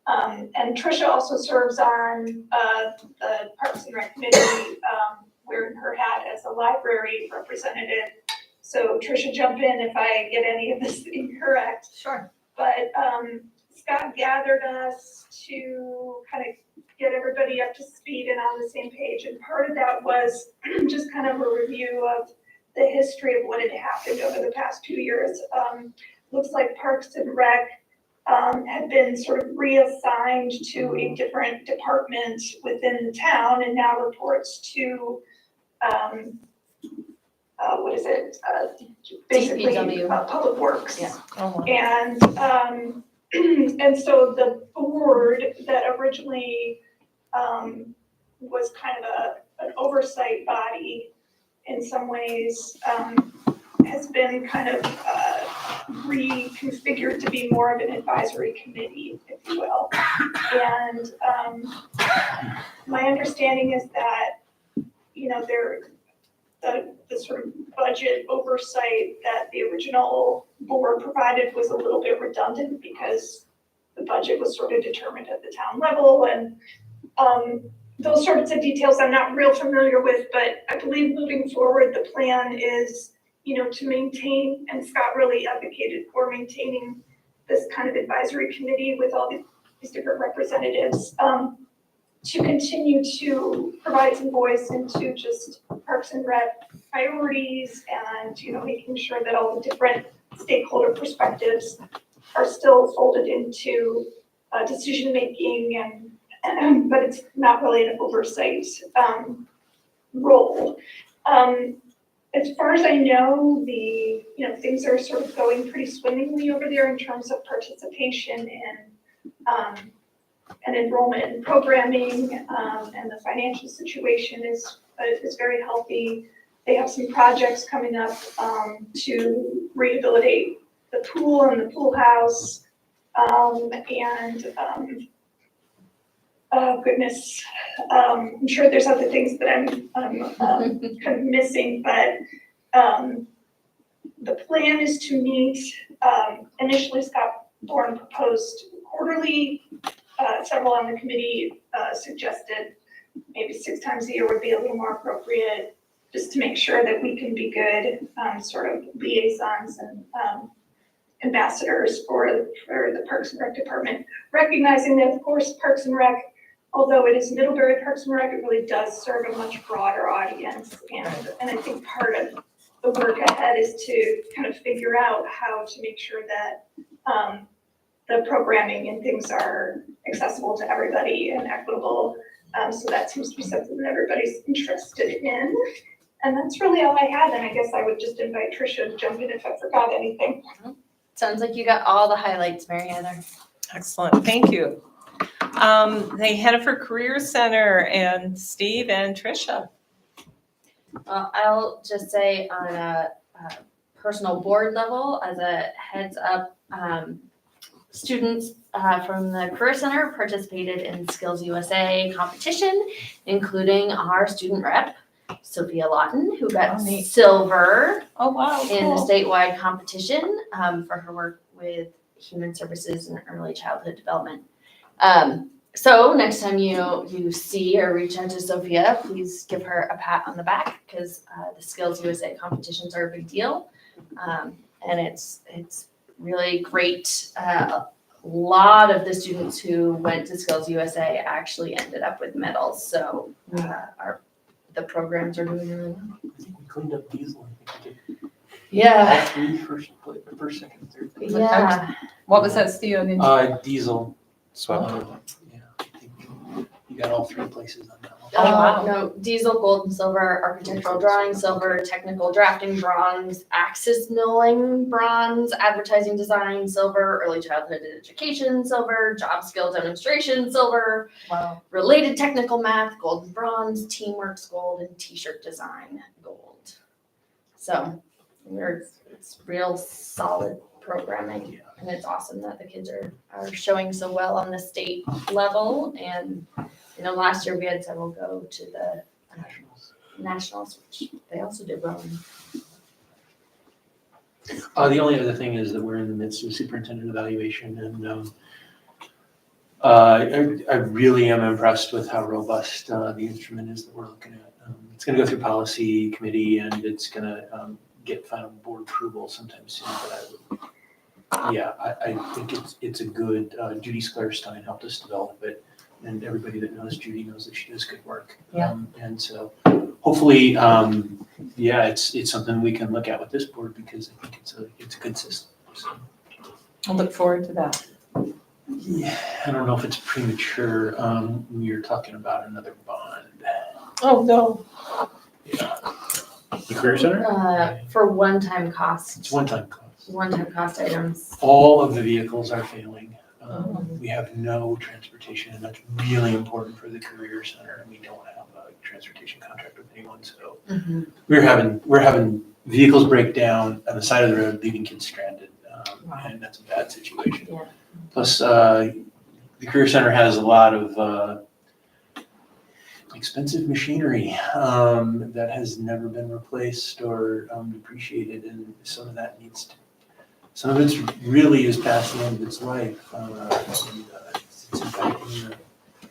and Tricia also serves on the Parks and Rec Committee, wearing her hat as a library representative. So Tricia, jump in if I get any of this incorrect. Sure. But Scott gathered us to kind of get everybody up to speed and on the same page. And part of that was just kind of a review of the history of what had happened over the past 2 years. Looks like Parks and Rec had been sort of reassigned to a different department within the town and now reports to what is it? Basically, DPW. Public Works. Yeah. And so the board that originally was kind of an oversight body in some ways has been kind of reconfigured to be more of an advisory committee, if you will. And my understanding is that, the sort of budget oversight that the original board provided was a little bit redundant because the budget was sort of determined at the town level, and those sorts of details I'm not real familiar with, but I believe moving forward, the plan is, to maintain, and Scott really advocated for maintaining this kind of advisory committee with all these different representatives, to continue to provide some voice into just Parks and Rec priorities and, making sure that all the different stakeholder perspectives are still folded into decision-making and but it's not really an oversight role. As far as I know, things are sort of going pretty swimmingly over there in terms of participation and enrollment in programming, and the financial situation is very healthy. They have some projects coming up to rehabilitate the pool and the pool house, oh goodness, I'm sure there's other things that I'm kind of missing, but the plan is to meet, initially Scott Bourne proposed quarterly, several on the committee suggested maybe 6 times a year would be a little more appropriate, just to make sure that we can be good sort of liaisons and ambassadors for the Parks and Rec department, recognizing that of course Parks and Rec, although it is Middlebury Parks and Rec, it really does serve a much broader audience, and I think part of the work ahead is to kind of figure out how to make sure that the programming and things are accessible to everybody and equitable. So that seems to be something that everybody's interested in. And that's really all I had. And I guess I would just invite Tricia to jump in if I forgot anything. Sounds like you got all the highlights, Mary Heather. Excellent, thank you. They headed for Career Center and Steve and Tricia. Well, I'll just say on a personal board level, as a heads up, students from the Career Center participated in Skills USA competition, including our student rep, Sophia Lawton, who got silver in the statewide competition for her work with human services and early childhood development. So next time you see or reach out to Sophia, please give her a pat on the back, because the Skills USA competitions are a big deal. And it's really great. A lot of the students who went to Skills USA actually ended up with medals. So the programs are doing really well. I think we cleaned up Diesel. I think we did Yeah. all 3 first, second, third. Yeah. What was that, Steve? Diesel. Swept. Yeah, I think You got all three places on that one. Oh, wow. No, diesel, gold, and silver, architectural drawing, silver, technical drafting, bronze, axis milling, bronze, advertising design, silver, early childhood education, silver, job skill demonstration, silver, Wow. related technical math, gold and bronze, teamworks, gold, and t-shirt design, gold. So it's real solid programming, and it's awesome that the kids are showing so well on the state level. And last year we had several go to the nationals, which they also did well in. The only other thing is that we're in the midst of superintendent evaluation, and I really am impressed with how robust the instrument is that we're looking at. It's going to go through policy committee, and it's going to get final board approval sometime soon. But I think it's a good. Judy Sklarstein helped us develop it, and everybody that knows Judy knows that she does good work. Yeah. And so hopefully, it's something we can look at with this board, because I think it's a good system. So. I look forward to that. Yeah, I don't know if it's premature. We were talking about another bond. Oh, no. Yeah, The Career Center? For one-time costs. it's one-time cost. One-time cost items. All of the vehicles are failing. We have no transportation, and that's really important for the Career Center. And we don't have a transportation contract with anyone, so we're having vehicles break down on the side of the road, leaving kids stranded, and that's a bad situation. Yeah. Plus, the Career Center has a lot of expensive machinery that has never been replaced or depreciated, and some of it's really is past the end of its life. It's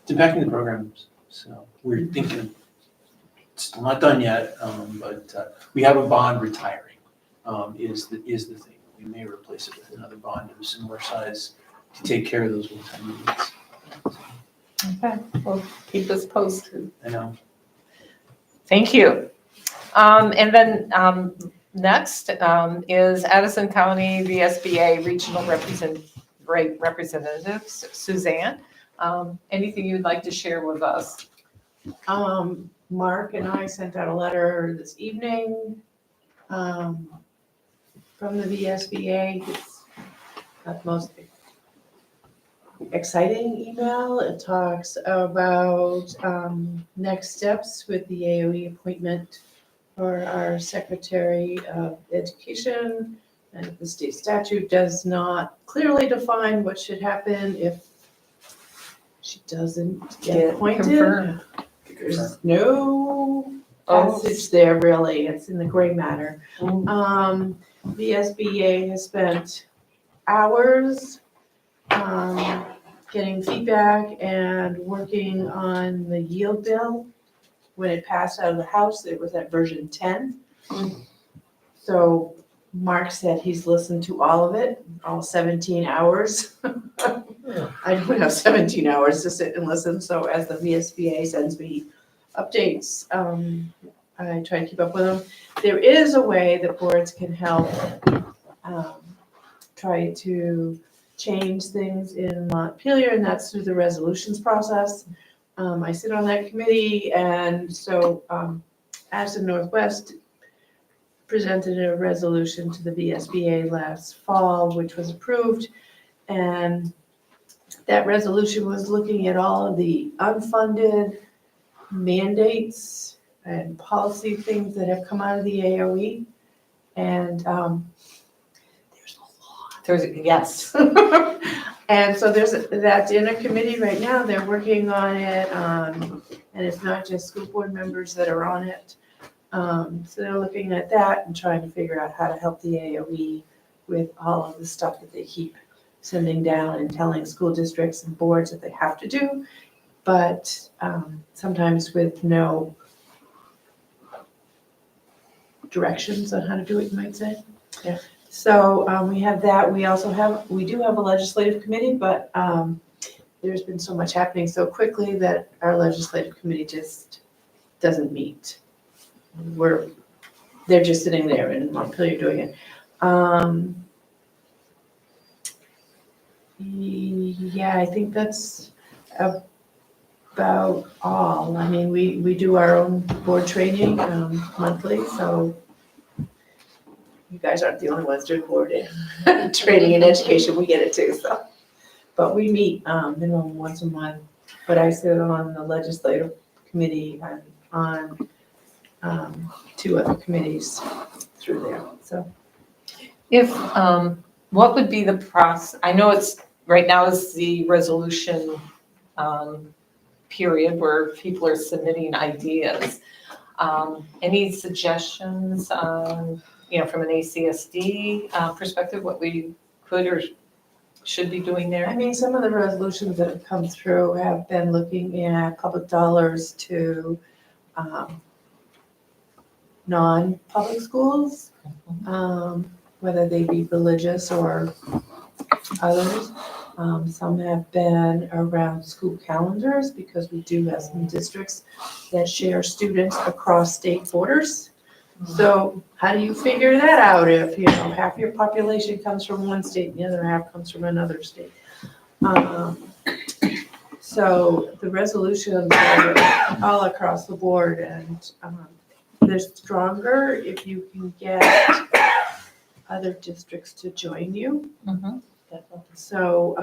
impacting the programs. So we're thinking it's still not done yet, but we have a bond retiring. Is the thing. We may replace it with another bond of a similar size to take care of those one-time needs. Okay, well, keep us posted. I know. Thank you. And then next is Addison County VSBA Regional Representatives, Suzanne. Anything you'd like to share with us? Mark and I sent out a letter this evening from the VSBA. It's not the most exciting email. It talks about next steps with the AOE appointment for our Secretary of Education. And the state statute does not clearly define what should happen if she doesn't get appointed. Confirmed. There's no passage there really, it's in the gray matter. VSBA has spent hours getting feedback and working on the yield bill. When it passed out of the House, it was at version 10. So Mark said he's listened to all of it, all 17 hours. I don't have 17 hours to sit and listen, so as the VSBA sends me updates, I try to keep up with them. There is a way that boards can help try to change things in Montpelier, and that's through the resolutions process. I sit on that committee, and so Addison Northwest presented a resolution to the VSBA last fall, which was approved. And that resolution was looking at all of the unfunded mandates and policy things that have come out of the AOE. And there's a lot. Yes. And so that's in a committee right now. They're working on it. And it's not just school board members that are on it. So they're looking at that and trying to figure out how to help the AOE with all of the stuff that they keep sending down and telling school districts and boards that they have to do, but sometimes with no directions on how to do it, you might say. Yeah. So we have that. We do have a legislative committee, but there's been so much happening so quickly that our legislative committee just doesn't meet. They're just sitting there in Montpelier doing it. Yeah, I think that's about about all. I mean, we do our own board training monthly, so you guys aren't the only ones doing board training and education, we get it too, so. But we meet minimum once a month, but I sit on the legislative committee and on 2 other committees through there, so. If, what would be the process? I know it's, right now is the resolution period where people are submitting ideas. Any suggestions, from an ACSD perspective, what we could or should be doing I there? mean, some of the resolutions that have come through have been looking at public dollars to non-public schools, whether they be religious or others. Some have been around school calendars because we do have some districts that share students across state borders. So how do you figure that out if, half your population comes from one state and the other half comes from another state? So the resolutions are all across the board, and they're stronger if you can get other districts to join you. So,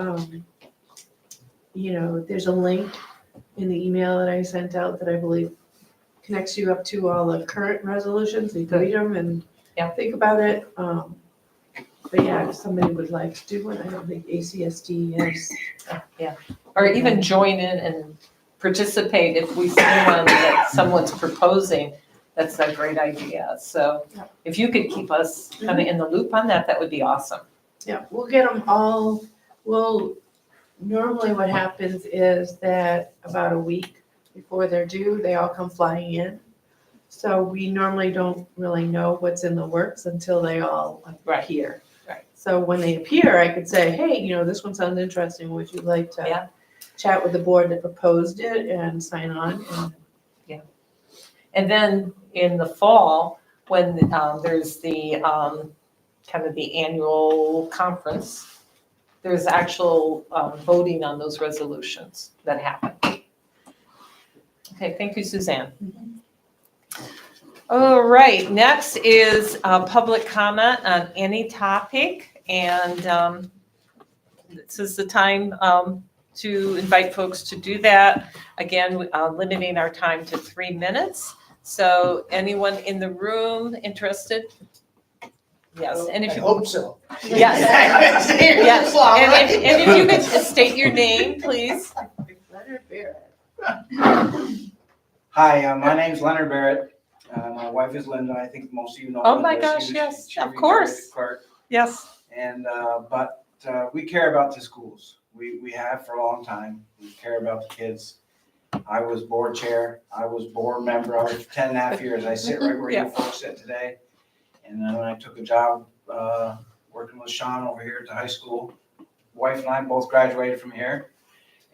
there's a link in the email that I sent out that I believe connects you up to all the current resolutions. You can read them and think about it. But yeah, if somebody would like to do one, I don't think ACSD has. Or even join in and participate if we see one that someone's proposing. That's a great idea. So if you could keep us kind of in the loop on that, that would be awesome. Yeah, we'll get them all, normally what happens is that about a week before they're due, they all come flying in. So we normally don't really know what's in the works until they all appear. Right. So when they appear, I could say, hey, this one sounds interesting, would you like to chat with the board that proposed it and sign on? And then in the fall, when there's the kind of the annual conference, there's actual voting on those resolutions that happen. Okay, thank you, Suzanne. All right, next is public comment on any topic, and this is the time to invite folks to do that. Again, limiting our time to 3 minutes. So anyone in the room interested? Yes, and if I you. hope so. Yes. Yes, and if you could state your name, please. Leonard Barrett. Hi, my name's Leonard Barrett. My wife is Linda. I think most of you know. Oh my Linda. gosh, She yes, of retired course. clerk. Yes. And, but we care about the schools. We have for a long time. We care about the kids. I was board chair. I was board member. I was for 10 and a half years. I sit right where you folks sit today. And then I took a job working with Sean over here at the high school. Wife and I both graduated from here.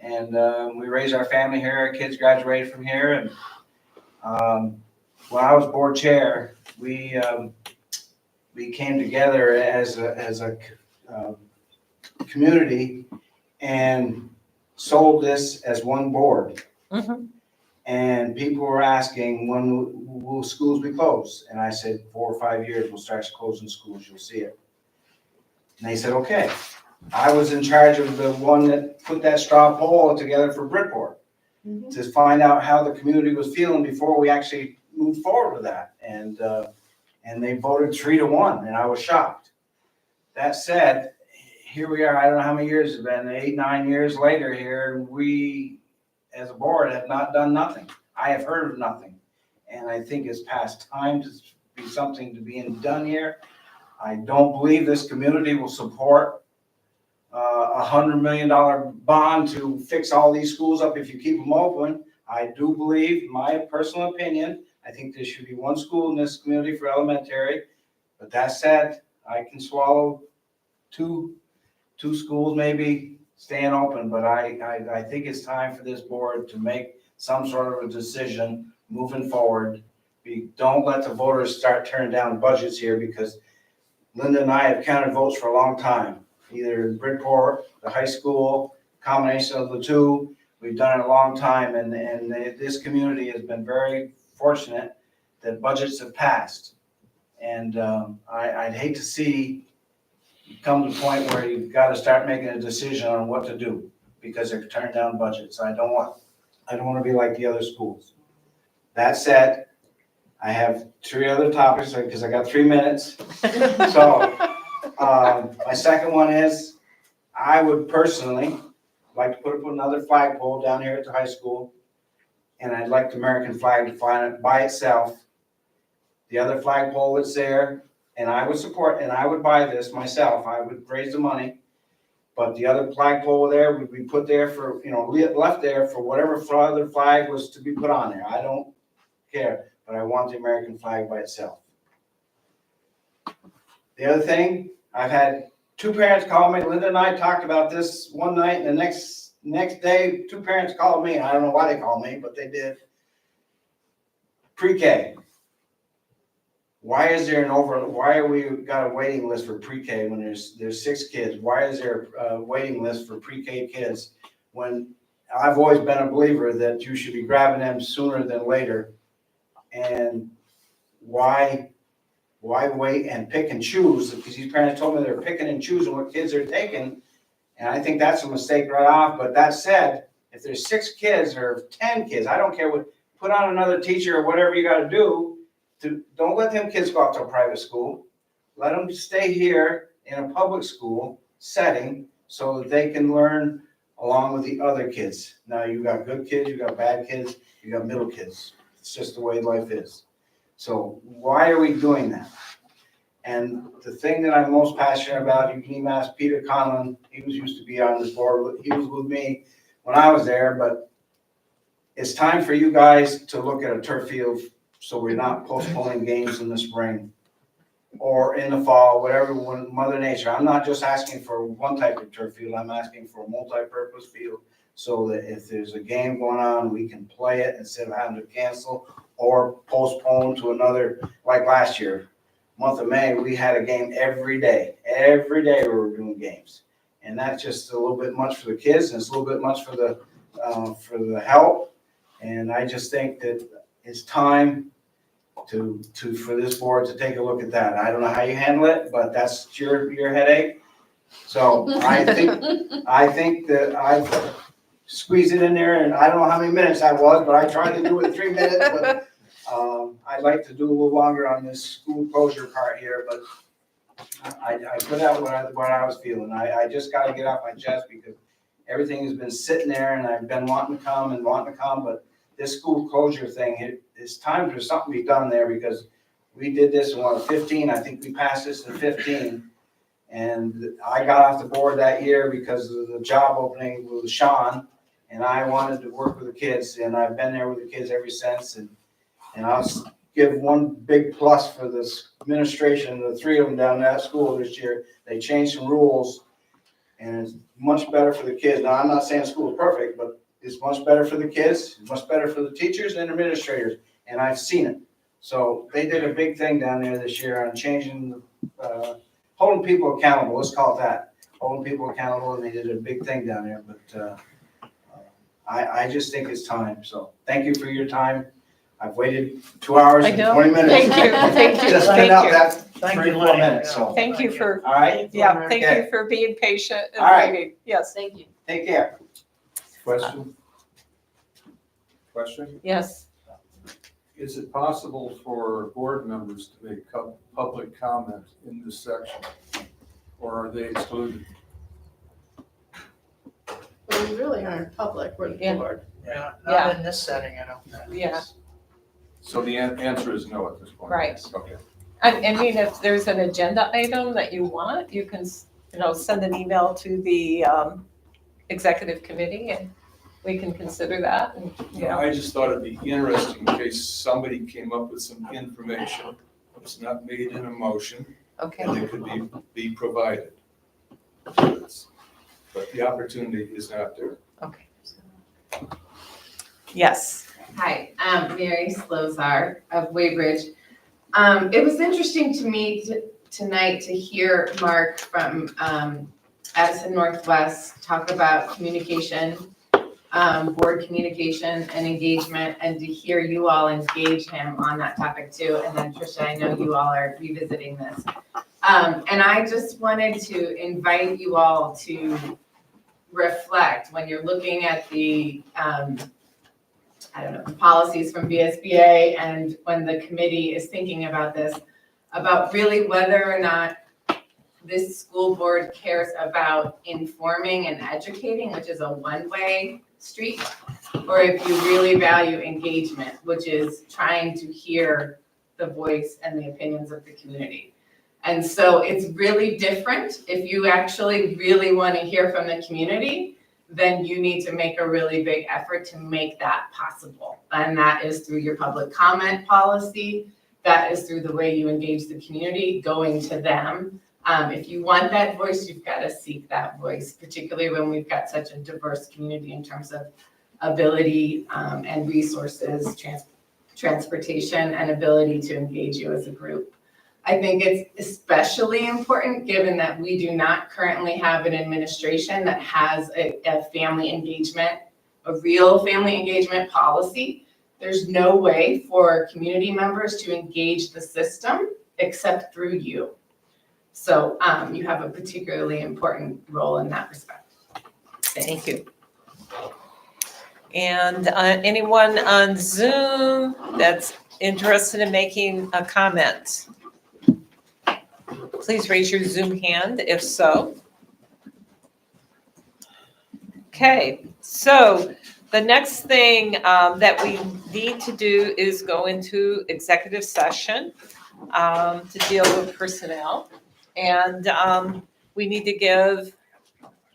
And we raised our family here. Our kids graduated from here. And when I was board chair, we came together as a community and sold this as one board. Mm-hmm. And people were asking, when will schools be closed? And I said, 4 or 5 years, we'll start closing schools, you'll see it. And they said, okay. I was in charge of the one that put that straw poll together for Bridport to find out how the community was feeling before we actually moved forward with that. And they voted 3-1, and I was shocked. That said, here we are, I don't know how many years it's been, 8, 9 years later here, and we, as a board, have not done nothing. I have heard of nothing. And I think it's past time to be something to being done here. I don't believe this community will support $100 million bond to fix all these schools up if you keep them open. I do believe, my personal opinion, I think there should be one school in this community for elementary. But that said, I can swallow two schools maybe staying open, but I think it's time for this board to make some sort of a decision moving forward. We don't let the voters start turning down budgets here, because Linda and I have counted votes for a long time, either in Bridport, the high school, combination of the two. We've done it a long time, and this community has been very fortunate that budgets have passed. And I'd hate to see you come to the point where you've got to start making a decision on what to do because they're turning down budgets. I don't want to be like the other schools. That said, I have 3 other topics because I got 3 minutes. So my second one is I would personally like to put up another flagpole down here at the high school, and I'd like the American flag to fly by itself. The other flagpole that's there, and I would support, and I would buy this myself, I would raise the money, but the other flagpole there would be put there for, left there for whatever other flag was to be put on there. I don't care, but I want the American flag by itself. The other thing, I've had 2 parents call me. Linda and I talked about this one night, and the next day, 2 parents called me. I don't know why they called me, but they did. Pre-K. Why are we got a waiting list for pre-K when there's 6 kids? Why is there a waiting list for pre-K kids when I've always been a believer that you should be grabbing them sooner than later? And why wait and pick and choose? Because these parents told me they're picking and choosing what kids they're taking. And I think that's a mistake right off. But that said, if there's 6 kids or 10 kids, I don't care what, put on another teacher or whatever you got to do. Don't let them kids go off to a private school. Let them stay here in a public school setting so that they can learn along with the other kids. Now, you got good kids, you got bad kids, you got middle kids. It's just the way life is. So why are we doing that? And the thing that I'm most passionate about, you can even ask Peter Conlon, he used to be on this board, he was with me when I was there, but it's time for you guys to look at a turf field so we're not postponing games in the spring or in the fall, whatever, when Mother Nature. I'm not just asking for one type of turf field, I'm asking for a multi-purpose field so that if there's a game going on, we can play it instead of having to cancel or postpone to another, like last year. Month of May, we had a game every day. Every day we were doing games. And that's just a little bit much for the kids, and it's a little bit much for the health. And I just think that it's time for this board to take a look at that. I don't know how you handle it, but that's your headache. So I think that I've squeezed it in there, and I don't know how many minutes I was, but I tried to do it in 3 minutes. But I'd like to do a little longer on this school closure part here, but I put out what I was feeling. I just got to get off my chest because everything has been sitting there, and I've been wanting to come, but this school closure thing, it's time for something to be done there because we did this in 15. I think we passed this in 15. And I got off the board that year because of the job opening with Sean, and I wanted to work with the kids, and I've been there with the kids ever since. And I'll give one big plus for this administration, the 3 of them down at school this year. They changed some rules, and it's much better for the kids. Now, I'm not saying school is perfect, but it's much better for the kids, it's much better for the teachers and administrators, and I've seen it. So they did a big thing down there this year on changing, holding people accountable, let's call it that. Holding people accountable, and they did a big thing down there, but I just think it's time. So thank you for your time. I've waited 2 hours and 20 minutes. Thank you. Just Thank out you. that Thank 3 you, 4 minutes, so. Thank you for, All right, yeah, thank Okay. you for being patient and All right. waiting. Yes, Thank you. take care. Question? yes. Is it possible for board members to make public comment in this section? Or are they excluded? Well, we really aren't public, we're the Yeah. board. Yeah, Yeah. not in this setting, I don't think. Yeah. So the answer is no at this point? Right. Okay. I mean, if there's an agenda item that you want, you can, send an email to the executive committee and we can consider that and, I just thought it'd be interesting in case somebody came up with some information that was not made in a motion okay. and it could be provided. But the opportunity is not there. Okay. Yes. Hi, I'm Mary Slozar of Waybridge. It was interesting to me tonight to hear Mark from Addison Northwest talk about communication board communication and engagement, and to hear you all engage him on that topic too. And then Tricia, I know you all are revisiting this. And I just wanted to invite you all to reflect when you're looking at the, the policies from VSBA, and when the committee is thinking about this, about really whether or not this school board cares about informing and educating, which is a one-way street, or if you really value engagement, which is trying to hear the voice and the opinions of the community. And so it's really different. If you actually really want to hear from the community, then you need to make a really big effort to make that possible. And that is through your public comment policy. That is through the way you engage the community, going to them. If you want that voice, you've got to seek that voice, particularly when we've got such a diverse community in terms of ability and resources, transportation, and ability to engage you as a group. I think it's especially important given that we do not currently have an administration that has a family engagement, a real family engagement policy. There's no way for community members to engage the system except through you. So you have a particularly important role in that respect. Thank you. And anyone on Zoom that's interested in making a comment? Please raise your Zoom hand if so. Okay, so the next thing that we need to do is go into executive session to deal with personnel. And we need to give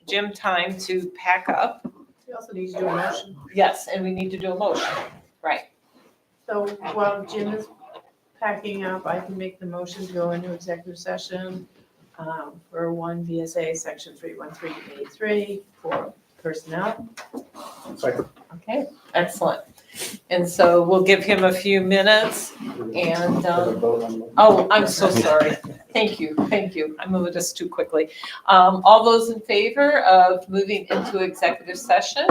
Jim time to pack up. We also need to do a motion. Yes, and we need to do a motion, right. So while Jim is packing up, I can make the motion to go into executive session for 1 VSA section 313A3 for personnel. Second. Okay, excellent. And so we'll give him a few minutes and, oh, I'm so sorry. Thank you. I moved us too quickly. All those in favor of moving into executive session?